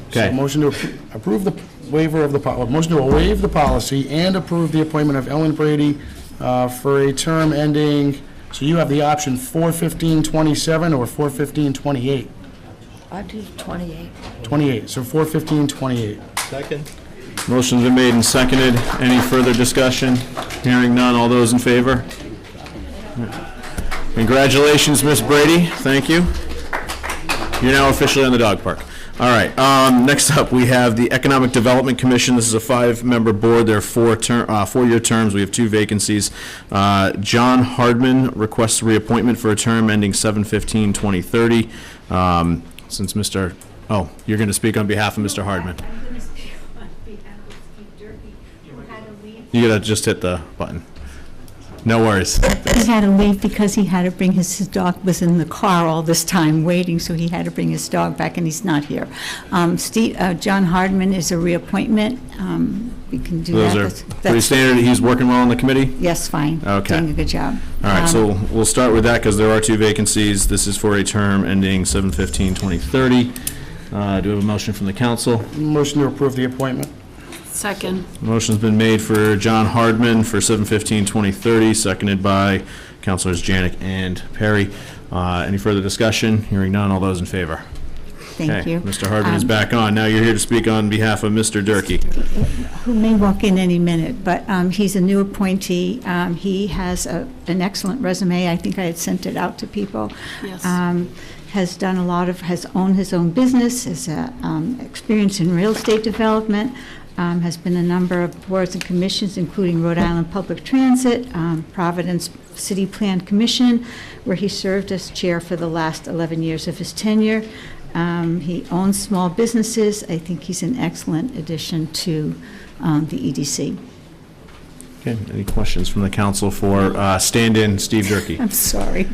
Okay. So motion to approve the waiver of the, motion to waive the policy and approve the appointment of Ellen Brady for a term ending, so you have the option 4/15/27 or 4/15/28. I do 28. 28, so 4/15/28. Second. Motion's been made and seconded. Any further discussion? Hearing none. All those in favor? Congratulations, Miss Brady. Thank you. You're now officially on the dog park. All right. Next up, we have the Economic Development Commission. This is a 5-member board. There are 4-year terms. We have 2 vacancies. John Hardman requests reappointment for a term ending 7/15/2030. Since Mr. Oh, you're going to speak on behalf of Mr. Hardman. You got to just hit the button. No worries. He had to leave because he had to bring his dog, was in the car all this time waiting, so he had to bring his dog back, and he's not here. John Hardman is a reappointment. We can do that. Those are pretty standard. He's working well on the committee? Yes, fine. Okay. Doing a good job. All right, so we'll start with that because there are 2 vacancies. This is for a term ending 7/15/2030. Do we have a motion from the council? Motion to approve the appointment. Second. Motion's been made for John Hardman for 7/15/2030, seconded by Councilors Janik and Perry. Any further discussion? Hearing none. All those in favor? Thank Okay, you. Mr. Hardman is back on. Now you're here to speak on behalf of Mr. Durkee. Who may walk in any minute, but he's a new appointee. He has an excellent resume. I think I had sent it out to people. Yes. Has done has owned his own business, has experience in real estate development, has been a number of boards and commissions, including Rhode Island Public Transit, Providence City Plan Commission, where he served as chair for the last 11 years of his tenure. He owns small businesses. I think he's an excellent addition to the EDC. Okay, any questions from the council for stand-in Steve Durkee? I'm sorry.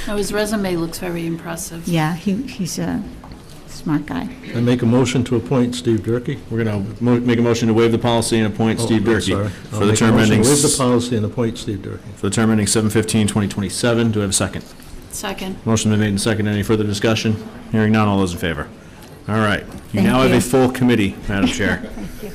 No, his resume looks very impressive. Yeah, he's a smart guy. I make a motion to appoint Steve Durkee. We're going to make a motion to waive the policy and appoint Steve I'm Durkee sorry. for I'll the make a term motion to ending waive the policy and appoint Steve Durkee. for the term ending 7/15/2027. Do I have a second? Second. Motion been made and seconded. Any further discussion? Hearing none. All those in favor? All right. You Thank now have you. a full committee, Madam Chair. Thank you.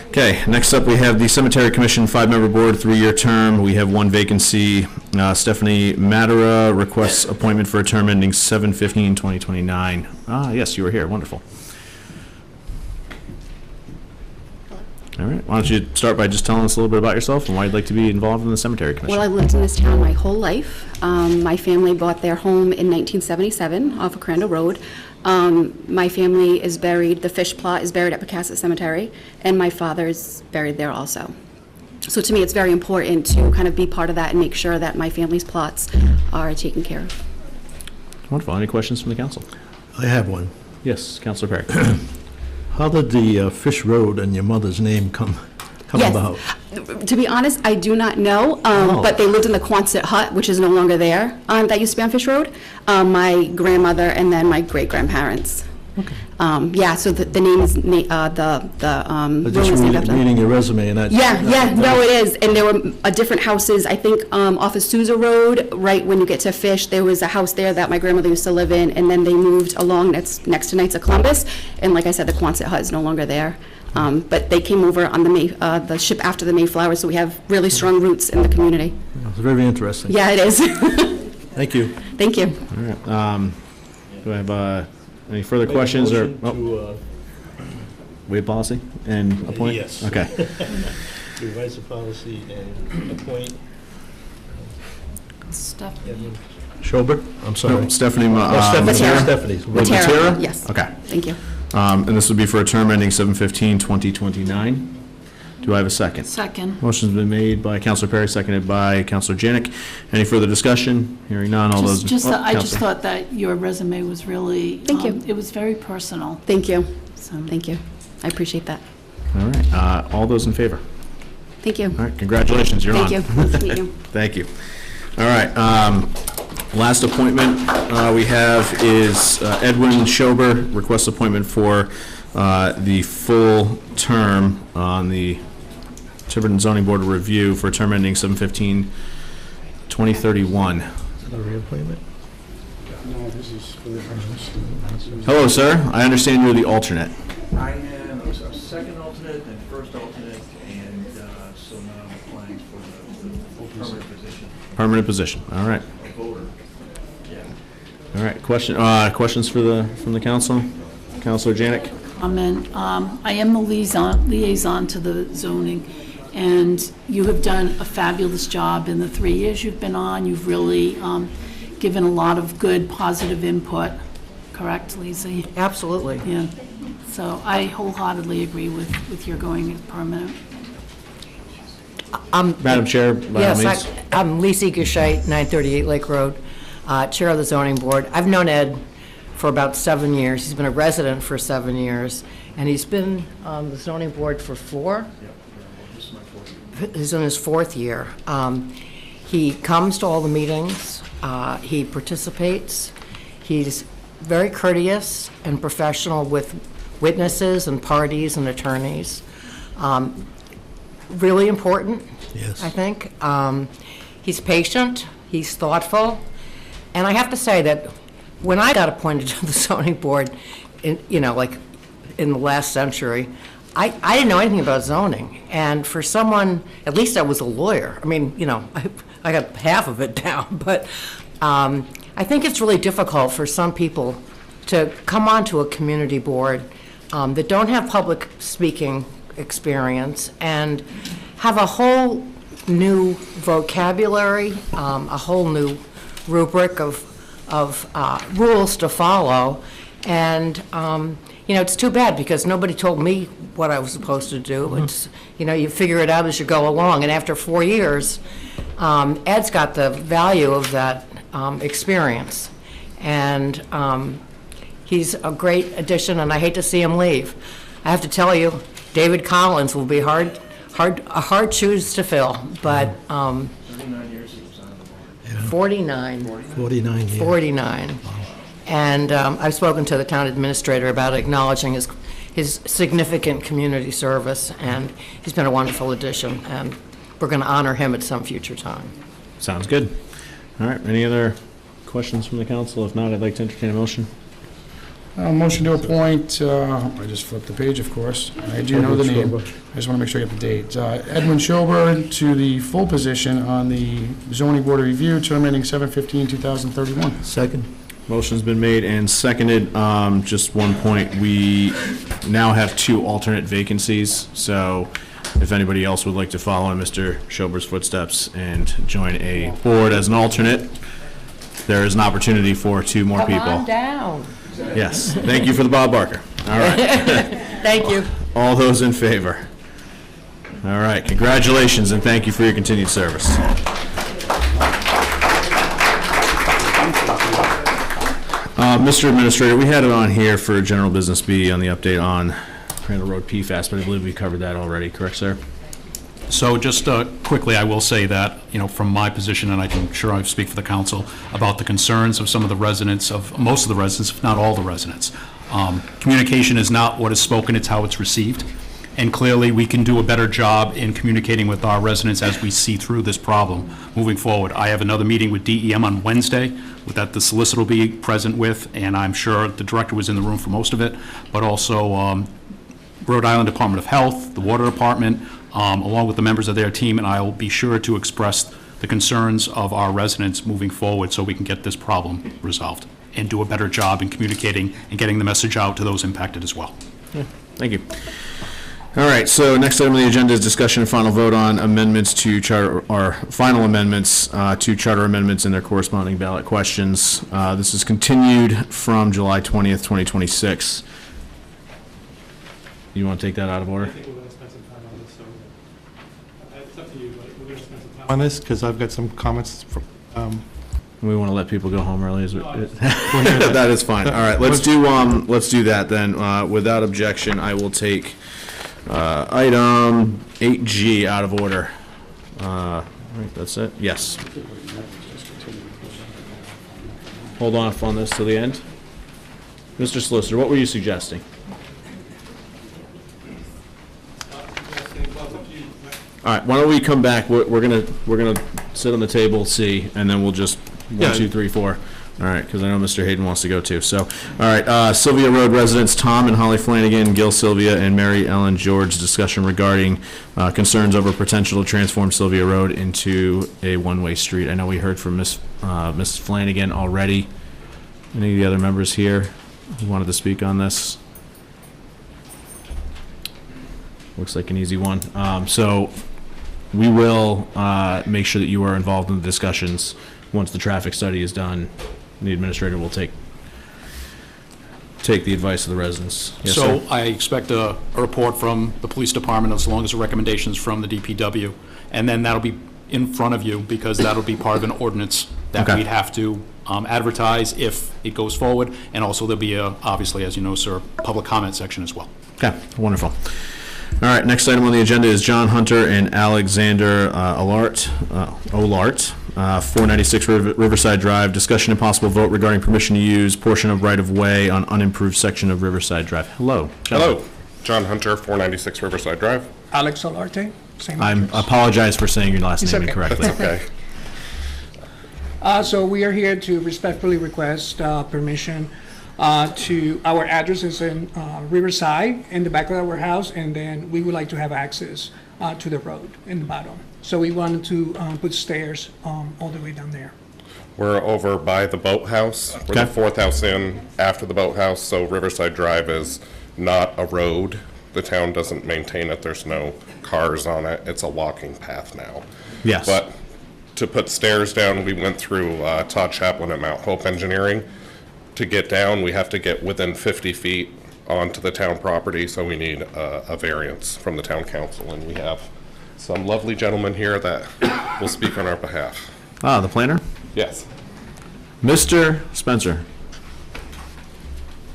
Okay, next up, we have the Cemetery Commission, 5-member board, 3-year term. We have one vacancy. Stephanie Madera requests appointment for a term ending 7/15/2029. Ah, yes, you were here. Wonderful. All right, why don't you start by just telling us a little bit about yourself and why you'd like to be involved in the Cemetery Commission? Well, I lived in this town my whole life. My family bought their home in 1977 off of Crandall Road. My family is buried, the fish plot is buried at Pecasset Cemetery, and my father's buried there also. So to me, it's very important to kind of be part of that and make sure that my family's plots are taken care of. Wonderful. Any questions from the council? I have one. Yes, Councilor Perry. How did the Fish Road and your mother's name come Yes. about? To be honest, I do not know, but they lived in the Quonset hut, which is no longer there, that used to be on Fish Road. My grandmother and then my great-grandparents. Okay. Yeah, so the name is, road Just is named after them. reading your resume and that. No, it is, and there were different houses, I think, off of Sousa Road, right when you get to Fish, there was a house there that my grandmother used to live in, and then they moved along next to Knights of Columbus, and like I said, the Quonset hut is no longer there. But they came over on the ship after the Mayflower, so we have really strong roots in the community. It's very interesting. Yeah, it is. Thank you. Thank you. All right. Do I have any further questions or waive policy and appoint? Yes. Okay. Revise the policy and appoint. Stephanie. Schober? I'm sorry. No, Stephanie. Stephanie's. Matera, yes. Okay. Thank you. And this would be for a term ending 7/15/2029. Do I have a second? Second. Motion's been made by Councilor Perry, seconded by Councilor Janik. Any further discussion? Hearing none, all those. I just Councilor. thought that your resume was really. Thank you. It was very personal. Thank you. So, Thank you. I appreciate that. All right. All those in favor? Thank you. All right. Congratulations. You're on. Thank you. Nice to meet you. Thank you. All right. Last appointment we have is Edwin Schober requests appointment for the full term on the Tiverton Zoning Board of Review for a term ending 7/15/2031. Is that a reappointment? No, this is for the Hello, sir. I understand you're the alternate. I am a second alternate and first alternate, and so now I'm applying for the permanent position. Permanent position. All right. A voter. Yeah. All right. Questions from the council? Councilor Janik? I am the liaison to the zoning, and you have done a fabulous job in the 3 years you've been on. You've really given a lot of good, positive input. Correct, Lisa? Absolutely. Yeah. So I wholeheartedly agree with your going as permanent. Madam Chair, by all means. Yes, I'm Lisa Gouchette, 938 Lake Road, Chair of the Zoning Board. I've known Ed for about 7 years. He's been a resident for 7 years, and he's been on the Zoning Board for 4. He's in his 4th year. He comes to all the meetings. He participates. He's very courteous and professional with witnesses and parties and attorneys. Really important, Yes. I think. He's patient, he's thoughtful, and I have to say that when I got appointed to the zoning board, in the last century, I didn't know anything about zoning, and for someone, at least I was a lawyer. I mean, I got half of it down, but I think it's really difficult for some people to come onto a community board that don't have public speaking experience and have a whole new vocabulary, a whole new rubric of rules to follow. And, it's too bad because nobody told me what I was supposed to do. It's, you figure it out as you go along. And after 4 years, Ed's got the value of that experience. And he's a great addition, and I hate to see him leave. I have to tell you, David Collins will be a hard shoes to fill, but 39 years he was on the board. 49. 49 years. 49. And I've spoken to the town administrator about acknowledging his significant community service, and he's been a wonderful addition, and we're going to honor him at some future time. Sounds good. All right, any other questions from the council? If not, I'd like to entertain a motion. Motion to appoint, I just flipped the page, of course. I do know the name. I just want to make sure I get the date. Edwin Schober to the full position on the zoning board of review, terminating 7/15/2031. Second. Motion's been made and seconded. Just one point, we now have 2 alternate vacancies, so if anybody else would like to follow in Mr. Schober's footsteps and join a board as an alternate, there is an opportunity for 2 more people. Come on down. Yes, thank you for the Bob Barker. All right. Thank you. All those in favor? All right, congratulations and thank you for your continued service. Mr. Administrator, we had it on here for General Business B on the update on Crandall Road PFAS, but I believe we covered that already, correct, sir? So just quickly, I will say that, from my position, and I'm sure I speak for the council, about the concerns of some of the residents, of most of the residents, if not all the residents. Communication is not what is spoken, it's how it's received. And clearly, we can do a better job in communicating with our residents as we see through this problem moving forward. I have another meeting with DEM on Wednesday that the solicitor will be present with, and I'm sure the director was in the room for most of it, but also Rhode Island Department of Health, the Water Department, along with the members of their team, and I will be sure to express the concerns of our residents moving forward so we can get this problem resolved and do a better job in communicating and getting the message out to those impacted as well. Yeah, thank you. All right, so next item on the agenda is discussion and final vote on amendments to charter, or final amendments to charter amendments and their corresponding ballot questions. This is continued from July 20th, 2026. You want to take that out of order? I think we're going to spend some time on this, so it's up to you, but we're going to spend some time on this because I've got some comments from. We want to let people go home early. That is fine. All right, let's do that then. Without objection, I will take item 8G out of order. Right, that's it. Yes. Hold off on this till the end. Mr. Solicitor, what were you suggesting? All right, why don't we come back? We're gonna sit on the table, see, and then we'll just 1, 2, 3, 4. All right, because I know Mr. Hayden wants to go too. So, all right, Sylvia Road residents Tom and Holly Flanagan, Gil Sylvia, and Mary Ellen George discussion regarding concerns over potential to transform Sylvia Road into a one-way street. I know we heard from Miss Flanagan already. Any of the other members here who wanted to speak on this? Looks like an easy one. So we will make sure that you are involved in the discussions once the traffic study is done. The administrator will take the advice of the residents. Yes, So sir? I expect a report from the police department as long as the recommendations from the DPW, and then that'll be in front of you because that'll be part of an ordinance that Okay. we'd have to advertise if it goes forward, and also there'll be obviously, as you know, sir, public comment section as well. Okay, wonderful. All right, next item on the agenda is John Hunter and Alexander Olart, 496 Riverside Drive. Discussion and possible vote regarding permission to use portion of right-of-way on unimproved section of Riverside Drive. Hello. John. Hello. John Hunter, 496 Riverside Drive. Alex Olarte, same I address. apologize for saying your last It's name okay. incorrectly. That's okay. So we are here to respectfully request permission to, our address is in Riverside, in the back of our house, and then we would like to have access to the road in the bottom. So we wanted to put stairs all the way down there. We're over by the boathouse. We're the Okay. fourth house in after the boathouse, so Riverside Drive is not a road. The town doesn't maintain it. There's no cars on it. It's a walking path now. Yes. But to put stairs down, we went through Todd Chaplin at Mount Hope Engineering. To get down, we have to get within 50 feet onto the town property, so we need a variance from the town council, and we have some lovely gentlemen here that will speak on our behalf. Ah, the planner? Yes. Mr. Spencer.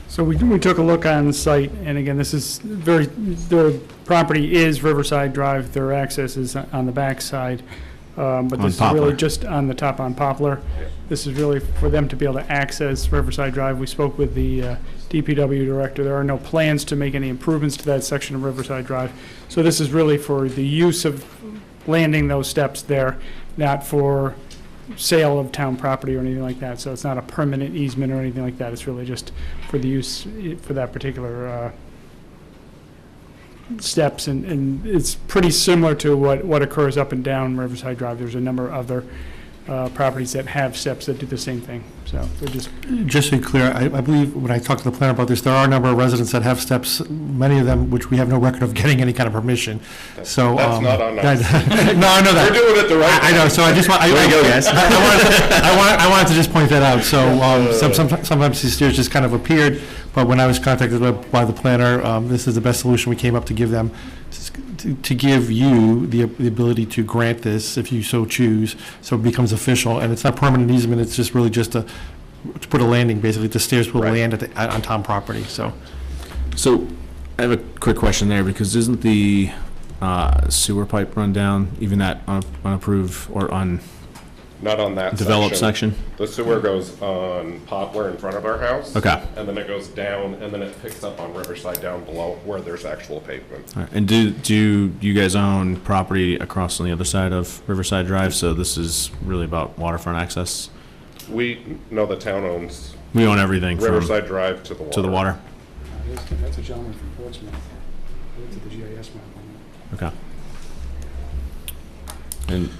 So we took a look on the site, and again, this is their property is Riverside Drive, their access is on the back side. But this is really just on the top on Poplar. This is really for them to be able to access Riverside Drive. We spoke with the DPW director. There are no plans to make any improvements to that section of Riverside Drive. So this is really for the use of landing those steps there, not for sale of town property or anything like that. So it's not a permanent easement or anything like that. It's really just for the use for that particular steps, and it's pretty similar to what occurs up and down Riverside Drive. There's a number of other properties that have steps that do the same thing. So they're Just to be clear, I believe when I talked to the planner about this, there are a number of residents that have steps, many of them which we have no record of getting any kind of permission. So That's not on us. No, I know that. We're doing it the right way. I know, so I just want, Way to go, guys. I wanted to just point that out. So sometimes these stairs just kind of appeared, but when I was contacted by the planner, this is the best solution we came up to give them, to give you the ability to grant this if you so choose, so it becomes official. And it's not permanent easement, it's just really just to put a landing, basically. The stairs will land on town property, so. So I have a quick question there, because isn't the sewer pipe run down, even that unapproved or Not on that developed section? The sewer goes on Poplar in front of our house. Okay. And then it goes down, and then it picks up on Riverside down below where there's actual pavement. All right. And do you guys own property across on the other side of Riverside Drive? So this is really about waterfront access? The town owns. We own everything from Riverside Drive to the water. To the water? That's a gentleman from Portsmouth. I looked at the GIS map on that. Okay. And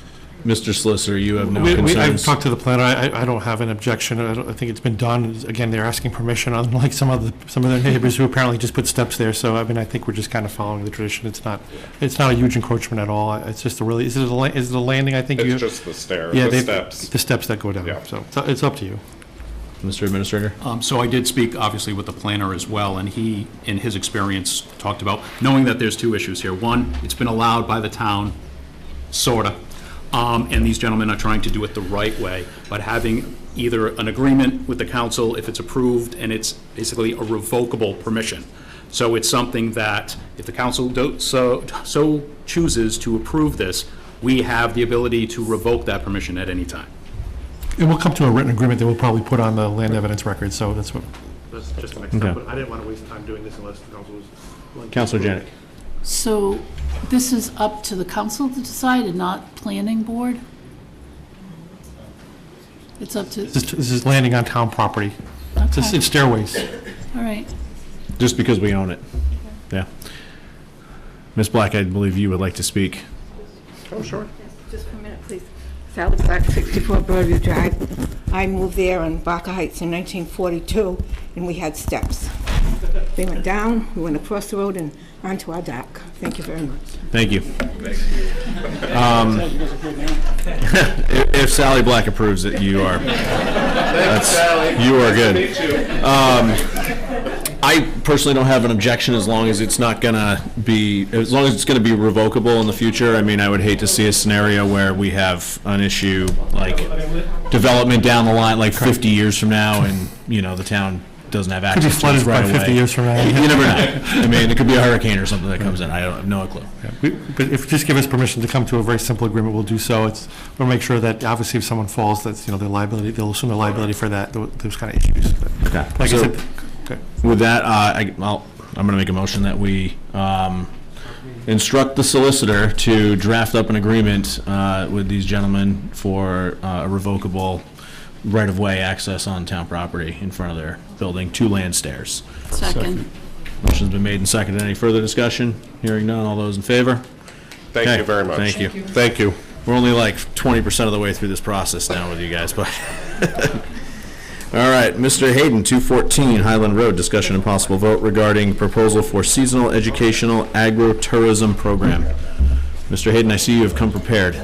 Mr. Solicitor, you have no I've concerns? talked to the planner. I don't have an objection. I think it's been done. Again, they're asking permission, unlike some of their neighbors who apparently just put steps there. So I mean, I think we're just kind of following the tradition. It's not a huge encroachment at all. It's just is it a landing? I think It's just the stairs, Yeah, the steps. The steps that go down. Yeah. So it's up to you. Mr. Administrator? So I did speak, obviously, with the planner as well, and he, in his experience, talked about, knowing that there's two issues here. One, it's been allowed by the town, sorta, and these gentlemen are trying to do it the right way, but having either an agreement with the council if it's approved, and it's basically a revocable permission. So it's something that, if the council so chooses to approve this, we have the ability to revoke that permission at any time. And we'll come to a written agreement that we'll probably put on the land evidence record. So that's what. That's just the next Okay. step, but I didn't want to waste time doing this unless the council was. Councilor Janik? So this is up to the council to decide and not planning board? It's up to, This is landing on town property. It's stairways. all right. Just because we own it. Yeah. Ms. Black, I believe you would like to speak. Oh, sure. Just for a minute, please. Sally Black, 64 Broadview Drive. I moved there on Barker Heights in 1942, and we had steps. They went down, we went across the road and onto our dock. Thank you very much. Thank you. If Sally Black approves it, you are, you are good. I personally don't have an objection as long as it's not gonna be, as long as it's gonna be revocable in the future. I mean, I would hate to see a scenario where we have an issue like development down the line, like 50 years from now, and, the town doesn't have Could be access to it flooded right by away. 50 years from now. You never know. I mean, it could be a hurricane or something that comes in. I have no clue. But if just give us permission to come to a very simple agreement, we'll do so. We'll make sure that obviously if someone falls, that's, their liability, they'll assume their liability for that, those kind of issues. Okay. Like I So, said, okay. with that, I'm going to make a motion that we instruct the solicitor to draft up an agreement with these gentlemen for a revocable right-of-way access on town property in front of their building, 2 land stairs. Second. Motion's been made and seconded. Any further discussion? Hearing none. All those in favor? Thank Okay. you very much. Thank you. Thank you. We're only like 20% of the way through this process now with you guys, but. All right, Mr. Hayden, 214 Highland Road, discussion and possible vote regarding proposal for seasonal educational agro-tourism program. Mr. Hayden, I see you have come prepared.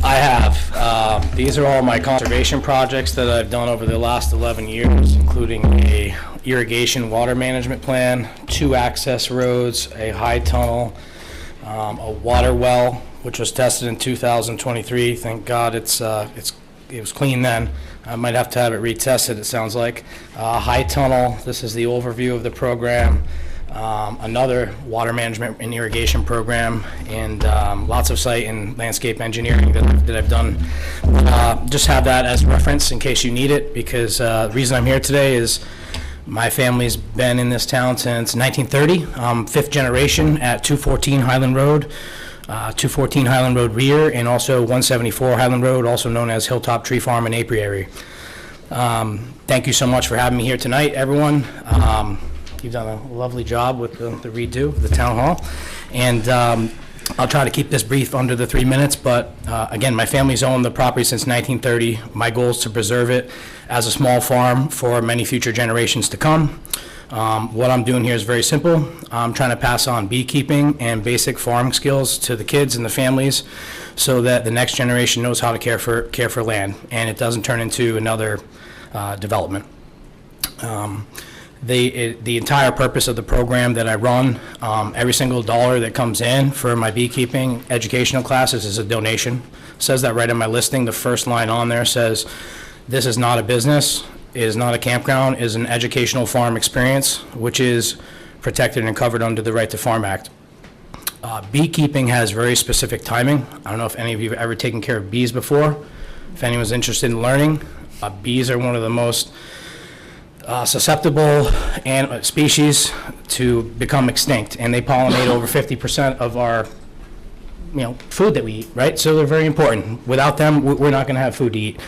I have. These are all my conservation projects that I've done over the last 11 years, including a irrigation water management plan, 2 access roads, a high tunnel, a water well, which was tested in 2023. Thank God it was clean then. I might have to have it retested, it sounds like. High tunnel, this is the overview of the program. Another water management and irrigation program, and lots of site and landscape engineering that I've done. Just have that as reference in case you need it, because the reason I'm here today is my family's been in this town since 1930, 5th generation at 214 Highland Road. 214 Highland Road rear, and also 174 Highland Road, also known as Hilltop Tree Farm and Apiary. Thank you so much for having me here tonight, everyone. You've done a lovely job with the redo of the town hall, and I'll try to keep this brief under the 3 minutes, but again, my family's owned the property since 1930. My goal is to preserve it as a small farm for many future generations to come. What I'm doing here is very simple. I'm trying to pass on beekeeping and basic farm skills to the kids and the families so that the next generation knows how to care for land and it doesn't turn into another development. The entire purpose of the program that I run, every single dollar that comes in for my beekeeping educational classes is a donation. It says that right in my listing. The first line on there says, "This is not a business. It is not a campground, it is an educational farm experience, which is protected and covered under the Right to Farm Act." Beekeeping has very specific timing. I don't know if any of you have ever taken care of bees before. If anyone's interested in learning, bees are one of the most susceptible species to become extinct, and they pollinate over 50% of our food that we eat, right? So they're very important. Without them, we're not going to have food to eat.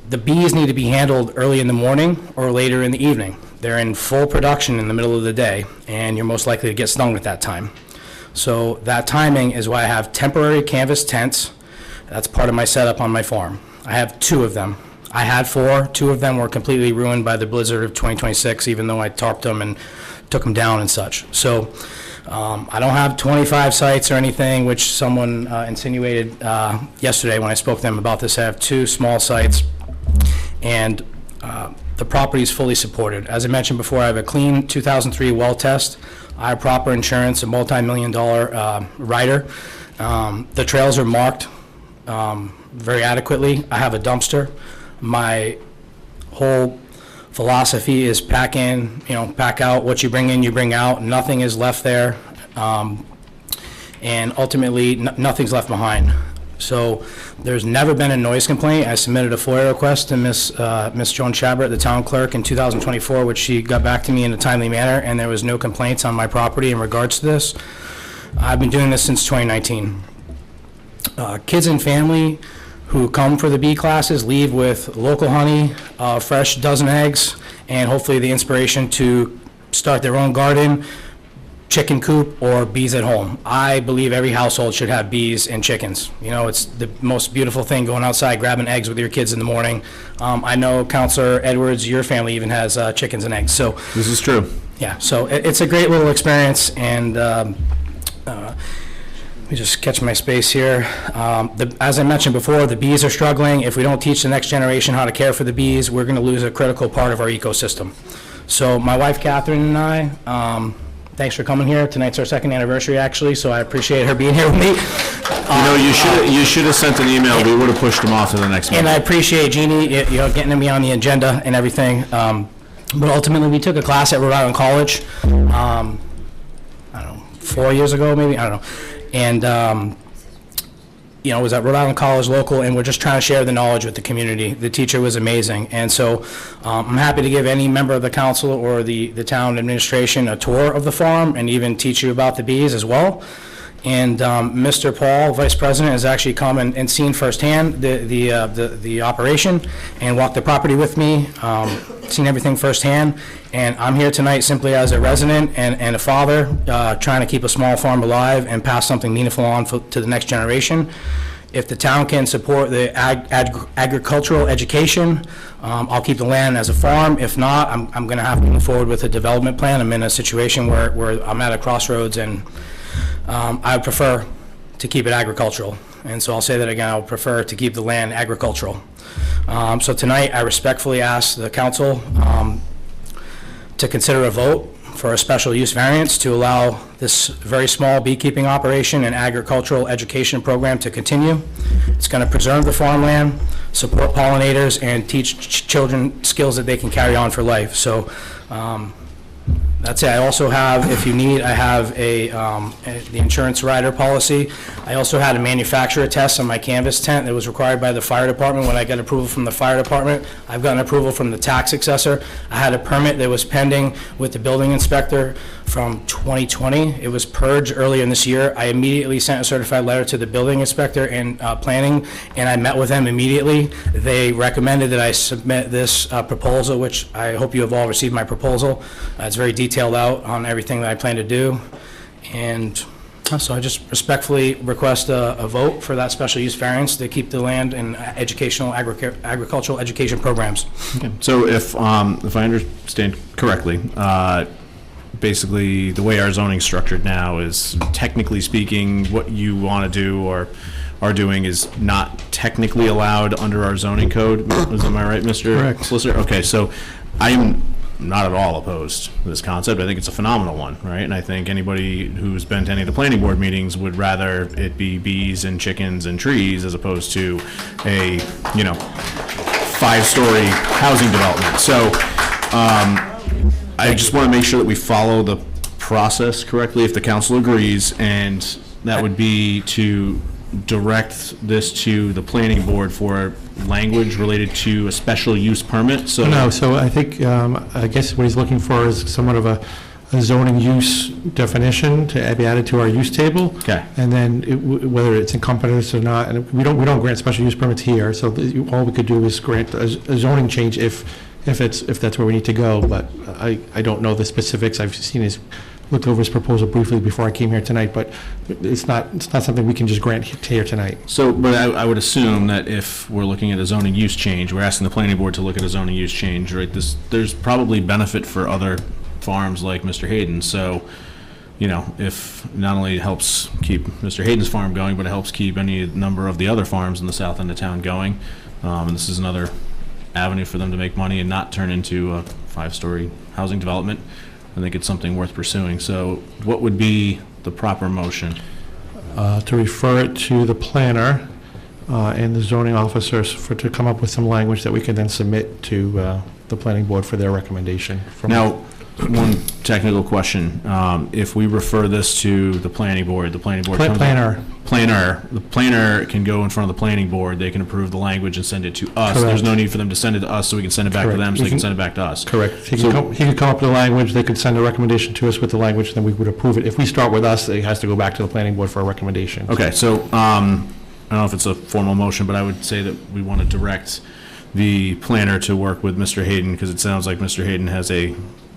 The bees need to be handled early in the morning or later in the evening. They're in full production in the middle of the day, and you're most likely to get stung at that time. So that timing is why I have temporary canvas tents. That's part of my setup on my farm. I have 2 of them. I had 4. 2 of them were completely ruined by the blizzard of 2026, even though I tarped them and took them down and such. So I don't have 25 sites or anything, which someone insinuated yesterday when I spoke to them about this. I have 2 small sites, and the property is fully supported. As I mentioned before, I have a clean 2003 well test. I have proper insurance, a multi-million-dollar rider. The trails are marked very adequately. I have a dumpster. My whole philosophy is pack in, pack out. What you bring in, you bring out. Nothing is left there, and ultimately, nothing's left behind. So there's never been a noise complaint. I submitted a FOIA request to Miss Joan Chabert, the town clerk, in 2024, which she got back to me in a timely manner, and there was no complaints on my property in regards to this. I've been doing this since 2019. Kids and family who come for the bee classes leave with local honey, fresh dozen eggs, and hopefully the inspiration to start their own garden, chicken coop, or bees at home. I believe every household should have bees and chickens. It's the most beautiful thing, going outside, grabbing eggs with your kids in the morning. I know, Councilor Edwards, your family even has chickens and eggs. So this is true. Yeah, so it's a great little experience, and let me just catch my space here. As I mentioned before, the bees are struggling. If we don't teach the next generation how to care for the bees, we're going to lose a critical part of our ecosystem. So my wife, Catherine, and I, thanks for coming here. Tonight's our 2nd anniversary, actually, so I appreciate her being here with me. You should have sent an email. We would have pushed them off to the next meeting. And I appreciate Jeannie, getting me on the agenda and everything. But ultimately, we took a class at Rhode Island College, I don't know, 4 years ago, maybe, I don't know. And, it was at Rhode Island College local, and we're just trying to share the knowledge with the community. The teacher was amazing. And so I'm happy to give any member of the council or the town administration a tour of the farm and even teach you about the bees as well. And Mr. Paul, Vice President, has actually come and seen firsthand the operation and walked the property with me, seen everything firsthand. And I'm here tonight simply as a resident and a father, trying to keep a small farm alive and pass something meaningful on to the next generation. If the town can support the agricultural education, I'll keep the land as a farm. If not, I'm going to have to move forward with a development plan. I'm in a situation where I'm at a crossroads, and I would prefer to keep it agricultural. And so I'll say that again, I would prefer to keep the land agricultural. So tonight, I respectfully ask the council to consider a vote for a special use variance to allow this very small beekeeping operation and agricultural education program to continue. It's going to preserve the farmland, support pollinators, and teach children skills that they can carry on for life. So that's it. I also have, if you need, I have the insurance rider policy. I also had a manufacturer test on my canvas tent that was required by the fire department. When I got approval from the fire department, I've gotten approval from the tax assessor. I had a permit that was pending with the building inspector from 2020. It was purged earlier in this year. I immediately sent a certified letter to the building inspector and planning, and I met with them immediately. They recommended that I submit this proposal, which I hope you have all received my proposal. It's very detailed out on everything that I plan to do. And so I just respectfully request a vote for that special use variance to keep the land in educational, agricultural education programs. Okay. So if I understand correctly, basically the way our zoning's structured now is, technically speaking, what you want to do or are doing is not technically allowed under our zoning code. Am I right, Mr. Correct. Solicitor? Okay, so I'm not at all opposed to this concept. I think it's a phenomenal one, right? And I think anybody who's been to any of the planning board meetings would rather it be bees and chickens and trees as opposed to a, 5-story housing development. So I just want to make sure that we follow the process correctly, if the council agrees, and that would be to direct this to the planning board for language related to a special use permit. So No, so I think, I guess what he's looking for is somewhat of a zoning use definition to be added to our use table. Okay. And then whether it's encompassed or not, and we don't grant special use permits here, so all we could do is grant a zoning change if that's where we need to go, but I don't know the specifics. I've seen looked over his proposal briefly before I came here tonight, but it's not something we can just grant here tonight. So, but I would assume that if we're looking at a zoning use change, we're asking the planning board to look at a zoning use change, right? There's probably benefit for other farms like Mr. Hayden. So, if not only it helps keep Mr. Hayden's farm going, but it helps keep any number of the other farms in the south end of town going. And this is another avenue for them to make money and not turn into a 5-story housing development. I think it's something worth pursuing. So what would be the proper motion? To refer it to the planner and the zoning officers to come up with some language that we can then submit to the planning board for their recommendation. Now, one technical question. If we refer this to the planning board the planner can go in front of the planning board, they can approve the language and send it to us. Correct. There's no need for them to send it to us, so we can send it back to them, so they can send it back to us. Correct. He could come up with the language, they could send a recommendation to us with the language, then we would approve it. If we start with us, it has to go back to the planning board for a recommendation. Okay, so I don't know if it's a formal motion, but I would say that we want to direct the planner to work with Mr. Hayden, because it sounds like Mr. Hayden has a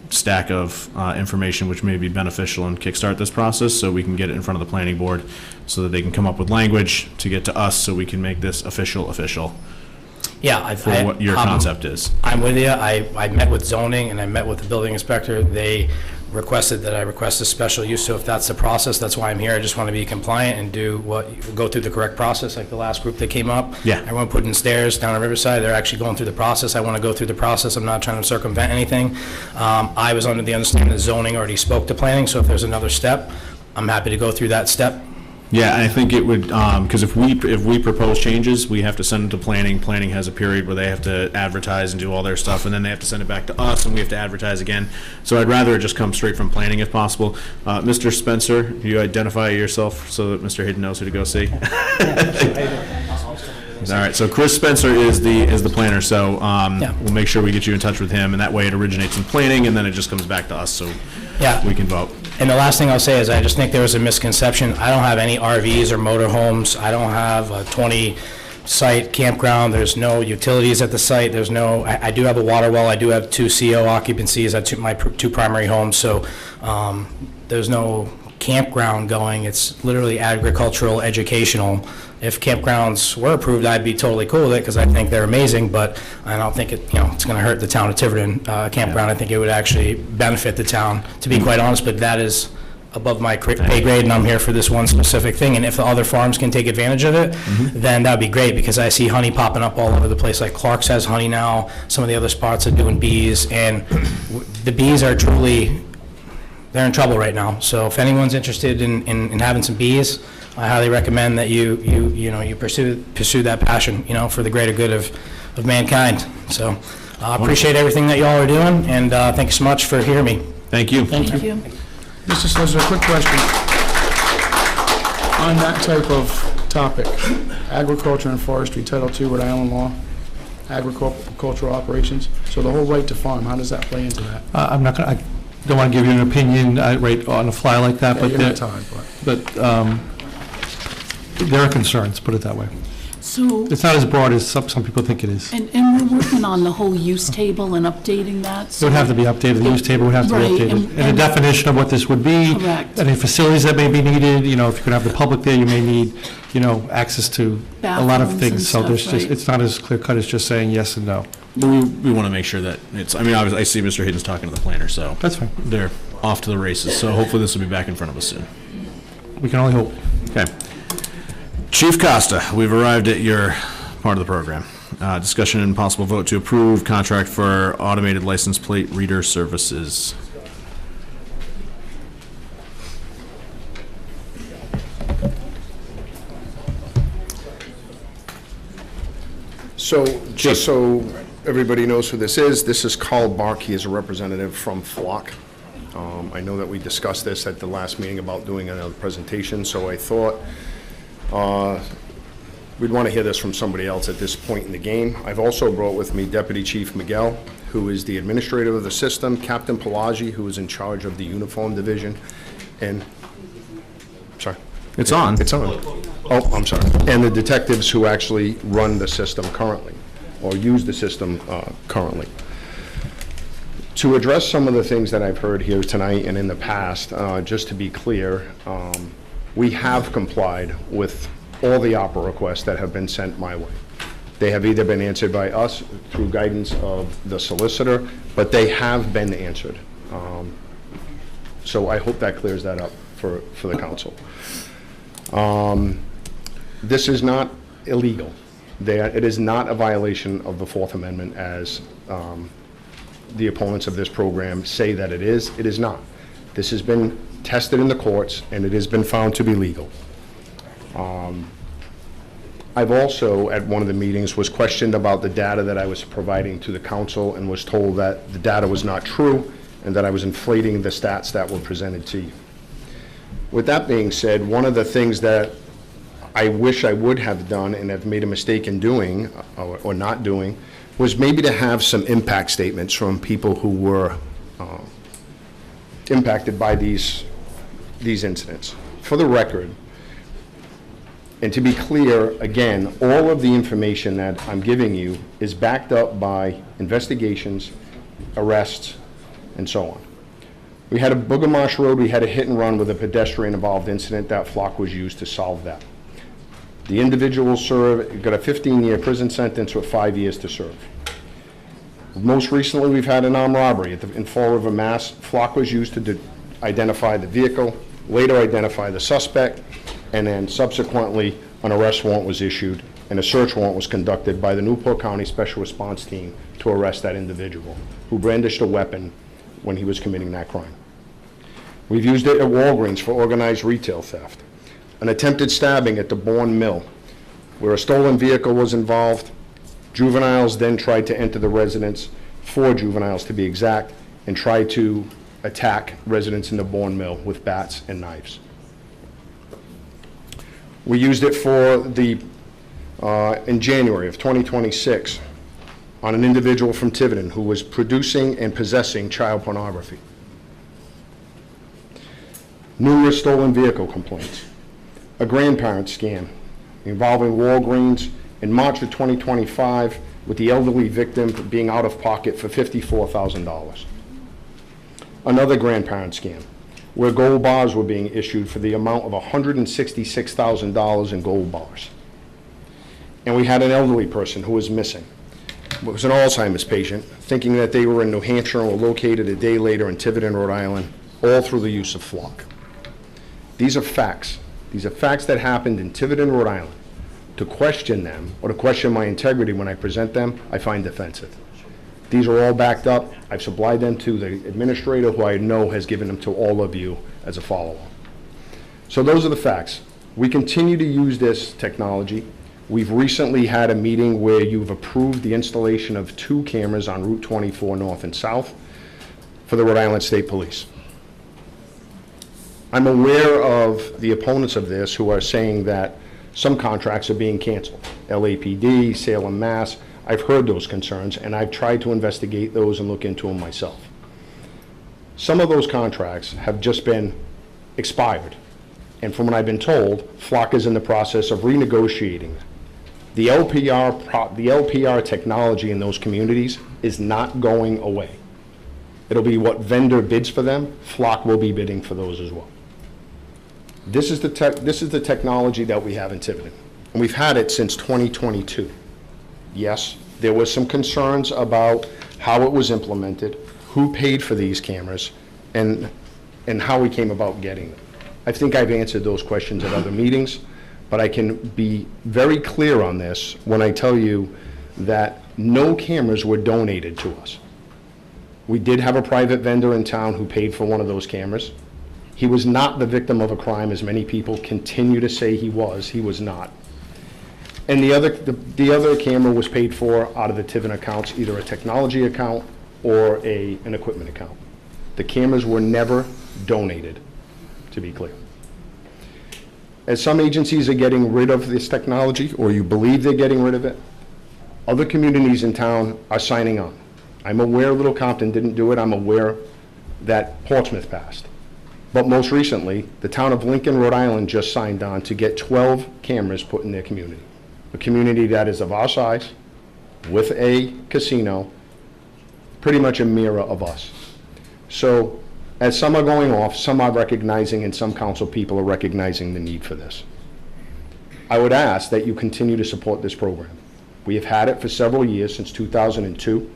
stack of information which may be beneficial and kickstart this process, so we can get it in front of the planning board so that they can come up with language to get to us so we can make this official. Yeah, for what your concept is. I'm with you. I met with zoning and I met with the building inspector. They requested that I request a special use, so if that's the process, that's why I'm here. I just want to be compliant and go through the correct process, like the last group that came up. Yeah. Everyone put in stairs down at Riverside. They're actually going through the process. I want to go through the process. I'm not trying to circumvent anything. I was under the understanding that zoning already spoke to planning, so if there's another step, I'm happy to go through that step. Yeah, I think it would, because if we propose changes, we have to send them to planning. Planning has a period where they have to advertise and do all their stuff, and then they have to send it back to us, and we have to advertise again. So I'd rather it just come straight from planning if possible. Mr. Spencer, do you identify yourself so that Mr. Hayden knows who to go see? All right, so Chris Spencer is the planner, so we'll make sure we get you in touch with him, and that way it originates in planning, and then it just comes back to us, so we can vote. And the last thing I'll say is I just think there was a misconception. I don't have any RVs or motorhomes. I don't have a 20-site campground. There's no utilities at the site. There's no, I do have a water well. I do have 2 CO occupancies at my 2 primary homes, so there's no campground going. It's literally agricultural, educational. If campgrounds were approved, I'd be totally cool with it because I think they're amazing, but I don't think it's going to hurt the town of Tiverton campground. I think it would actually benefit the town, to be quite honest, but that is above my pay grade, and I'm here for this one specific thing. And if the other farms can take advantage of it, then that'd be great, because I see honey popping up all over the place. Like Clark's has honey now. Some of the other spots are doing bees, and the bees are truly, they're in trouble right now. So if anyone's interested in having some bees, I highly recommend that you pursue that passion, for the greater good of mankind. So I appreciate everything that y'all are doing, and thank you so much for hearing me. Thank you. Thank you. Mr. Solicitor, a quick question. On that type of topic, agriculture and forestry, Title II, Rhode Island law, agricultural operations, so the whole right to farm, how does that play into that? I don't want to give you an opinion right on the fly like that, but you're not tied, but there are concerns, put it that way. So, It's not as broad as some people think it is. and we're working on the whole use table and updating that. It would have to be updated, the use table would have to be Right, updated. And a and- definition of what this would be. Correct. Any facilities that may be needed, if you're going to have the public there, you may need, access to a lot of Bathrooms things. and So there's stuff, just, right. it's not as clear cut as just saying yes and no. We want to make sure that obviously, I see Mr. Hayden's talking to the planner, so. That's fine. They're off to the races, so hopefully this will be back in front of us soon. We can only hope. Okay. Chief Costa, we've arrived at your part of the program. Discussion and possible vote to approve contract for automated license plate reader services. So, just so everybody knows who this is Carl Bark. He is a representative from Flock. I know that we discussed this at the last meeting about doing another presentation, so I thought we'd want to hear this from somebody else at this point in the game. I've also brought with me Deputy Chief Miguel, who is the administrator of the system, Captain Pelagi, who is in charge of the uniform division, and, sorry. It's on. It's on. Oh, I'm sorry. And the detectives who actually run the system currently, or use the system currently. To address some of the things that I've heard here tonight and in the past, just to be clear, we have complied with all the opera requests that have been sent my way. They have either been answered by us through guidance of the solicitor, but they have been answered. So I hope that clears that up for the council. This is not illegal. It is not a violation of the Fourth Amendment as the opponents of this program say that it is. It is not. This has been tested in the courts, and it has been found to be legal. I've also, at one of the meetings, was questioned about the data that I was providing to the council and was told that the data was not true and that I was inflating the stats that were presented to you. With that being said, one of the things that I wish I would have done and have made a mistake in doing or not doing was maybe to have some impact statements from people who were impacted by these incidents. For the record, and to be clear, again, all of the information that I'm giving you is backed up by investigations, arrests, and so on. We had a Booger Marsh Road, we had a hit and run with a pedestrian-involved incident. That Flock was used to solve that. The individual got a 15-year prison sentence with 5 years to serve. Most recently, we've had an armed robbery in Fall River, Mass. Flock was used to identify the vehicle, later identify the suspect, and then subsequently an arrest warrant was issued and a search warrant was conducted by the Newport County Special Response Team to arrest that individual who brandished a weapon when he was committing that crime. We've used it at Walgreens for organized retail theft. An attempted stabbing at the Bourne Mill, where a stolen vehicle was involved. Juveniles then tried to enter the residence, 4 juveniles to be exact, and tried to attack residents in the Bourne Mill with bats and knives. We used it for the in January of 2026 on an individual from Tiverton who was producing and possessing child pornography. Numerous stolen vehicle complaints. A grandparent scam involving Walgreens in March of 2025 with the elderly victim being out of pocket for $54,000. Another grandparent scam where gold bars were being issued for the amount of $166,000 in gold bars. And we had an elderly person who was missing. It was an Alzheimer's patient, thinking that they were in New Hampshire and were located a day later in Tiverton, Rhode Island, all through the use of flock. These are facts. These are facts that happened in Tiverton, Rhode Island. To question them, or to question my integrity when I present them, I find offensive. These are all backed up. I've supplied them to the administrator, who I know has given them to all of you as a follow-up. So those are the facts. We continue to use this technology. We've recently had a meeting where you've approved the installation of 2 cameras on Route 24 North and South for the Rhode Island State Police. I'm aware of the opponents of this who are saying that some contracts are being canceled. LAPD, Salem, Mass. I've heard those concerns, and I've tried to investigate those and look into them myself. Some of those contracts have just been expired, and from what I've been told, Flock is in the process of renegotiating. The LPR technology in those communities is not going away. It'll be what vendor bids for them. Flock will be bidding for those as well. This is the technology that we have in Tiverton, and we've had it since 2022. Yes, there was some concerns about how it was implemented, who paid for these cameras, and how we came about getting them. I think I've answered those questions at other meetings, but I can be very clear on this when I tell you that no cameras were donated to us. We did have a private vendor in town who paid for one of those cameras. He was not the victim of a crime, as many people continue to say he was. He was not. And the other camera was paid for out of the Tiverton accounts, either a technology account or an equipment account. The cameras were never donated, to be clear. As some agencies are getting rid of this technology, or you believe they're getting rid of it, other communities in town are signing on. I'm aware Little Compton didn't do it. I'm aware that Portsmouth passed. But most recently, the town of Lincoln, Rhode Island just signed on to get 12 cameras put in their community. A community that is of our size, with a casino, pretty much a mirror of us. So as some are going off, some are recognizing, and some council people are recognizing the need for this. I would ask that you continue to support this program. We have had it for several years, since 2002.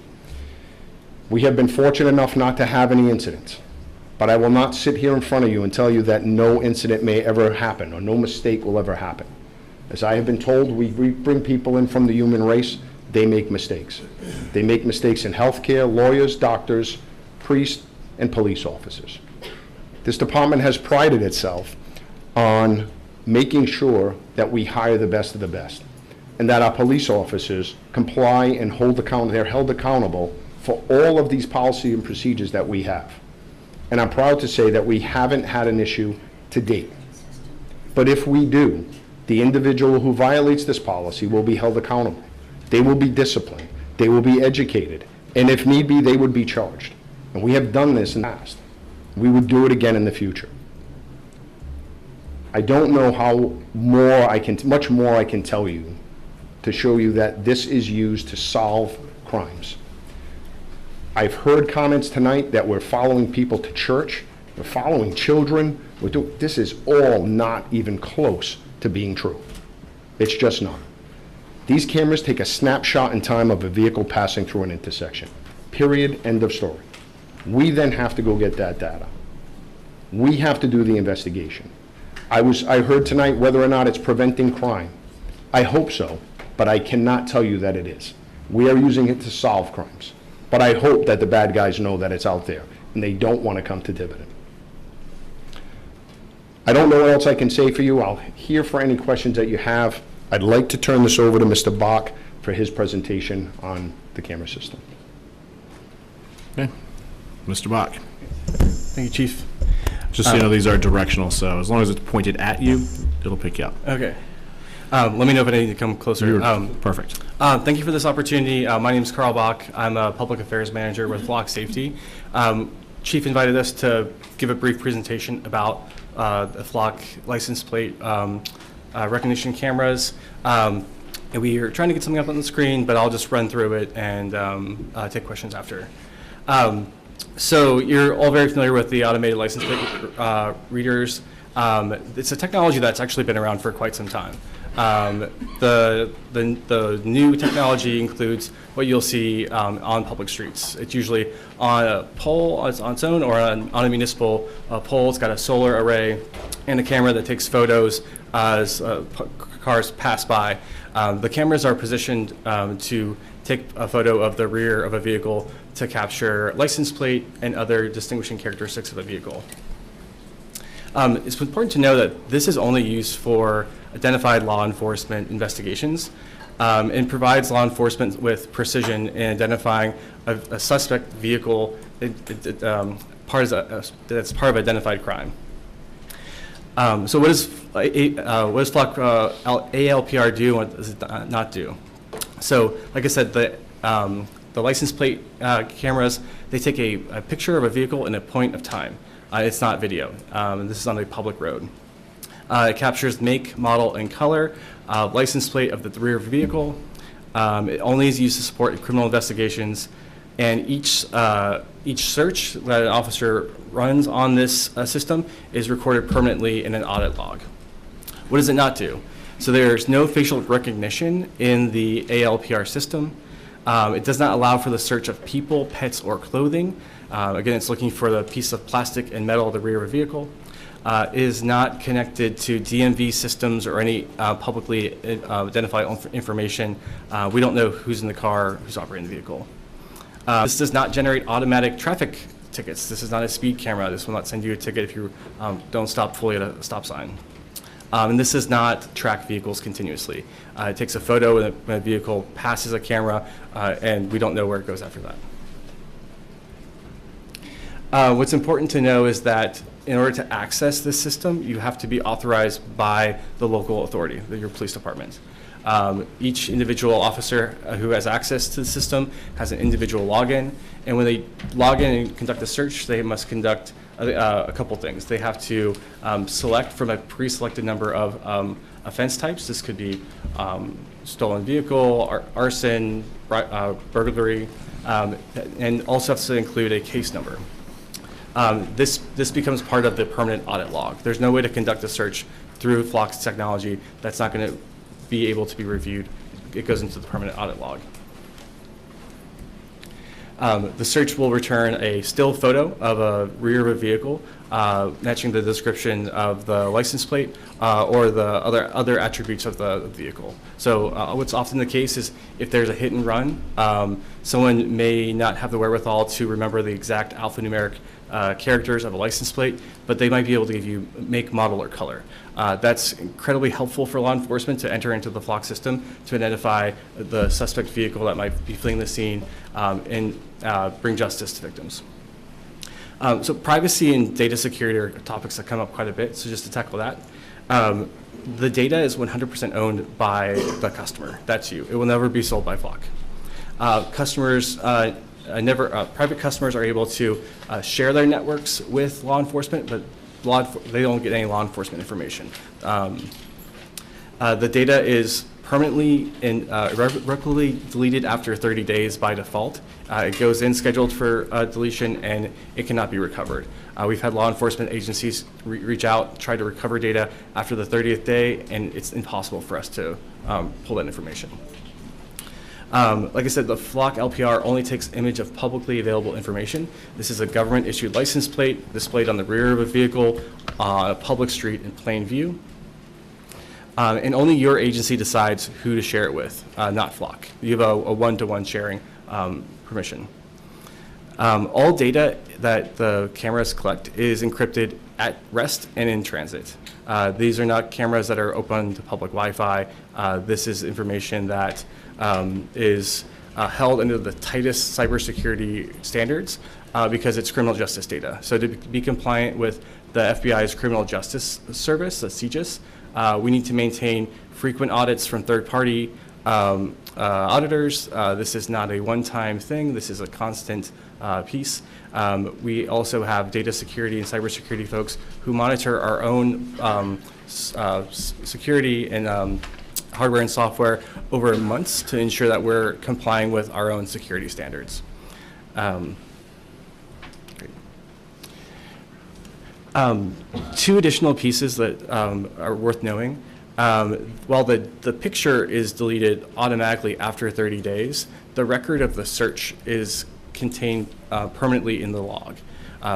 We have been fortunate enough not to have any incidents. But I will not sit here in front of you and tell you that no incident may ever happen or no mistake will ever happen. As I have been told, we bring people in from the human race, they make mistakes. They make mistakes in healthcare, lawyers, doctors, priests, and police officers. This department has prided itself on making sure that we hire the best of the best, and that our police officers comply and they're held accountable for all of these policy and procedures that we have. And I'm proud to say that we haven't had an issue to date. But if we do, the individual who violates this policy will be held accountable. They will be disciplined. They will be educated. And if need be, they would be charged. And we have done this in the past. We would do it again in the future. I don't know how much more I can tell you to show you that this is used to solve crimes. I've heard comments tonight that we're following people to church, we're following children. This is all not even close to being true. It's just not. These cameras take a snapshot in time of a vehicle passing through an intersection. Period, end of story. We then have to go get that data. We have to do the investigation. I heard tonight whether or not it's preventing crime. I hope so, but I cannot tell you that it is. We are using it to solve crimes. But I hope that the bad guys know that it's out there and they don't want to come to Tiverton. I don't know what else I can say for you. I'll hear for any questions that you have. I'd like to turn this over to Mr. Bach for his presentation on the camera system. Okay. Mr. Bach. Thank you, Chief. Just so you know, these are directional, so as long as it's pointed at you, it'll pick you up. Okay. Let me know if I need to come closer. Perfect. Thank you for this opportunity. My name is Carl Bach. I'm a public affairs manager with Flock Safety. Chief invited us to give a brief presentation about the Flock license plate recognition cameras. And we are trying to get something up on the screen, but I'll just run through it and take questions after. So you're all very familiar with the automated license plate readers. It's a technology that's actually been around for quite some time. The new technology includes what you'll see on public streets. It's usually on a pole on its own or on a municipal pole. It's got a solar array and a camera that takes photos as cars pass by. The cameras are positioned to take a photo of the rear of a vehicle to capture license plate and other distinguishing characteristics of the vehicle. It's important to know that this is only used for identified law enforcement investigations and provides law enforcement with precision in identifying a suspect vehicle that's part of identified crime. So what does Flock ALPR do and what does it not do? So like I said, the license plate cameras, they take a picture of a vehicle in a point of time. It's not video. This is on a public road. It captures make, model, and color, license plate of the rear vehicle. It only is used to support criminal investigations, and each search that an officer runs on this system is recorded permanently in an audit log. What does it not do? So there's no facial recognition in the ALPR system. It does not allow for the search of people, pets, or clothing. Again, it's looking for the piece of plastic and metal of the rear of a vehicle. It is not connected to DMV systems or any publicly identified information. We don't know who's in the car, who's operating the vehicle. This does not generate automatic traffic tickets. This is not a speed camera. This will not send you a ticket if you don't stop fully at a stop sign. And this does not track vehicles continuously. It takes a photo when a vehicle passes a camera, and we don't know where it goes after that. What's important to know is that in order to access this system, you have to be authorized by the local authority, your police department. Each individual officer who has access to the system has an individual login, and when they log in and conduct a search, they must conduct a couple things. They have to select from a pre-selected number of offense types. This could be stolen vehicle, arson, burglary, and also has to include a case number. This becomes part of the permanent audit log. There's no way to conduct a search through Flock's technology that's not going to be able to be reviewed. It goes into the permanent audit log. The search will return a still photo of a rear of a vehicle, matching the description of the license plate or the other attributes of the vehicle. So what's often the case is if there's a hit and run, someone may not have the wherewithal to remember the exact alphanumeric characters of a license plate, but they might be able to give you make, model, or color. That's incredibly helpful for law enforcement to enter into the Flock system to identify the suspect vehicle that might be fleeing the scene and bring justice to victims. So privacy and data security are topics that come up quite a bit, so just to tackle that. The data is 100% owned by the customer. That's you. It will never be sold by Flock. Private customers are able to share their networks with law enforcement, but they don't get any law enforcement information. The data is permanently and irreparably deleted after 30 days by default. It goes in scheduled for deletion, and it cannot be recovered. We've had law enforcement agencies reach out, try to recover data after the 30th day, and it's impossible for us to pull that information. Like I said, the Flock LPR only takes image of publicly available information. This is a government-issued license plate displayed on the rear of a vehicle on a public street in plain view. And only your agency decides who to share it with, not Flock. You have a one-to-one sharing permission. All data that the cameras collect is encrypted at rest and in transit. These are not cameras that are open to public Wi-Fi. This is information that is held under the tightest cybersecurity standards because it's criminal justice data. So to be compliant with the FBI's Criminal Justice Service, the CJIS, We need to maintain frequent audits from third-party auditors. This is not a one-time thing. This is a constant piece. We also have data security and cybersecurity folks who monitor our own security and hardware and software over months to ensure that we're complying with our own security standards. Two additional pieces that are worth knowing. While the picture is deleted automatically after 30 days, the record of the search is contained permanently in the log.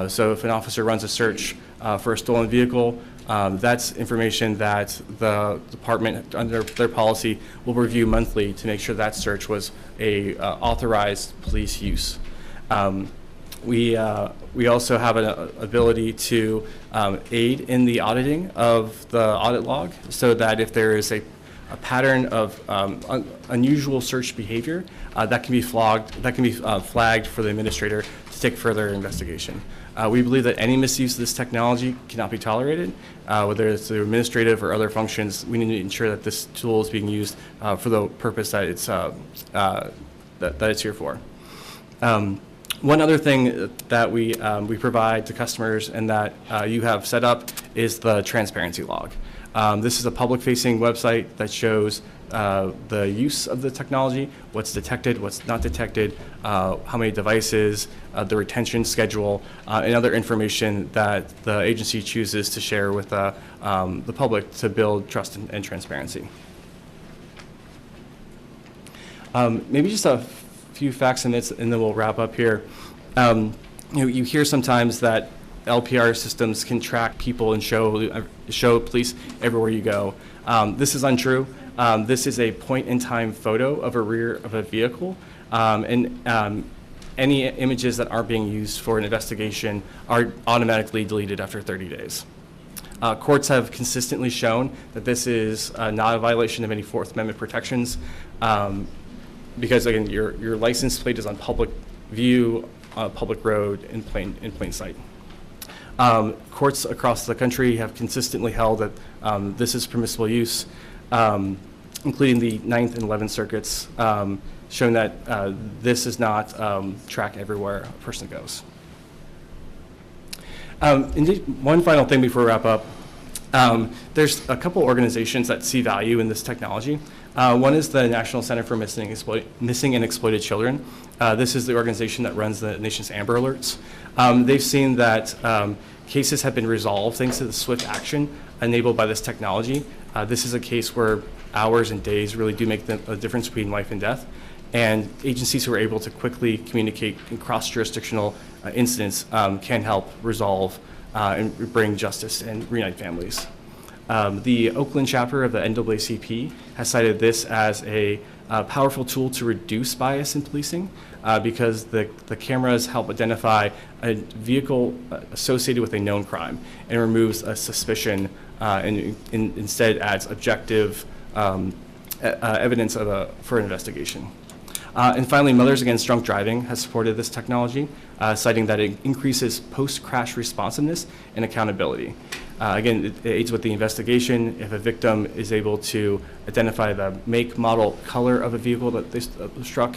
So if an officer runs a search for a stolen vehicle, that's information that the department, under their policy, will review monthly to make sure that search was a authorized police use. We also have an ability to aid in the auditing of the audit log, so that if there is a pattern of unusual search behavior, that can be flagged for the administrator to take further investigation. We believe that any misuse of this technology cannot be tolerated, whether it's through administrative or other functions. We need to ensure that this tool is being used for the purpose that it's here for. One other thing that we provide to customers and that you have set up is the transparency log. This is a public-facing website that shows the use of the technology, what's detected, what's not detected, how many devices, the retention schedule, and other information that the agency chooses to share with the public to build trust and transparency. Maybe just a few facts and myths, and then we'll wrap up here. You hear sometimes that LPR systems can track people and show police everywhere you go. This is untrue. This is a point-in-time photo of a rear of a vehicle, and any images that aren't being used for an investigation are automatically deleted after 30 days. Courts have consistently shown that this is not a violation of any Fourth Amendment protections, because again, your license plate is on public view, on a public road, in plain sight. Courts across the country have consistently held that this is permissible use, including the 9th and 11th circuits, showing that this is not track everywhere a person goes. Indeed, one final thing before we wrap up. There's a couple organizations that see value in this technology. One is the National Center for Missing and Exploited Children. This is the organization that runs the nation's Amber Alerts. They've seen that cases have been resolved thanks to the swift action enabled by this technology. This is a case where hours and days really do make a difference between life and death. And agencies who are able to quickly communicate in cross-jurisdictional incidents can help resolve and bring justice and reunite families. The Oakland chapter of the NAACP has cited this as a powerful tool to reduce bias in policing because the cameras help identify a vehicle associated with a known crime and removes a suspicion and instead adds objective evidence for an investigation. And finally, Mothers Against Drunk Driving has supported this technology, citing that it increases post-crash responsiveness and accountability. Again, it aids with the investigation. If a victim is able to identify the make, model, color of a vehicle that they struck,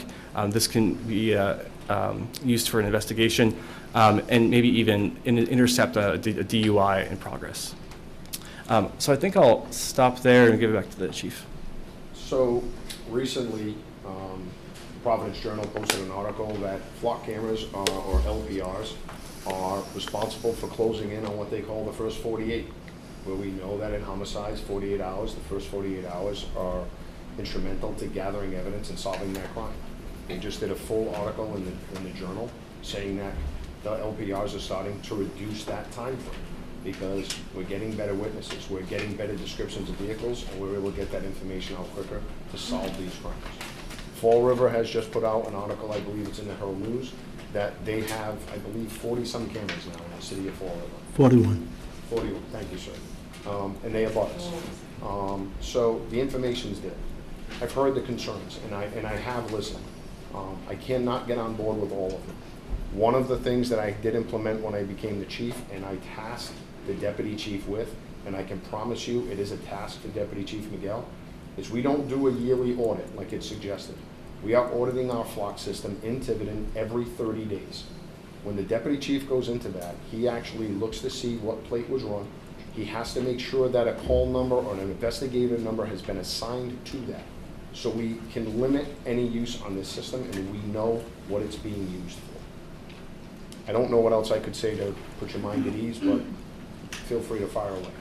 this can be used for an investigation and maybe even intercept a DUI in progress. So I think I'll stop there and give it back to the chief. So recently, Providence Journal posted an article that flock cameras or LPRs are responsible for closing in on what they call the first 48, where we know that in homicides, 48 hours, the first 48 hours are instrumental to gathering evidence and solving that crime. They just did a full article in the journal saying that the LPRs are starting to reduce that time frame because we're getting better witnesses, we're getting better descriptions of vehicles, and we're able to get that information out quicker to solve these crimes. Fall River has just put out an article, I believe it's in the Herald News, that they have, I believe, 40-some cameras now in the city of Fall River. 41. 41, thank you, sir. And they abut us. So the information's there. I've heard the concerns, and I have listened. I cannot get on board with all of them. One of the things that I did implement when I became the chief, and I tasked the deputy chief with, and I can promise you it is a task for Deputy Chief Miguel, is we don't do a yearly audit like it's suggested. We are auditing our flock system in Tiverton every 30 days. When the deputy chief goes into that, he actually looks to see what plate was run. He has to make sure that a call number or an investigator number has been assigned to that. So we can limit any use on this system and we know what it's being used for. I don't know what else I could say to put your mind at ease, but feel free to fire away.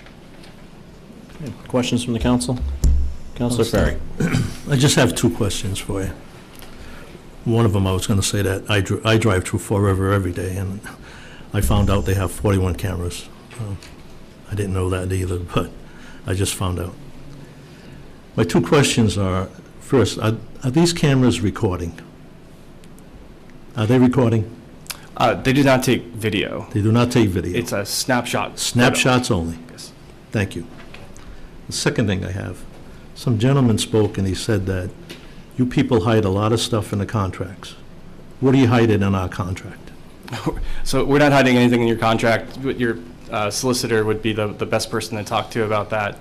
Questions from the council? Councilor Ferry. I just have two questions for you. One of them, I was going to say that I drive through Fall River every day, and I found out they have 41 cameras. I didn't know that either, but I just found out. My two questions are, first, are these cameras recording? Are they recording? They do not take video. They do not take video? It's a snapshot. Snapshots only? Yes. Thank you. The second thing I have, some gentleman spoke and he said that you people hide a lot of stuff in the contracts. What are you hiding in our contract? So we're not hiding anything in your contract. Your solicitor would be the best person to talk to about that.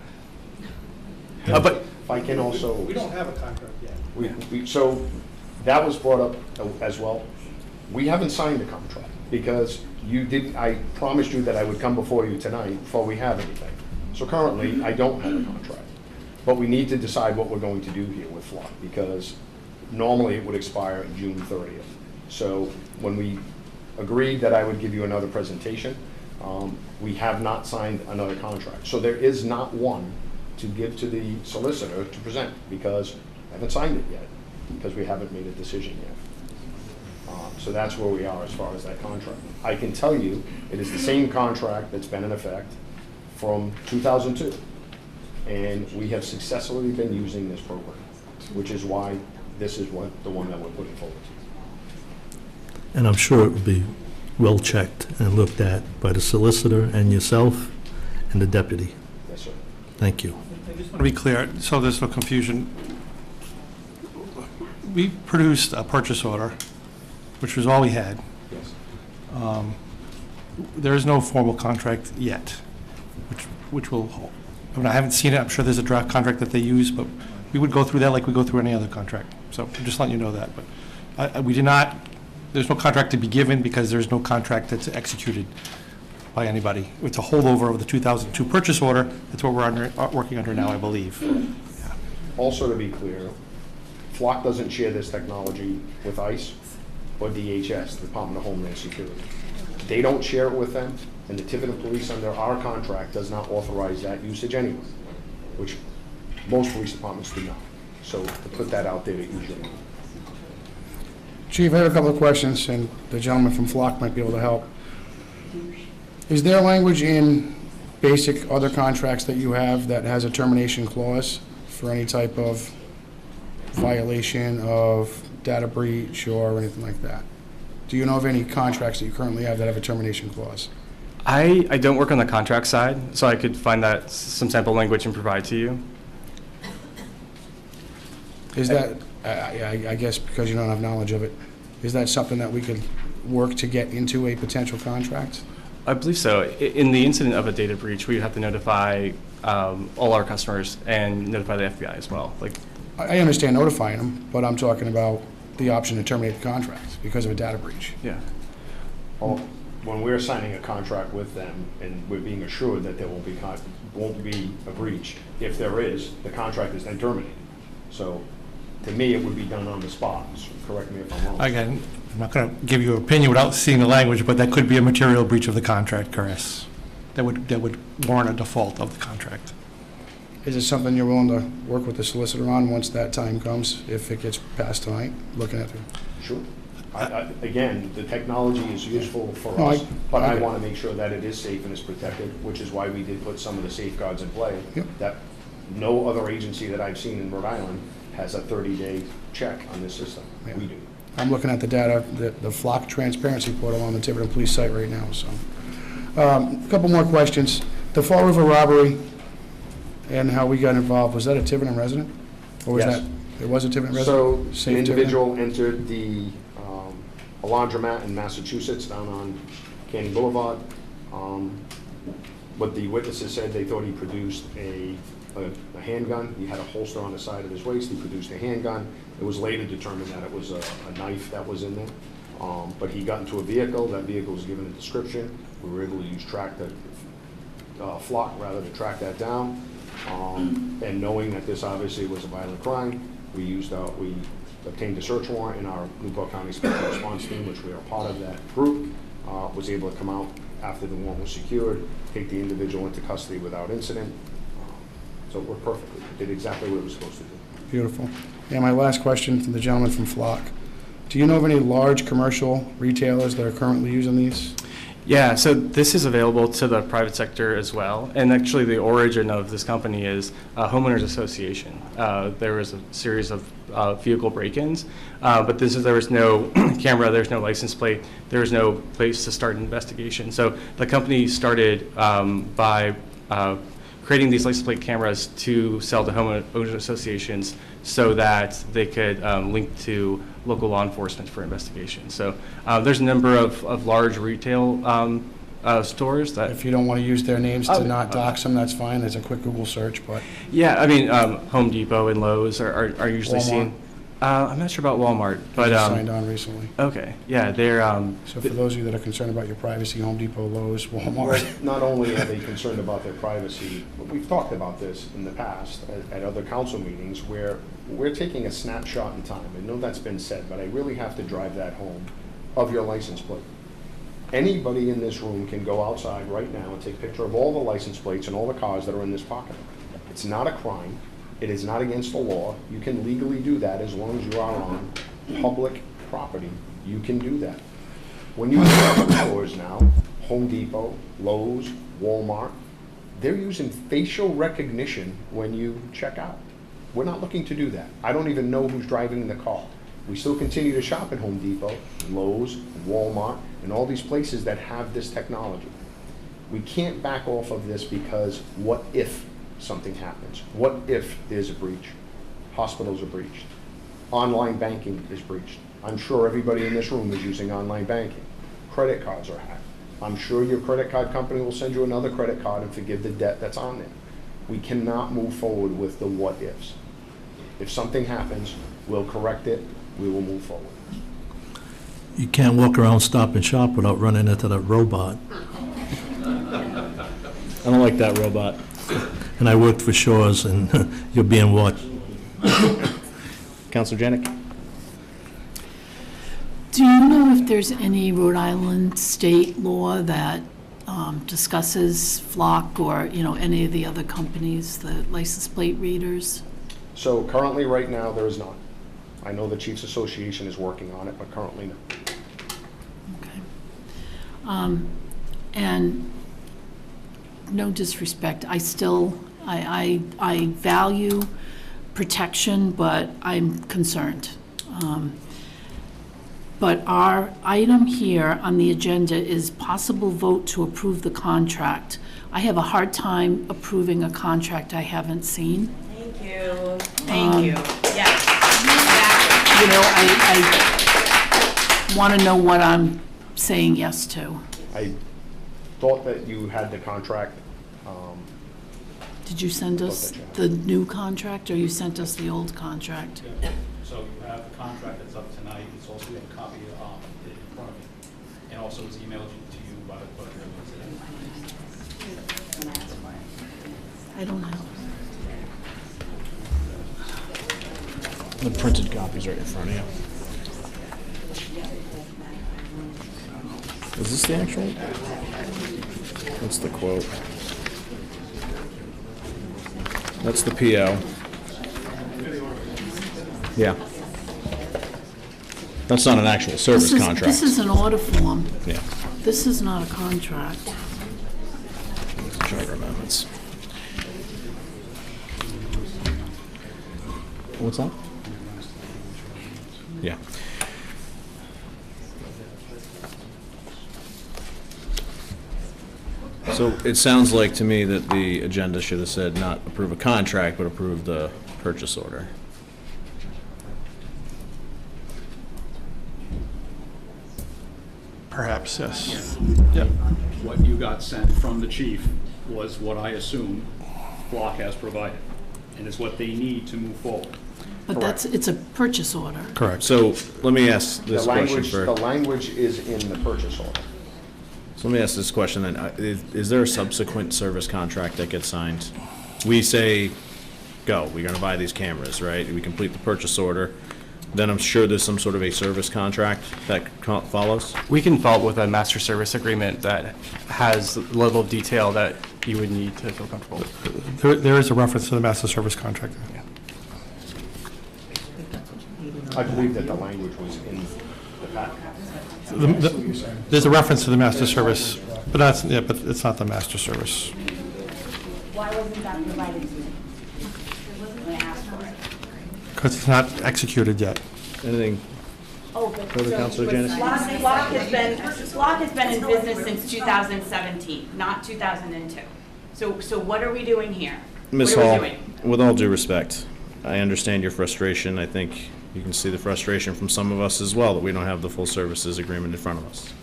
But if I can also... We don't have a contract yet. So that was brought up as well. We haven't signed the contract because I promised you that I would come before you tonight before we have anything. So currently, I don't have a contract. But we need to decide what we're going to do here with Flock, because normally it would expire June 30th. So when we agreed that I would give you another presentation, we have not signed another contract. So there is not one to give to the solicitor to present, because I haven't signed it yet, because we haven't made a decision yet. So that's where we are as far as that contract. I can tell you, it is the same contract that's been in effect from 2002. And we have successfully been using this program, which is why this is the one that we're putting forward. And I'm sure it would be well-checked and looked at by the solicitor and yourself and the deputy. Yes, sir. Thank you. I just want to be clear, so there's no confusion. We produced a purchase order, which was all we had. Yes. There is no formal contract yet, which will, I mean, I haven't seen it. I'm sure there's a draft contract that they use, but we would go through that like we go through any other contract. So I'm just letting you know that. But we did not, there's no contract to be given because there's no contract that's executed by anybody. It's a holdover of the 2002 purchase order. That's what we're working under now, I believe. Yeah. Also, to be clear, Flock doesn't share this technology with ICE or DHS, the Department of Homeland Security. They don't share it with them, and the Tiverton Police under our contract does not authorize that usage anyway, which most police departments do not. So to put that out there to ease your mind. Chief, I have a couple of questions, and the gentleman from Flock might be able to help. Is there language in basic other contracts that you have that has a termination clause for any type of violation of data breach or anything like that? Do you know of any contracts that you currently have that have a termination clause? I don't work on the contract side, so I could find that some sample language and provide to you. Is that, I guess because you don't have knowledge of it, is that something that we could work to get into a potential contract? I believe so. In the incident of a data breach, we would have to notify all our customers and notify the FBI as well. I understand notifying them, but I'm talking about the option to terminate the contract because of a data breach. Yeah. When we're signing a contract with them and we're being assured that there won't be a breach, if there is, the contract is then terminated. So to me, it would be done on the spot. So correct me if I'm wrong. Again, I'm not going to give you an opinion without seeing the language, but that could be a material breach of the contract, Chris. That would warrant a default of the contract. Is it something you're willing to work with the solicitor on once that time comes, if it gets passed tonight, looking at it? Sure. Again, the technology is useful for No, us, but I get it. want to make sure that it is safe and is protected, which is why we did put some of the safeguards in play. Yep. That no other agency that I've seen in Rhode Island has a 30-day check on this system. Yeah. We do. I'm looking at the data, the Flock transparency portal on the Tiverton Police site right now, so. A couple more questions. The Fall River robbery and how we got involved, was that a Tiverton resident? Or was Yes. that, it was a Tiverton So resident? an Safe individual entered the a laundromat in Massachusetts down on Canning Boulevard. What the witnesses said, they thought he produced a handgun. He had a holster on the side of his waist. He produced a handgun. It was later determined that it was a knife that was in there. But he got into a vehicle. That vehicle was given a description. We were able to use flock rather to track that down. And knowing that this obviously was a violent crime, we obtained a search warrant, and our Newport County Special Response Team, which we are part of that group, was able to come out after the warrant was secured, take the individual into custody without incident. So it worked perfectly. It did exactly what it was supposed to do. Beautiful. Yeah, my last question to the gentleman from Flock. Do you know of any large commercial retailers that are currently using these? Yeah, so this is available to the private sector as well. And actually the origin of this company is a homeowners association. There was a series of vehicle break-ins, but there was no camera, there's no license plate, there was no place to start an investigation. So the company started by creating these license plate cameras to sell to homeowners associations so that they could link to local law enforcement for investigation. So there's a number of large retail stores that... If you don't want to use their names to not dox them, that's fine. There's a quick Google search, but... Yeah, I mean, Home Depot and Lowe's are usually Walmart. seen. I'm not sure about Walmart, but... Just signed on recently. Okay, yeah, they're... So for those of you that are concerned about your privacy, Home Depot, Lowe's, Walmart. Not only are they concerned about their privacy, but we've talked about this in the past at other council meetings where we're taking a snapshot in time. I know that's been said, but I really have to drive that home of your license plate. Anybody in this room can go outside right now and take a picture of all the license plates and all the cars that are in this pocket. It's not a crime. It is not against the law. You can legally do that as long as you are on public property. You can do that. When you go to stores now, Home Depot, Lowe's, Walmart, they're using facial recognition when you check out. We're not looking to do that. I don't even know who's driving the car. We still continue to shop at Home Depot, Lowe's, Walmart, and all these places that have this technology. We can't back off of this because what if something happens? What if there's a breach? Hospitals are breached. Online banking is breached. I'm sure everybody in this room is using online banking. Credit cards are hacked. I'm sure your credit card company will send you another credit card and forgive the debt that's on there. We cannot move forward with the what ifs. If something happens, we'll correct it, we will move forward. You can't walk around Stop and Shop without running into that robot. I don't like that robot. And I worked for Shaw's, and you're being watched. Councilor Janik? Do you know if there's any Rhode Island state law that discusses Flock or, any of the other companies, the license plate readers? So currently, right now, there is none. I know the Chiefs Association is working on it, but currently no. Okay. And no disrespect, I value protection, but I'm concerned. But our item here on the agenda is possible vote to approve the contract. I have a hard time approving a contract I haven't seen. Thank you. Thank you. Yes. I want to know what I'm saying yes to. I thought that you had the contract. Did you send us the new contract, or you sent us the old contract? So you have the contract that's up tonight. It's also a copy in front of you. And also was emailed to you by the clerk. I don't have. The printed copy's right in front of you. Is this the actual? What's the quote? That's the PO. Yeah. That's not an actual service contract. This is an order form. Yeah. This is not a contract. Charter amendments. What's that? Yeah. So it sounds like to me that the agenda should have said not approve a contract, but approve the purchase order. Perhaps, yes. Yeah. What you got sent from the chief was what I assume Flock has provided, and is what they need to move forward. But it's a purchase order. Correct. So let me ask this question The language is in the purchase order. So let me ask this question then. Is there a subsequent service contract that gets signed? We say, go, we're going to buy these cameras, right? We complete the purchase order. Then I'm sure there's some sort of a service contract that follows? We can follow up with a master service agreement that has the level of detail that you would need to feel comfortable. There is a reference to the master service contract. Yeah. I believe that the language was in the packet. There's a reference to the master service, but it's not the master service. Why wasn't that provided to me? When I asked for it. Because it's not executed yet. Anything? Oh, but Further, Councilor Janice? Flock has been in business since 2017, not 2002. So what are we doing here? Ms. What are Hall, we doing? with all due respect, I understand your frustration. I think you can see the frustration from some of us as well, that we don't have the full services agreement in front of us.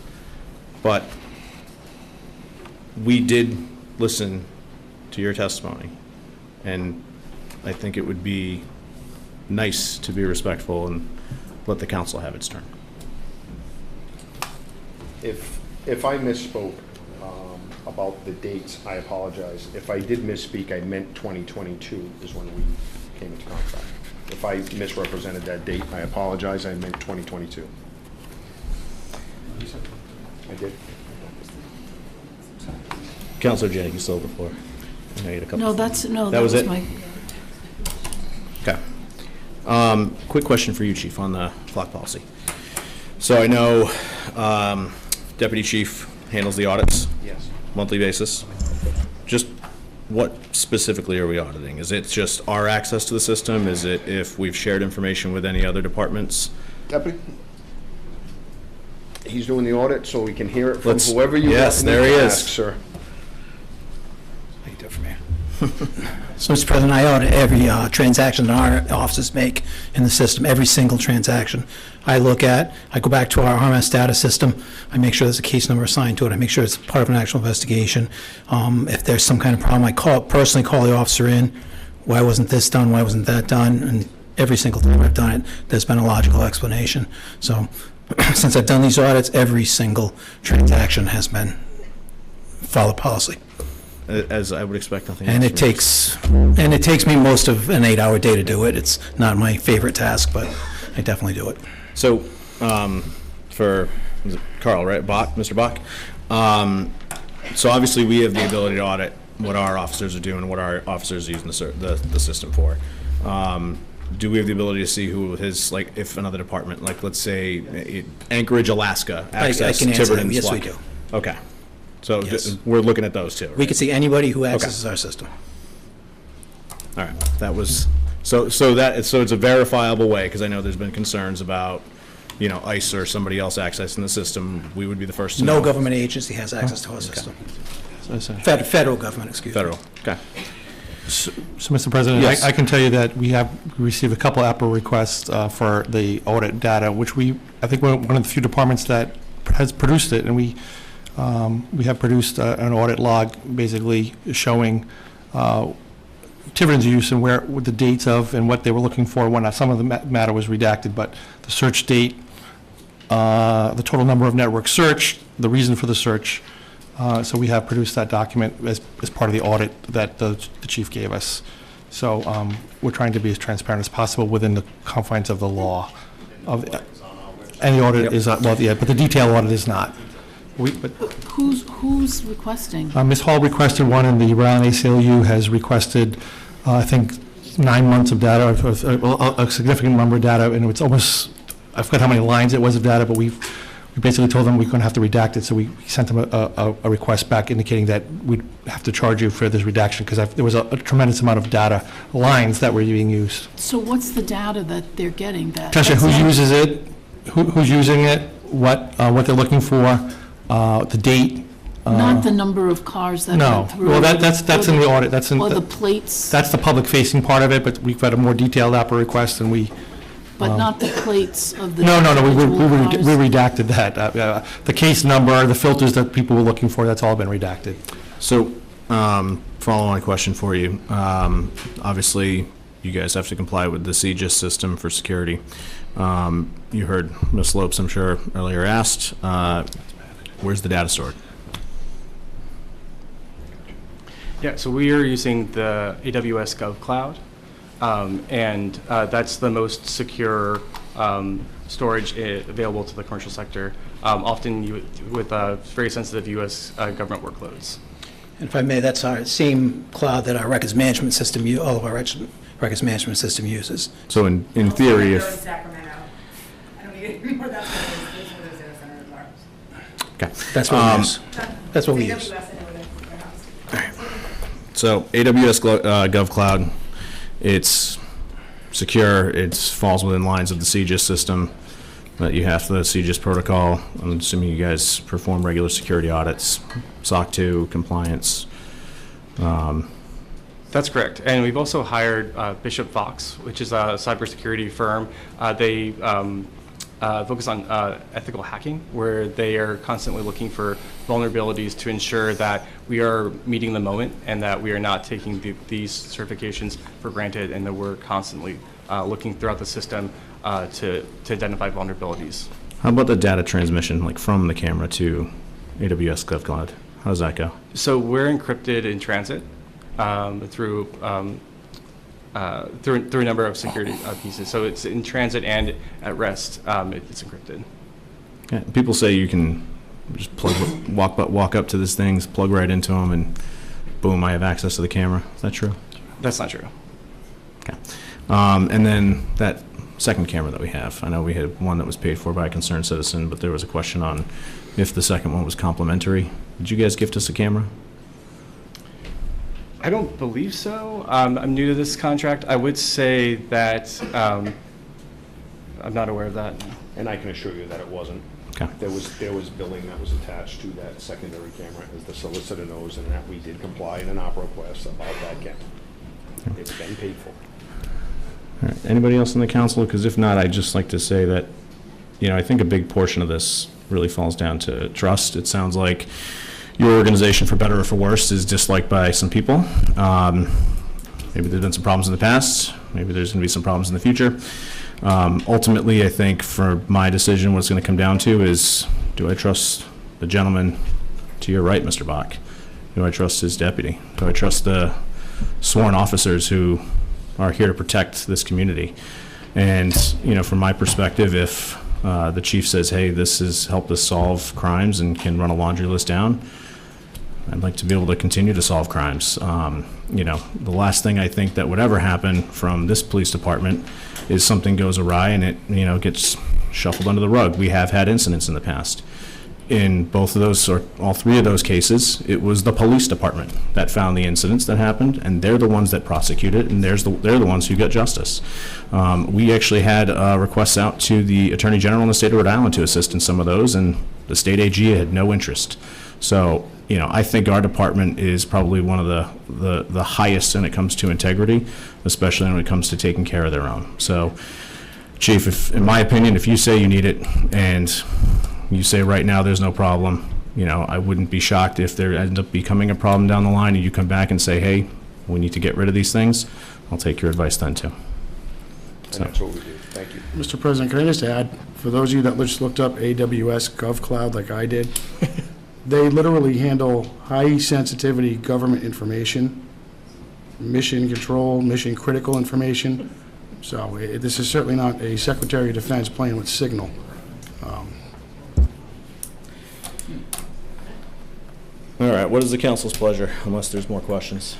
But we did listen to your testimony, and I think it would be nice to be respectful and let the council have its turn. If I misspoke about the dates, I apologize. If I did misspeak, I meant 2022 is when we came into contract. If I misrepresented that date, I apologize. I meant 2022. I did. Councilor Janice, you still have the floor. I know you had a couple. No, that was it? my, Okay. Quick question for you, Chief, on the flock policy. So I know Deputy Chief handles the audits. Yes. Monthly basis. Just what specifically are we auditing? Is it just our access to the system? Is it if we've shared information with any other departments? Deputy? He's doing the audit, so we can hear it from Let's- whoever you yes, want there me he to is. ask, sir. How you doing for me? So, Mr. President, I audit every transaction that our offices make in the system, every single transaction. I go back to our RMS data system, I make sure there's a case number assigned to it, I make sure it's part of an actual investigation. If there's some kind of problem, I personally call the officer in, why wasn't this done, why wasn't that done? And every single time I've done it, there's been a logical explanation. So, since I've done these audits, every single transaction has been followed policy. As I would expect, nothing else. And it takes me most of an 8-hour day to do it. It's not my favorite task, but I definitely do it. So, for is it Carl, right? Bach, Mr. Bach. So obviously, we have the ability to audit what our officers are doing, what our officers are using the system for. Do we have the ability to see who his, like, if another department, like, let's say Anchorage, Alaska, access can answer Tiverton? them. Yes, we do. Okay. So Yes. we're looking at those too. We can see anybody who accesses our system. All right, that was, so it's a verifiable way, because I know there's been concerns about, ICE or somebody else accessing the system. We would be the first to know. No government agency has access to our system. Federal government, excuse me. Federal, okay. So, Mr. President, Yes. I can tell you that we have received a couple APRA requests for the audit data, which I think we're one of the few departments that has produced it, and we have produced an audit log basically showing Tiverton's use and what the dates of and what they were looking for. When some of the matter was redacted, but the search date, the total number of networks searched, the reason for the search. So we have produced that document as part of the audit that the chief gave us. So we're trying to be as transparent as possible within the confines of the law. And the audit is, but the detail audit is not. who's requesting? Ms. Hall requested one, and the Rhode Island ACLU has requested, I think, 9 months of data, a significant number of data, and it's almost, I forgot how many lines it was of data, but we basically told them we're going to have to redact it, so we sent them a request back indicating that we'd have to charge you for this redaction, because there was a tremendous amount of data lines that were being used. So what's the data that they're getting? Tasha, who uses it, who's using it, what they're looking for, the date. Not the number of cars that went through? No, well, that's in the audit. That's in or the plates? That's the public-facing part of it, but we've got a more detailed APRA request, and we but not the plates of the No, we individual cars? redacted that. The case number, the filters that people were looking for, that's all been redacted. So, follow-on question for you. Obviously, you guys have to comply with the CGIS system for security. You heard Ms. Lopes, I'm sure, earlier asked, where's the data stored? Yeah, so we are using the AWS GovCloud, and that's the most secure storage available to the commercial sector, often with very sensitive U.S. Government workloads. And if I may, that's our same cloud that our records management system, all of our records management system uses. So in theory, if... Okay. That's what we use. That's what we use. So AWS GovCloud, it's secure, it falls within lines of the CGIS system that you have, the CGIS protocol. I'm assuming you guys perform regular security audits, SOC 2 compliance. That's correct. And we've also hired Bishop Fox, which is a cybersecurity firm. They focus on ethical hacking, where they are constantly looking for vulnerabilities to ensure that we are meeting the moment and that we are not taking these certifications for granted, and that we're constantly looking throughout the system to identify vulnerabilities. How about the data transmission, like from the camera to AWS GovCloud? How does that go? So we're encrypted in transit through a number of security pieces. So it's in transit and at rest. It's encrypted. Yeah, people say you can just walk up to these things, plug right into them, and boom, I have access to the camera. Is that true? That's not true. Okay. And then that second camera that we have, I know we had one that was paid for by a concerned citizen, but there was a question on if the second one was complimentary. Did you guys gift us a camera? I don't believe so. I'm new to this contract. I would say that I'm not aware of that. And I can assure you that it wasn't. Okay. There was billing that was attached to that secondary camera, as the solicitor knows, and that we did comply in an opera request about that camera. It's been paid for. All right. Anybody else in the council? Because if not, I'd just like to say that, I think a big portion of this really falls down to trust. It sounds like your organization, for better or for worse, is disliked by some people. Maybe there's been some problems in the past. Maybe there's going to be some problems in the future. Ultimately, I think for my decision, what it's going to come down to is, do I trust the gentleman to your right, Mr. Bach? Do I trust his deputy? Do I trust the sworn officers who are here to protect this community? And, from my perspective, if the chief says, hey, this has helped us solve crimes and can run a laundry list down, I'd like to be able to continue to solve crimes. The last thing I think that would ever happen from this police department is something goes awry and it, gets shuffled under the rug. We have had incidents in the past. In both of those, or all three of those cases, it was the police department that found the incidents that happened, and they're the ones that prosecuted, and they're the ones who got justice. We actually had requests out to the Attorney General in the state of Rhode Island to assist in some of those, and the state AG had no interest. So, I think our department is probably one of the highest when it comes to integrity, especially when it comes to taking care of their own. So, Chief, in my opinion, if you say you need it and you say right now there's no problem, I wouldn't be shocked if there ends up becoming a problem down the line and you come back and say, hey, we need to get rid of these things. I'll take your advice then too. And that's what we do. Thank you. Mr. President, can I just add, for those of you that just looked up AWS GovCloud like I did, they literally handle high sensitivity government information, mission control, mission critical information. So this is certainly not a Secretary of Defense playing with signal. All right, what is the council's pleasure, unless there's more questions?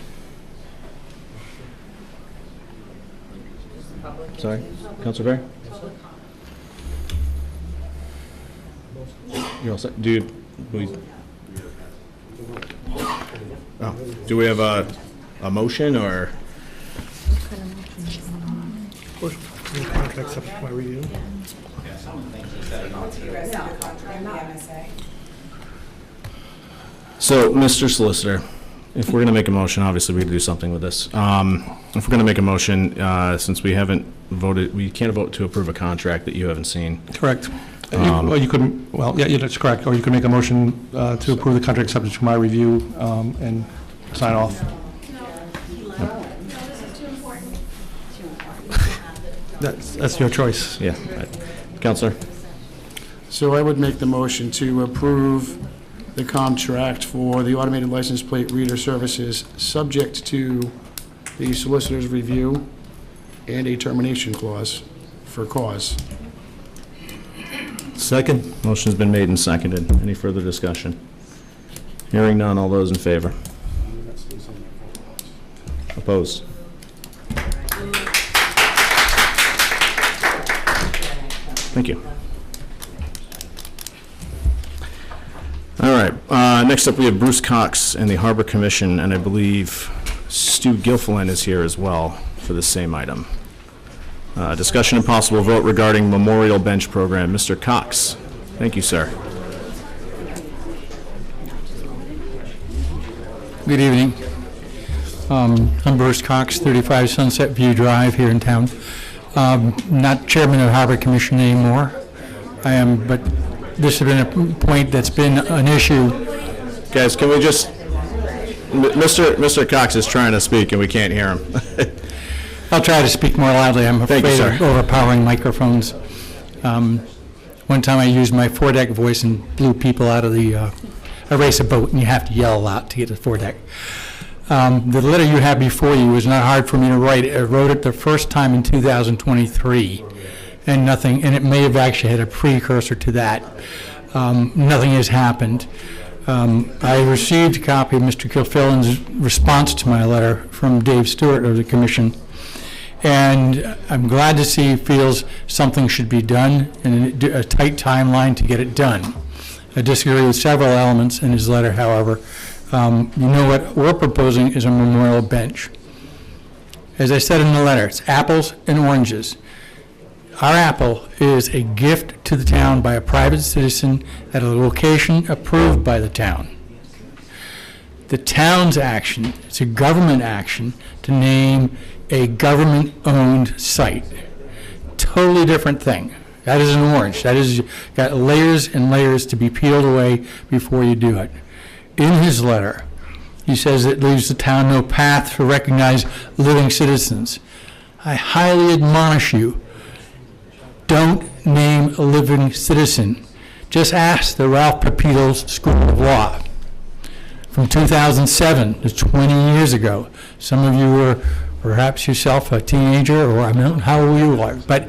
Sorry, Councilor Berry? You're all set? Do we have a motion, or? Contract subject to review. So, Mr. Solicitor, if we're going to make a motion, obviously we can do something with this. If we're going to make a motion, since we haven't voted, we can't vote to approve a contract that you haven't seen. Correct. Yeah, that's correct. Or you could make a motion to approve the contract subject to my review and sign off. That's your choice. Yeah. Counselor? So I would make the motion to approve the contract for the automated license plate reader services, subject to the solicitor's review and a termination clause for cause. Second. Motion's been made and seconded. Any further discussion? Hearing none, all those in favor? Opposed? Thank you. All right, next up we have Bruce Cox and the Harbor Commission, and I believe Stu Gilfillan is here as well for the same item. Discussion and possible vote regarding Memorial Bench Program. Mr. Cox. Thank you, sir. Good evening. I'm Bruce Cox, 35 Sunset View Drive here in town. Not chairman of Harbor Commission anymore. I am, but this has been a point that's been an issue. Guys, can we just, Mr. Cox is trying to speak and we can't hear him. I'll try to speak more loudly. I'm afraid of overpowering microphones. One time I used my foredeck voice and blew people out of the, I race a boat and you have to yell a lot to get to the foredeck. The letter you have before you is not hard for me to write. I wrote it the first time in 2023, and it may have actually had a precursor to that. Nothing has happened. I received a copy of Mr. Gilfillan's response to my letter from Dave Stewart of the Commission, and I'm glad to see he feels something should be done and a tight timeline to get it done. I disagree with several elements in his letter, however. You know what we're proposing is a memorial bench. As I said in the letter, it's apples and oranges. Our apple is a gift to the town by a private citizen at a location approved by the town. The town's action, it's a government action to name a government-owned site. Totally different thing. That is an orange. That is got layers and layers to be peeled away before you do it. In his letter, he says it leaves the town no path to recognize living citizens. I highly admonish you, don't name a living citizen. Just ask the Ralph Pepito School of Law. From 2007 to 20 years ago, some of you were perhaps yourself a teenager, or I don't know how old you are, but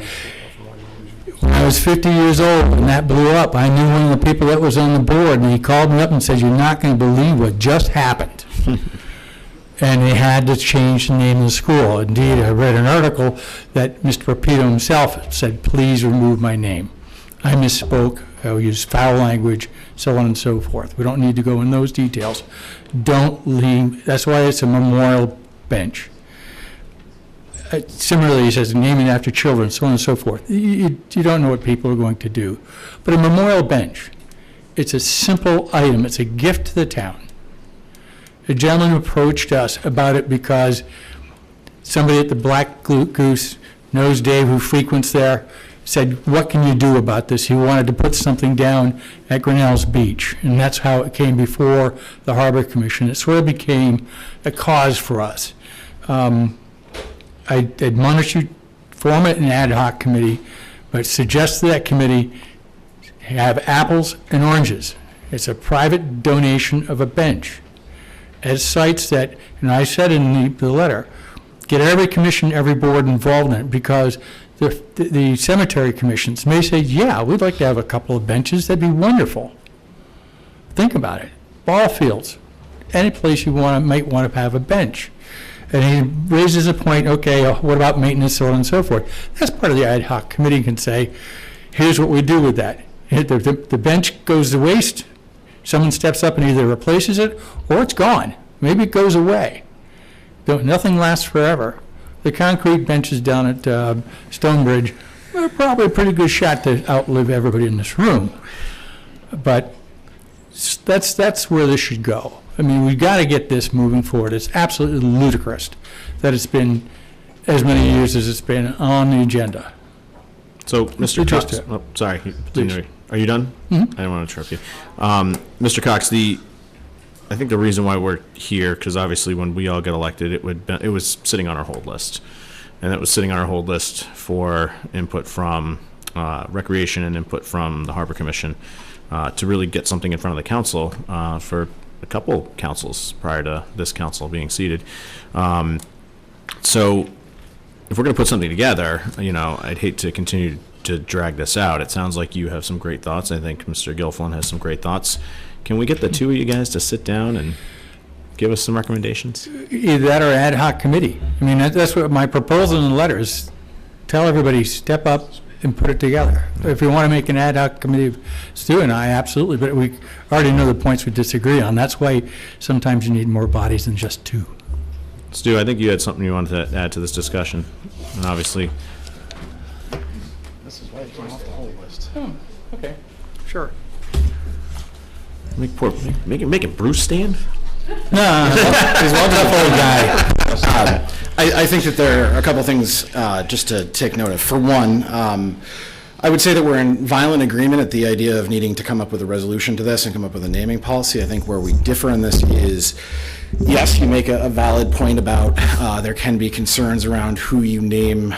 when I was 50 years old and that blew up, I knew one of the people that was on the board, and he called me up and said, "You're not going to believe what just happened." And they had to change the name of the school. Indeed, I read an article that Mr. Pepito himself said, "Please remove my name. I misspoke, I used foul language," so on and so forth. We don't need to go in those details. Don't leave, that's why it's a memorial bench. Similarly, he says, naming after children, so on and so forth. You don't know what people are going to do. But a memorial bench, it's a simple item. It's a gift to the town. A gentleman approached us about it because somebody at the Black Goose knows Dave, who frequents there, said, "What can you do about this?" He wanted to put something down at Grinnell's Beach, and that's how it came before the Harbor Commission. It sort of became a cause for us. I admonish you, form an ad hoc committee, but suggest to that committee have apples and oranges. It's a private donation of a bench at sites that, and I said in the letter, get every commission, every board involved in it, because the cemetery commissions may say, yeah, we'd like to have a couple of benches, that'd be wonderful. Think about it. Ball fields, any place you might want to have a bench. And he raises a point, okay, what about maintenance, so on and so forth. That's part of the ad hoc committee can say, here's what we do with that. The bench goes to waste, someone steps up and either replaces it or it's gone. Maybe it goes away. Nothing lasts forever. The concrete benches down at Stonebridge are probably a pretty good shot to outlive everybody in this room. But that's where this should go. I mean, we've got to get this moving forward. It's absolutely ludicrous that it's been as many years as it's been on the agenda. So, Mr. Just Cox, it. oh, sorry, Please. are you done? Mhm. I didn't want to interrupt you. Mr. Cox, I think the reason why we're here, because obviously when we all get elected, it was sitting on our hold list. And it was sitting on our hold list for input from Recreation and input from the Harbor Commission to really get something in front of the council for a couple councils prior to this council being seated. So if we're going to put something together, I'd hate to continue to drag this out. It sounds like you have some great thoughts. I think Mr. Gilfillan has some great thoughts. Can we get the two of you guys to sit down and give us some recommendations? Either that or ad hoc committee. I mean, that's what my proposal in the letter is. Tell everybody, step up and put it together. If you want to make an ad hoc committee, Stu and I, absolutely, but we already know the points we disagree on. That's why sometimes you need more bodies than just two. Stu, I think you had something you wanted to add to this discussion, and obviously. This is why it came off the whole list. Okay, sure. Make it Bruce stand? No, he's one tough old guy. I think that there are a couple things just to take note of. For one, I would say that we're in violent agreement at the idea of needing to come up with a resolution to this and come up with a naming policy. I think where we differ in this is, yes, you make a valid point about there can be concerns around who you name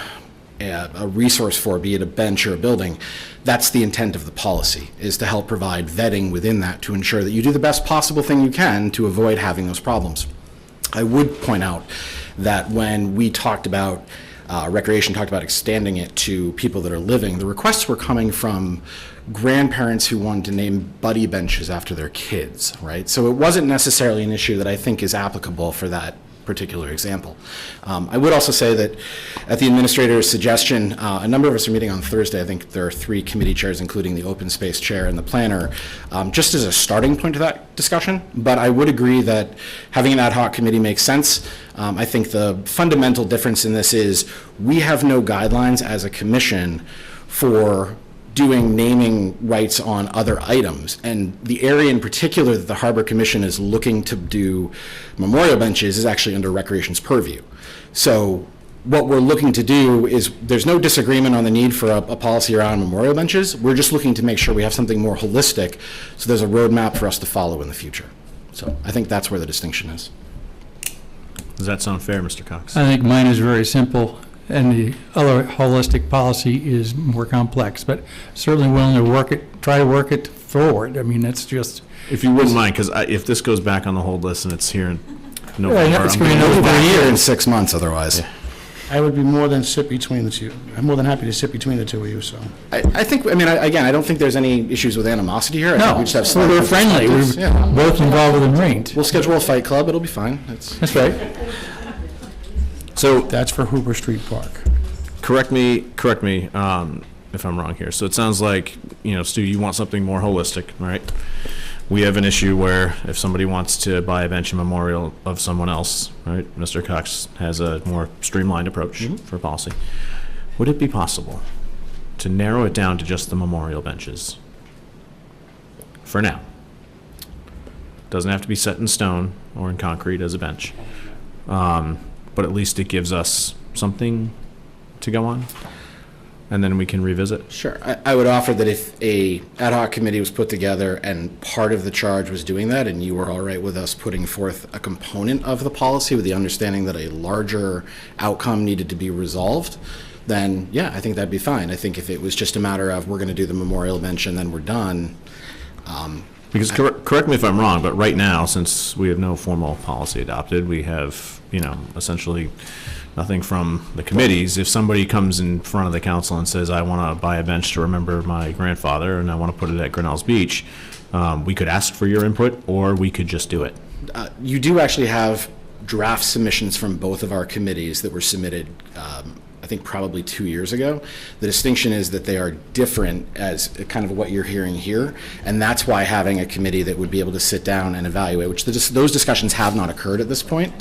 a resource for, be it a bench or a building. That's the intent of the policy, is to help provide vetting within that to ensure that you do the best possible thing you can to avoid having those problems. I would point out that when we talked about, Recreation talked about extending it to people that are living, the requests were coming from grandparents who wanted to name buddy benches after their kids, right? So it wasn't necessarily an issue that I think is applicable for that particular example. I would also say that at the administrator's suggestion, a number of us are meeting on Thursday. I think there are 3 committee chairs, including the open space chair and the planner, just as a starting point to that discussion. But I would agree that having an ad hoc committee makes sense. I think the fundamental difference in this is we have no guidelines as a commission for doing naming rights on other items. And the area in particular that the Harbor Commission is looking to do memorial benches is actually under Recreation's purview. So what we're looking to do is, there's no disagreement on the need for a policy around memorial benches. We're just looking to make sure we have something more holistic, so there's a roadmap for us to follow in the future. So I think that's where the distinction is. Does that sound fair, Mr. Cox? I think mine is very simple, and the other holistic policy is more complex, but certainly willing to try to work it forward. I mean, that's just. If you wouldn't mind, because if this goes back on the hold list and it's here in November. It's going to be over a year in 6 months otherwise. Yeah. I would be more than sit between the two. I'm more than happy to sit between the two of you, so. I think, again, I don't think there's any issues with animosity here. I think we just have No, we're slightly friendly. different perspectives. We're both involved with the Marines. We'll schedule a fight club. It'll be fine. That's right. So that's for Hooper Street Park. Correct me if I'm wrong here. So it sounds like, Stu, you want something more holistic, right? We have an issue where if somebody wants to buy a bench in memorial of someone else, right, Mr. Cox has a more streamlined approach for policy. Would it be possible to narrow it down to just the memorial benches for now? Doesn't have to be set in stone or in concrete as a bench, but at least it gives us something to go on, and then we can revisit. Sure. I would offer that if a ad hoc committee was put together and part of the charge was doing that, and you were all right with us putting forth a component of the policy with the understanding that a larger outcome needed to be resolved, then yeah, I think that'd be fine. I think if it was just a matter of we're going to do the memorial bench and then we're done. Because correct me if I'm wrong, but right now, since we have no formal policy adopted, we have, essentially nothing from the committees. If somebody comes in front of the council and says, I want to buy a bench to remember my grandfather and I want to put it at Grinnell's Beach, we could ask for your input or we could just do it. You do actually have draft submissions from both of our committees that were submitted, I think probably 2 years ago. The distinction is that they are different as kind of what you're hearing here, and that's why having a committee that would be able to sit down and evaluate, which those discussions have not occurred at this point,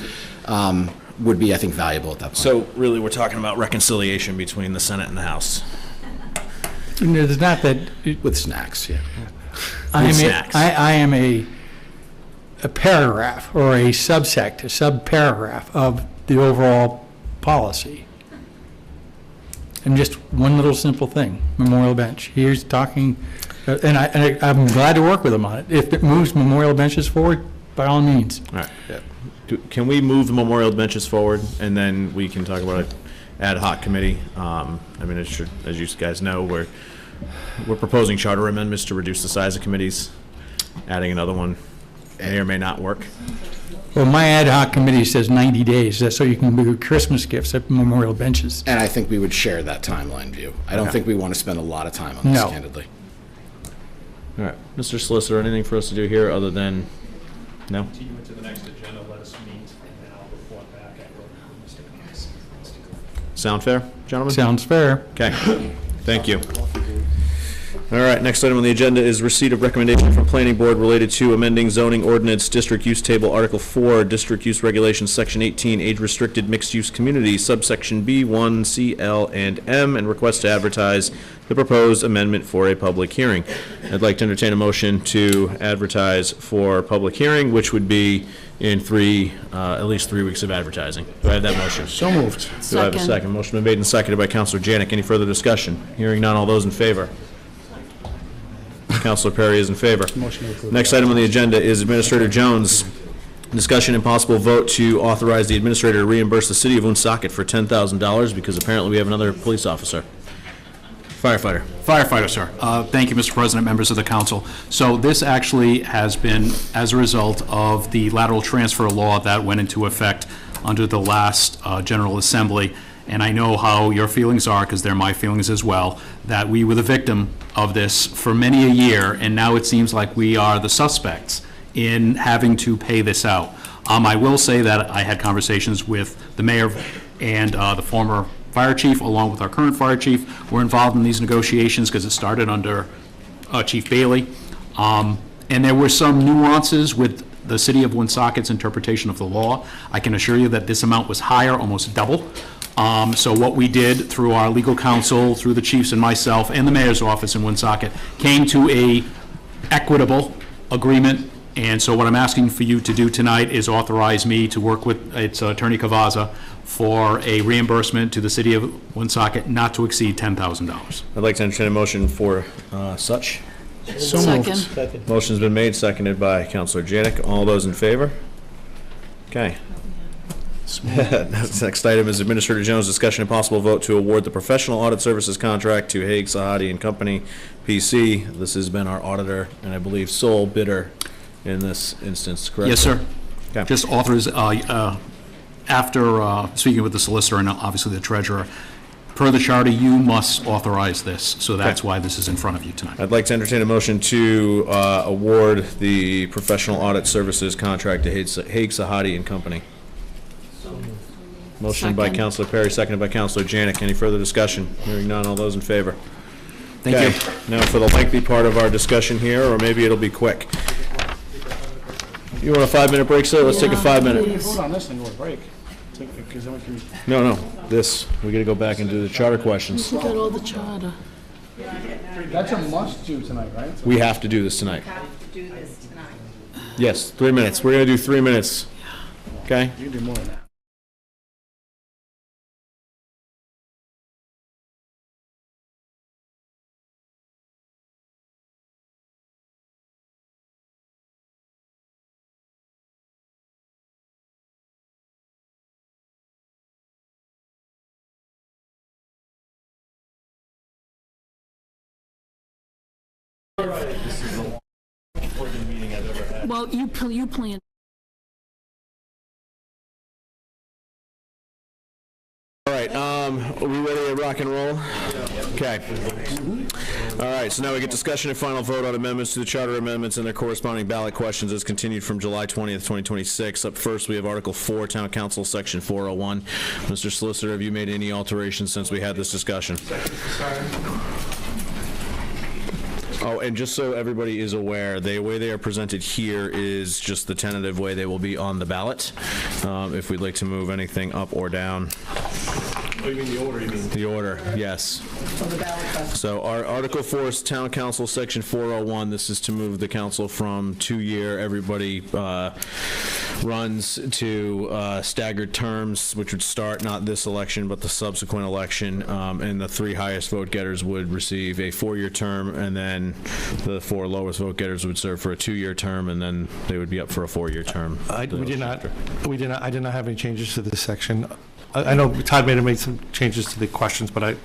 would be, I think, valuable at that point. So really, we're talking about reconciliation between the Senate and the House. It's not that. With snacks, yeah. I am a paragraph or a subsect, a subparagraph of the overall policy. And just one little simple thing, memorial bench. Here's talking, and I'm glad to work with him on it. If it moves memorial benches forward, by all means. All right. Can we move the memorial benches forward, and then we can talk about it ad hoc committee? I mean, as you guys know, we're proposing charter amendments to reduce the size of committees. Adding another one may or may not work. Well, my ad hoc committee says 90 days. That's so you can move Christmas gifts at memorial benches. And I think we would share that timeline view. I don't think we want to spend a lot of time on this, candidly. All right. Mr. Solicitor, anything for us to do here other than, no? Continue into the next agenda, let us meet, and then I'll report back after Mr. Cox. Sound fair, gentlemen? Sounds fair. Okay. Thank you. All right, next item on the agenda is receipt of recommendation from Planning Board related to amending zoning ordinance District Use Table Article 4, District Use Regulations, Section 18, Age Restricted Mixed Use Community, subsection B1, C, L, and M, and request to advertise the proposed amendment for a public hearing. I'd like to entertain a motion to advertise for public hearing, which would be in at least 3 weeks of advertising. Do I have that motion? So moved. Do I have a second? Motion been made and seconded by Councilor Janik. Any further discussion? Hearing none, all those in favor? Councilor Perry is in favor. Next item on the agenda is Administrator Jones. Discussion and possible vote to authorize the administrator to reimburse the city of Woonsocket for $10,000 because apparently we have another police officer. Firefighter. Firefighter, sir. Thank you, Mr. President, members of the council. So this actually has been as a result of the lateral transfer law that went into effect under the last General Assembly. And I know how your feelings are, because they're my feelings as well, that we were the victim of this for many a year, and now it seems like we are the suspects in having to pay this out. I will say that I had conversations with the mayor and the former fire chief, along with our current fire chief. We're involved in these negotiations because it started under Chief Bailey. And there were some nuances with the city of Woonsocket's interpretation of the law. I can assure you that this amount was higher, almost double. So what we did through our legal counsel, through the chiefs and myself, and the mayor's office in Woonsocket, came to a equitable agreement. And so what I'm asking for you to do tonight is authorize me to work with its Attorney Cavazza for a reimbursement to the city of Woonsocket not to exceed $10,000. I'd like to entertain a motion for such. So moved. Motion's been made, seconded by Councilor Janik. All those in favor? Okay. Next item is Administrator Jones' discussion and possible vote to award the professional audit services contract to Haig Sahadi and Company, PC. This has been our auditor and I believe sole bidder in this instance, correct? Yes, sir. Okay. Just authors, after speaking with the solicitor and obviously the treasurer, per the charter, you must authorize this. So that's why this is in front of you tonight. I'd like to entertain a motion to award the professional audit services contract to Haig Sahadi and Company. Motion by Councilor Perry, seconded by Councilor Janik. Any further discussion? Hearing none, all those in favor? Thank you. Now for the lengthy part of our discussion here, or maybe it'll be quick. You want a 5-minute break, sir? Let's take a 5-minute. Vote on this and go to break. No, this. We gotta go back and do the charter questions. We got all the charter. That's a must-do tonight, right? We have to do this tonight. Do this tonight. Yes, 3 minutes. We're gonna do 3 minutes. Okay? You can do more than that. This is the longest recorded meeting I've ever had. Well, you plan. All right, are we ready to rock and roll? Okay. All right, so now we get discussion and final vote on amendments to the charter amendments and their corresponding ballot questions as continued from July 20th, 2026. Up first, we have Article 4, Town Council, Section 401. Mr. Solicitor, have you made any alterations since we had this discussion? Oh, and just so everybody is aware, the way they are presented here is just the tentative way they will be on the ballot. If we'd like to move anything up or down. Oh, you mean the order, you mean? The order, yes. So the ballot So our Article 4 is Town Council, Section 401. This is to move the council from 2-year, everybody runs, to staggered terms, which would start not this election, but the subsequent election. And the 3 highest vote getters would receive a 4-year term, and then the 4 lowest vote getters would serve for a 2-year term, and then they would be up for a 4-year term. I did not have any changes to this section. I know Todd may have made some changes to the questions, but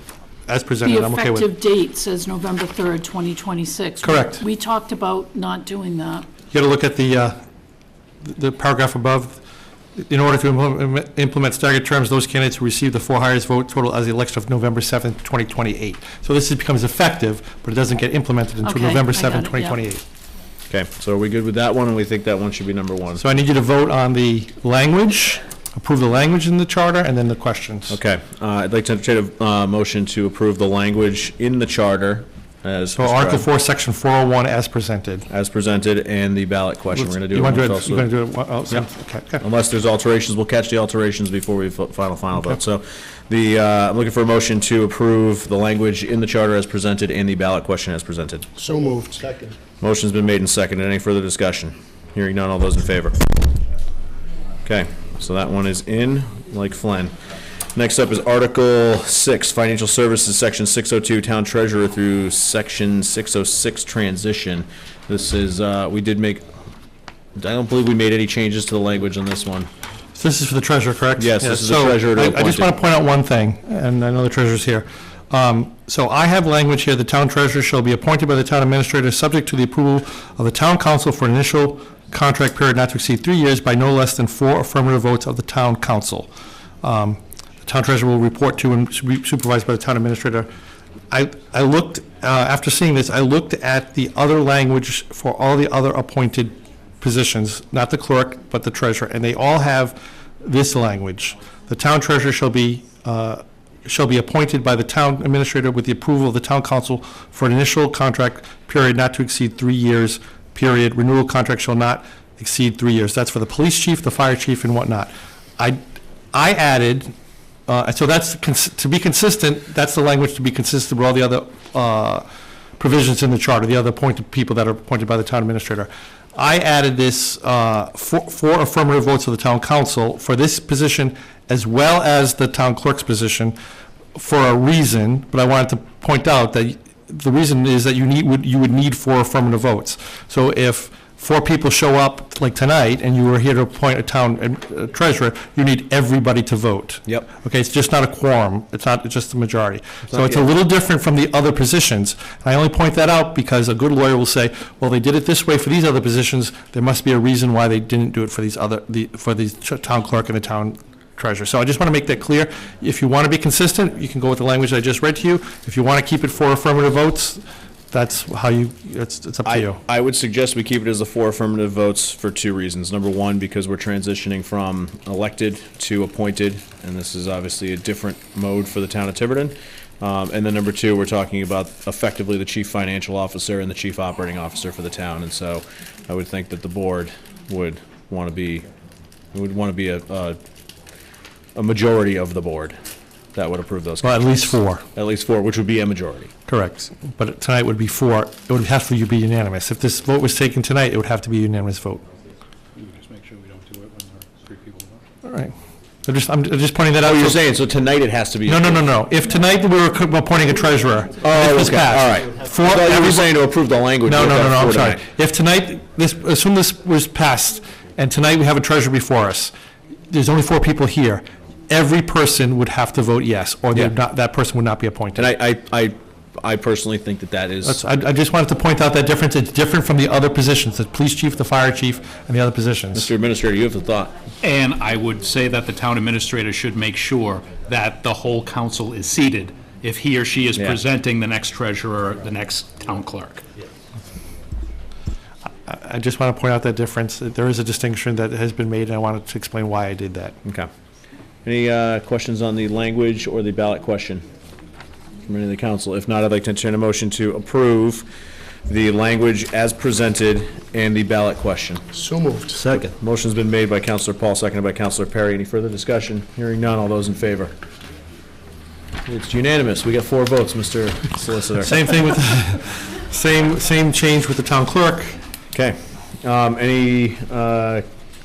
as presented, I'm okay with it. The effective date says November 3rd, 2026. Correct. We talked about not doing that. You got to look at the paragraph above. In order to implement staggered terms, those candidates who receive the 4 highest vote total as the election of November 7th, 2028. So this becomes effective, but it doesn't get implemented until Okay, November I got 7th, it, yeah. 2028. Okay, so are we good with that one, and we think that one should be number 1? So I need you to vote on the language, approve the language in the charter, and then the questions. Okay, I'd like to entertain a motion to approve the language in the charter as So Article described. 4, Section 401 as presented. As presented, and the ballot question. We're going to do it. You want to do one it, fell you're going swoop. to do it, okay. Unless there's alterations, we'll catch the alterations before we final vote. So I'm looking for a motion to approve the language in the charter as presented and the ballot question as presented. So moved. Second. Motion's been made and seconded. Any further discussion? Hearing none, all those in favor? Okay, so that one is in, like Flynn. Next up is Article 6, Financial Services, Section 602, Town Treasurer through Section 606, Transition. This is, I don't believe we made any changes to the language on this one. So this is for the treasurer, correct? Yes, this is the treasurer to I just appoint want to point out one thing, and I know the treasurer's here. So I have language here, the town treasurer shall be appointed by the town administrator, subject to the approval of the town council for an initial contract period not to exceed 3 years by no less than 4 affirmative votes of the town council. The town treasurer will report to and be supervised by the town administrator. I looked, after seeing this, I looked at the other language for all the other appointed positions, not the clerk, but the treasurer, and they all have this language. The town treasurer shall be appointed by the town administrator with the approval of the town council for an initial contract period not to exceed 3 years, period. Renewal contract shall not exceed 3 years. That's for the police chief, the fire chief, and whatnot. I added, so that's, to be consistent, that's the language to be consistent with all the other provisions in the charter, the other appointed people that are appointed by the town administrator. I added this, 4 affirmative votes of the town council for this position as well as the town clerk's position for a reason, but I wanted to point out that the reason is that you would need 4 affirmative votes. So if 4 people show up like tonight and you were here to appoint a town treasurer, you need everybody to vote. Yep. Okay, it's just not a quorum, it's just a majority. So it's a little different from the other positions. And I only point that out because a good lawyer will say, well, they did it this way for these other positions, there must be a reason why they didn't do it for these for the town clerk and the town treasurer. So I just want to make that clear. If you want to be consistent, you can go with the language I just read to you. If you want to keep it 4 affirmative votes, that's how it's up to you. I would suggest we keep it as the 4 affirmative votes for 2 reasons. Number 1, because we're transitioning from elected to appointed, and this is obviously a different mode for the town of Tiverton. And then number 2, we're talking about effectively the chief financial officer and the chief operating officer for the town. And so I would think that the board would want to be a majority of the board that would approve those. Well, at least 4. At least 4, which would be a majority. Correct. But tonight would be 4. It would have to be unanimous. If this vote was taken tonight, it would have to be a unanimous vote. Just make sure we don't do it when there are 3 people vote. All right. I'm just pointing that out. Oh, you're saying, so tonight it has to be. No. If tonight we were appointing a treasurer, this was okay. passed. All right. You were saying to approve the language. No, I'm sorry. If tonight, assume this was passed, and tonight we have a treasurer before us, there's only 4 people here, every person would have to vote yes, or that person would not be appointed. And I personally think that is. I just wanted to point out that difference. It's different from the other positions, the police chief, the fire chief, and the other positions. Mr. Administrator, you have the thought. And I would say that the town administrator should make sure that the whole council is seated if he or she is presenting the next treasurer, the next town clerk. I just want to point out that difference. There is a distinction that has been made, and I wanted to explain why I did that. Okay. Any questions on the language or the ballot question from any of the council? If not, I'd like to entertain a motion to approve the language as presented and the ballot question. So moved. Second. Motion's been made by Councilor Paul, seconded by Councilor Perry. Any further discussion? Hearing none, all those in favor? It's unanimous. We got 4 votes, Mr. Solicitor. Same thing with, same change with the town clerk. Okay. Any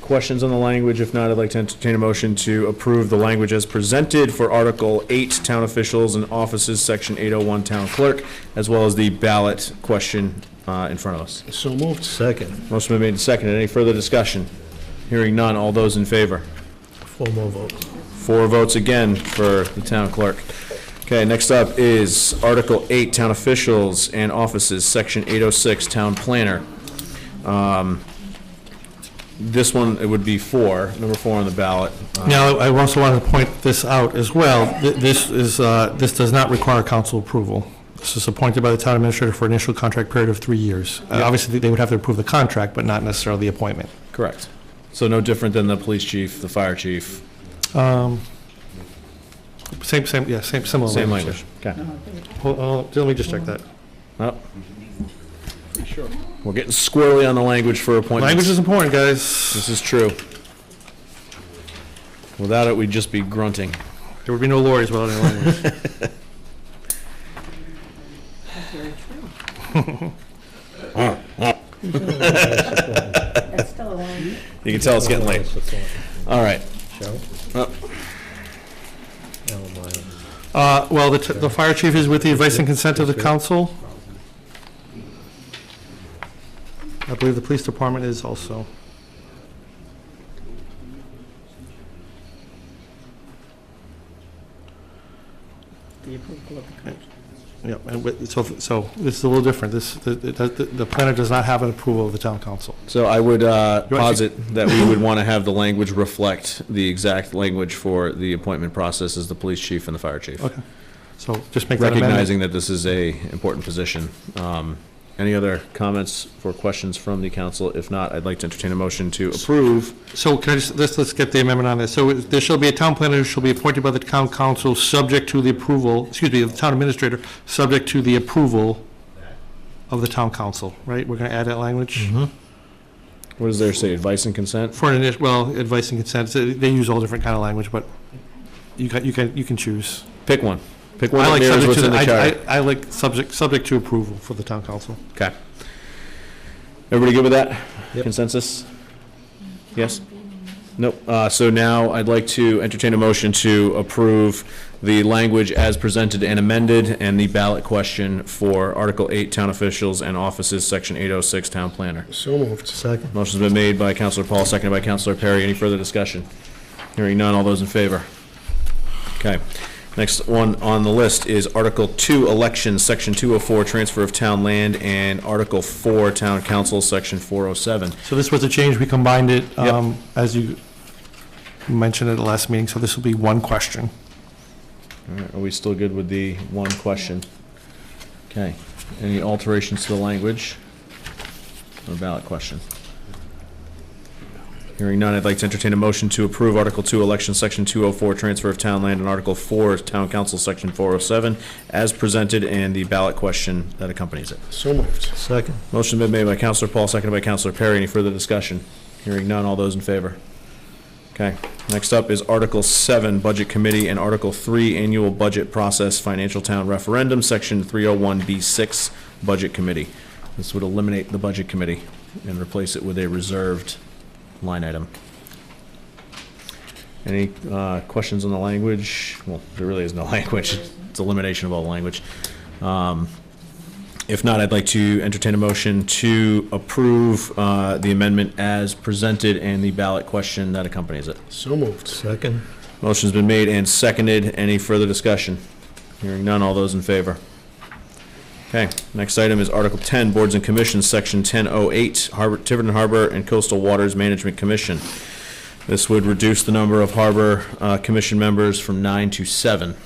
questions on the language? If not, I'd like to entertain a motion to approve the language as presented for Article 8, Town Officials and Offices, Section 801, Town Clerk, as well as the ballot question in front of us. So moved. Second. Motion been made and seconded. Any further discussion? Hearing none. All those in favor? 4 more votes. 4 votes again for the town clerk. Okay, next up is Article 8, Town Officials and Offices, Section 806, Town Planner. This one, it would be 4, number 4 on the ballot. Now, I also wanted to point this out as well. This does not require council approval. This is appointed by the town administrator for an initial contract period of 3 years. Obviously, they would have to approve the contract, but not necessarily the appointment. Correct. So no different than the police chief, the fire chief. Similar Same language. Okay. Let me just check that. Oh. Sure. We're getting squirrely on the language for appointments. Language is important, guys. This is true. Without it, we'd just be grunting. There would be no lawyers without any language. That's very true. That's still a line. You can tell it's getting late. All right. Well, the fire chief is with the advice and consent of the council. I believe the police department is also. The approval of the contract. Yeah, and so this is a little different. The planner does not have an approval of the town council. So I would posit that we would want to have the language reflect the exact language for the appointment process as the police chief and the fire chief. Okay. So just make that amendment. Recognizing that this is a important position. Any other comments or questions from the council? If not, I'd like to entertain a motion to approve. So can I just, let's get the amendment on this. So there shall be a town planner who shall be appointed by the town council subject to the approval, excuse me, of the town administrator, subject to the approval of the town council, right? We're going to add that language? What does there say, advice and consent? For an well, advice and consent, they use all different kind of language, but you can choose. Pick one. Pick one I that like mirrors subject what's to in the charter. I like subject to approval for the town council. Okay. Everybody good with that? Consensus? Yes? Nope. So now I'd like to entertain a motion to approve the language as presented and amended and the ballot question for Article 8, Town Officials and Offices, Section 806, Town Planner. So moved. Second. Motion's been made by Councilor Paul, seconded by Councilor Perry. Any further discussion? Hearing none. All those in favor? Okay. Next one on the list is Article 2, Elections, Section 204, Transfer of Town Land, and Article 4, Town Council, Section 407. So this was a change. We combined it, as you mentioned at the last meeting, so this will be one question. All right, are we still good with the one question? Okay. Any alterations to the language? Or ballot question? Hearing none, I'd like to entertain a motion to approve Article 2, Election, Section 204, Transfer of Town Land, and Article 4, Town Council, Section 407, as presented, and the ballot question that accompanies it. So moved. Second. Motion been made by Councilor Paul, seconded by Councilor Perry. Any further discussion? Hearing none, all those in favor? Okay. Next up is Article 7, Budget Committee, and Article 3, Annual Budget Process, Financial Town Referendum, Section 301B6, Budget Committee. This would eliminate the Budget Committee and replace it with a reserved line item. Any questions on the language? Well, there really is no language. It's elimination of all language. If not, I'd like to entertain a motion to approve the amendment as presented and the ballot question that accompanies it. So moved. Second. Motion's been made and seconded. Any further discussion? Hearing none, all those in favor? Okay, next item is Article 10, Boards and Commissions, Section 1008, Tiverton Harbor and Coastal Waters Management Commission. This would reduce the number of harbor commission members from 9 to 7.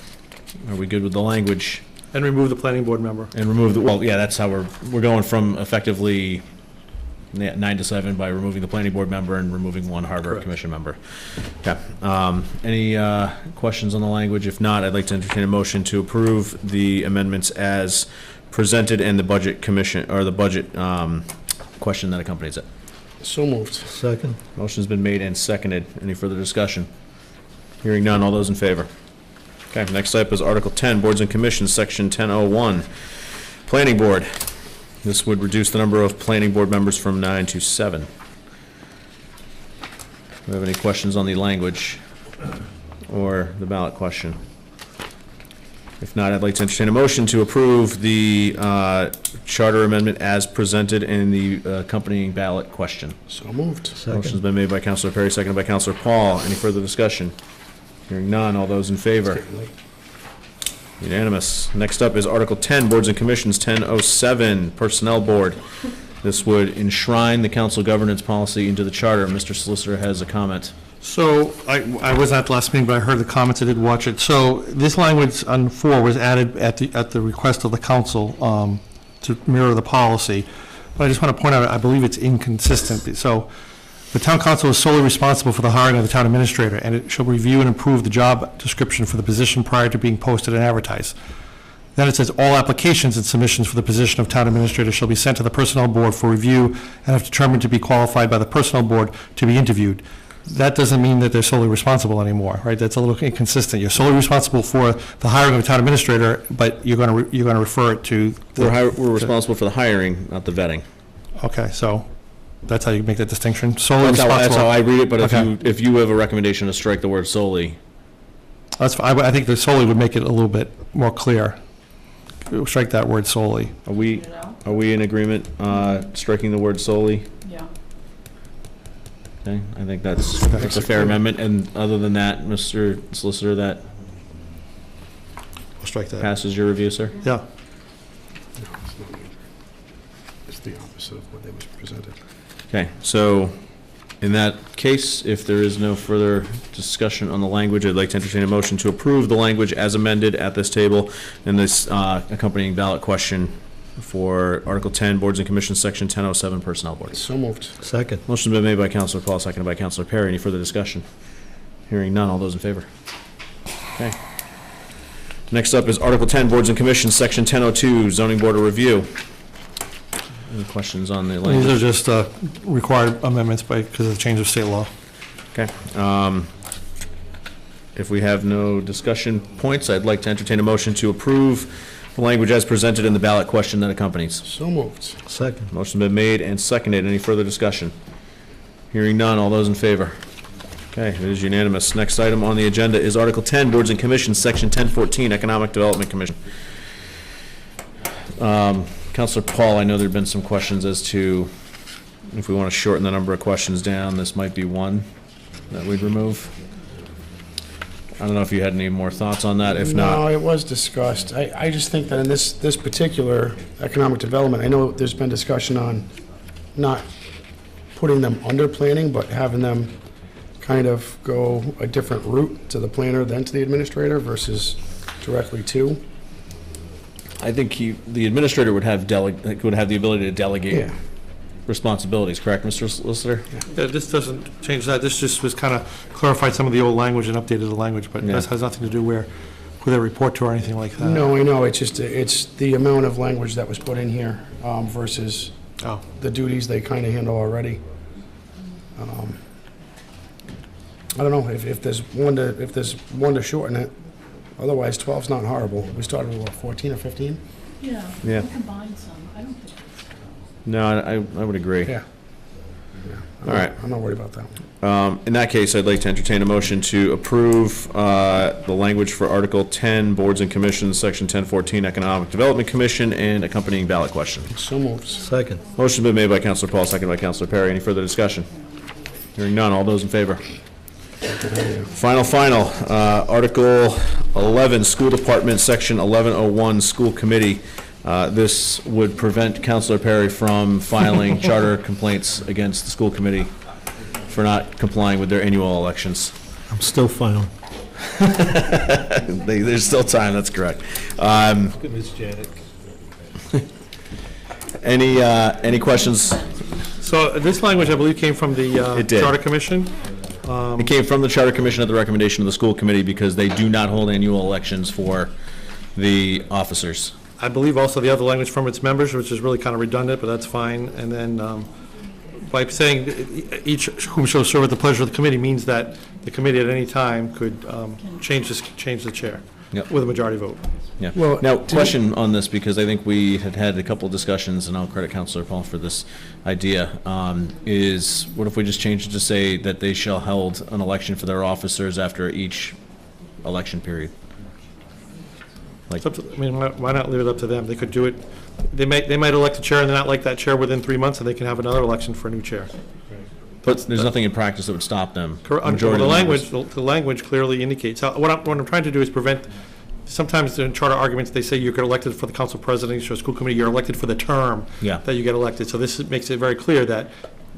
Are we good with the language? And remove the planning board member. And remove the, well, yeah, that's how we're going from effectively 9 to 7 by removing the planning board member and removing one harbor commission member. Okay. Any questions on the language? If not, I'd like to entertain a motion to approve the amendments as presented and the budget commission, or the budget question that accompanies it. So moved. Okay, next up is Article 10, Boards and Commissions, Section 1001. Planning Board. This would reduce the number of planning board members from 9 to 7. Do we have any questions on the language or the ballot question? If not, I'd like to entertain a motion to approve the charter amendment as presented in the accompanying ballot question. So moved. Motion's been made by Councilor Perry, seconded by Councilor Paul. Any further discussion? Hearing none, all those in favor? Unanimous. Next up is Article 10, Boards and Commissions, 1007, Personnel Board. This would enshrine the council governance policy into the charter. Mr. Solicitor has a comment. So I was at the last meeting, but I heard the comments, I did watch it. So this language on 4 was added at the request of the council to mirror the policy. But I just want to point out, I believe it's inconsistent. So the town council is solely responsible for the hiring of the town administrator, and it shall review and improve the job description for the position prior to being posted and advertised. Then it says, all applications and submissions for the position of town administrator shall be sent to the personnel board for review and if determined to be qualified by the personnel board to be interviewed. That doesn't mean that they're solely responsible anymore, right? That's a little inconsistent. You're solely responsible for the hiring of a town administrator, but you're going to refer it to. We're responsible for the hiring, not the vetting. Okay, so that's how you make that distinction. Solely responsible. That's how I read it. But okay. if you have a recommendation to strike the word solely, I think the solely would make it a little bit more clear. Strike that word solely. Are we in agreement striking the word solely? Yeah. Okay, I think that's a fair amendment, and other than that, Mr. Solicitor, that I'll strike that. Passes your review, sir? Yeah. It's the opposite of what they was presented. Okay, so in that case, if there is no further discussion on the language, I'd like to entertain a motion to approve the language as amended at this table and this accompanying ballot question for Article 10, Boards and Commissions, Section 1007, Personnel Board. So moved. Second. Motion's been made by Councilor Paul, seconded by Councilor Perry. Any further discussion? Hearing none, all those in favor? Okay. Next up is Article 10, Boards and Commissions, Section 1002, Zoning Board of Review. Any questions on the language? These are just required amendments because of the change of state law. Okay. If we have no discussion points, I'd like to entertain a motion to approve the language as presented in the ballot question that accompanies. So moved. Second. Motion's been made and seconded. Any further discussion? Hearing none, all those in favor? Okay, it is unanimous. Next item on the agenda is Article 10, Boards and Commissions, Section 1014, Economic Development Commission. Councilor Paul, I know there have been some questions as to if we want to shorten the number of questions down, this might be one that we'd remove. I don't know if you had any more thoughts on that. If not, no, it was discussed. I just think that in this particular economic development, I know there's been discussion on not putting them under planning, but having them kind of go a different route to the planner than to the administrator versus directly to. I think the administrator would have the ability to delegate responsibilities, correct, Mr. Solicitor? Yeah, this doesn't change that. This just was kind of clarified some of the old language and updated the language, but this has nothing to do with a report to or anything like that. No, I know. It's just, it's the amount of language that was put in here versus the duties they kind of handle already. I don't know if there's one to shorten it. Otherwise, 12's not horrible. We started with what, 14 or 15? Yeah. Yeah. We'll combine some. I don't think. No, I would agree. Yeah. All right. I'm not worried about that one. In that case, I'd like to entertain a motion to approve the language for Article 10, Boards and Commissions, Section 1014, Economic Development Commission, and accompanying ballot question. So moved. Second. Motion's been made by Councilor Paul, seconded by Councilor Perry. Any further discussion? Hearing none, all those in favor? Final. Article 11, School Department, Section 1101, School Committee. This would prevent Councilor Perry from filing charter complaints against the school committee for not complying with their annual elections. I'm still filing. There's still time, that's correct. Good, Ms. Janik. Any questions? So this language, I believe, came from the Charter Commission. It came from the Charter Commission at the recommendation of the school committee because they do not hold annual elections for the officers. I believe also the other language from its members, which is really kind of redundant, but that's fine. And then by saying each whom shall serve at the pleasure of the committee means that the committee at any time could change the chair. with a majority vote. Yeah. Well, Now, question on this, because I think we had a couple of discussions, and I'll credit Councilor Paul for this idea, is what if we just change it to say that they shall hold an election for their officers after each election period? Like, It's up to, I mean, why not leave it up to them? They could do it, they might elect a chair and not like that chair within 3 months, and they can have another election for a new chair. but there's nothing in practice that would stop them. The Majority of language, members. the language clearly indicates, what I'm trying to do is prevent, sometimes in charter arguments, they say you get elected for the council president, or school committee, you're elected for the term Yeah. that you get elected. So this makes it very clear that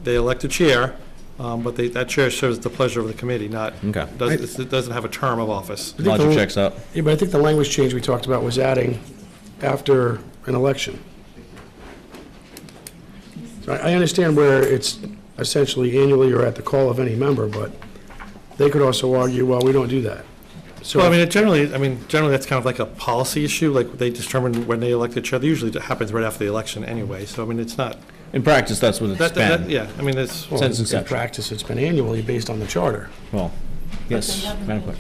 they elect a chair, but that chair serves at the pleasure of the committee, not, Okay. it doesn't have a term of office. Logic checks out. Yeah, but I think the language change we talked about was adding after an election. So I understand where it's essentially annually or at the call of any member, but they could also argue, well, we don't do that. So, Well, I mean, generally that's kind of like a policy issue, like they determine when they elect a chair. Usually it happens right after the election anyway, so I mean, it's not. In practice, that's what it's been. Yeah, I mean, it's. well, since in inception. practice, it's been annually based on the charter. Well, yes, Madam Clerk.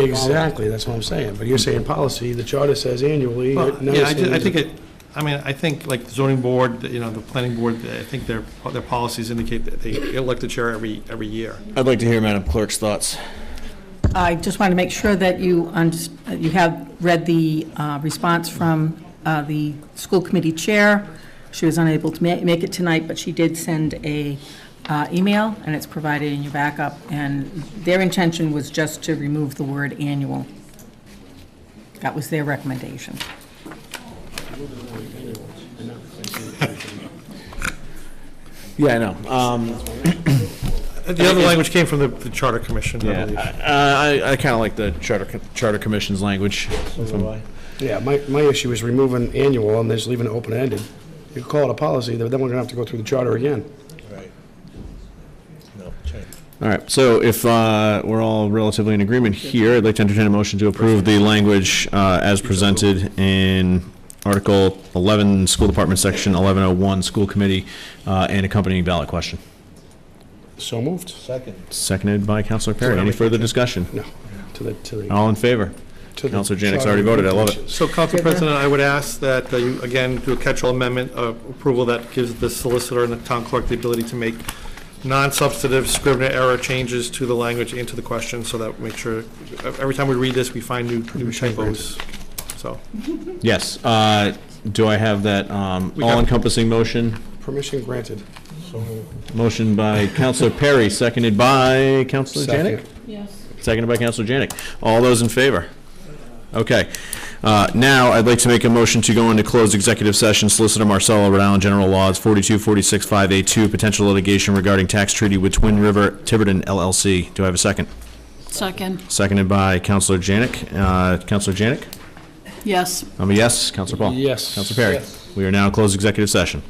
Exactly, that's what I'm saying. But you're saying policy, the charter says annually. Well, it now yeah, I says- think I think like the zoning board, the planning board, I think their policies indicate that they elect a chair every year. I'd like to hear Madam Clerk's thoughts. I just want to make sure that you have read the response from the school committee chair. She was unable to make it tonight, but she did send a email, and it's provided in your backup. And their intention was just to remove the word annual. That was their recommendation. Yeah, I know. The other language came from the Charter Commission, I believe. I kind of like the Charter Commission's language. Yeah, my issue is removing annual and just leaving it open-ended. You could call it a policy, then we're going to have to go through the charter again. All right, so if we're all relatively in agreement here, I'd like to entertain a motion to approve the language as presented in Article 11, School Department, Section 1101, School Committee, and accompanying ballot question. So moved. Seconded by Councilor Perry. Any further discussion? No, to the. All in favor? to the Councilor Janik's charter already voted. I love it. So, Council President, I would ask that you, again, do a catch-all amendment approval that gives the solicitor and the town clerk the ability to make non-substantive Scrivener error changes to the language and to the question, so that we make sure, every time we read this, we find new typos, so. Yes. Do I have that all-encompassing motion? Permission granted. Motion by Councilor Perry, seconded by Councilor Janik? Yes. Seconded by Councilor Janik. All those in favor? Okay. Now, I'd like to make a motion to go into closed executive session. Solicitor Marcelo, Rhode Island General Laws, 42465A2, potential litigation regarding tax treaty with Twin River Tiverton LLC. Do I have a second? Second. Seconded by Councilor Janik. Councilor Janik? Yes. I'm a yes. Councilor Paul? Yes. Councilor Perry? Yes. We are now in closed executive session.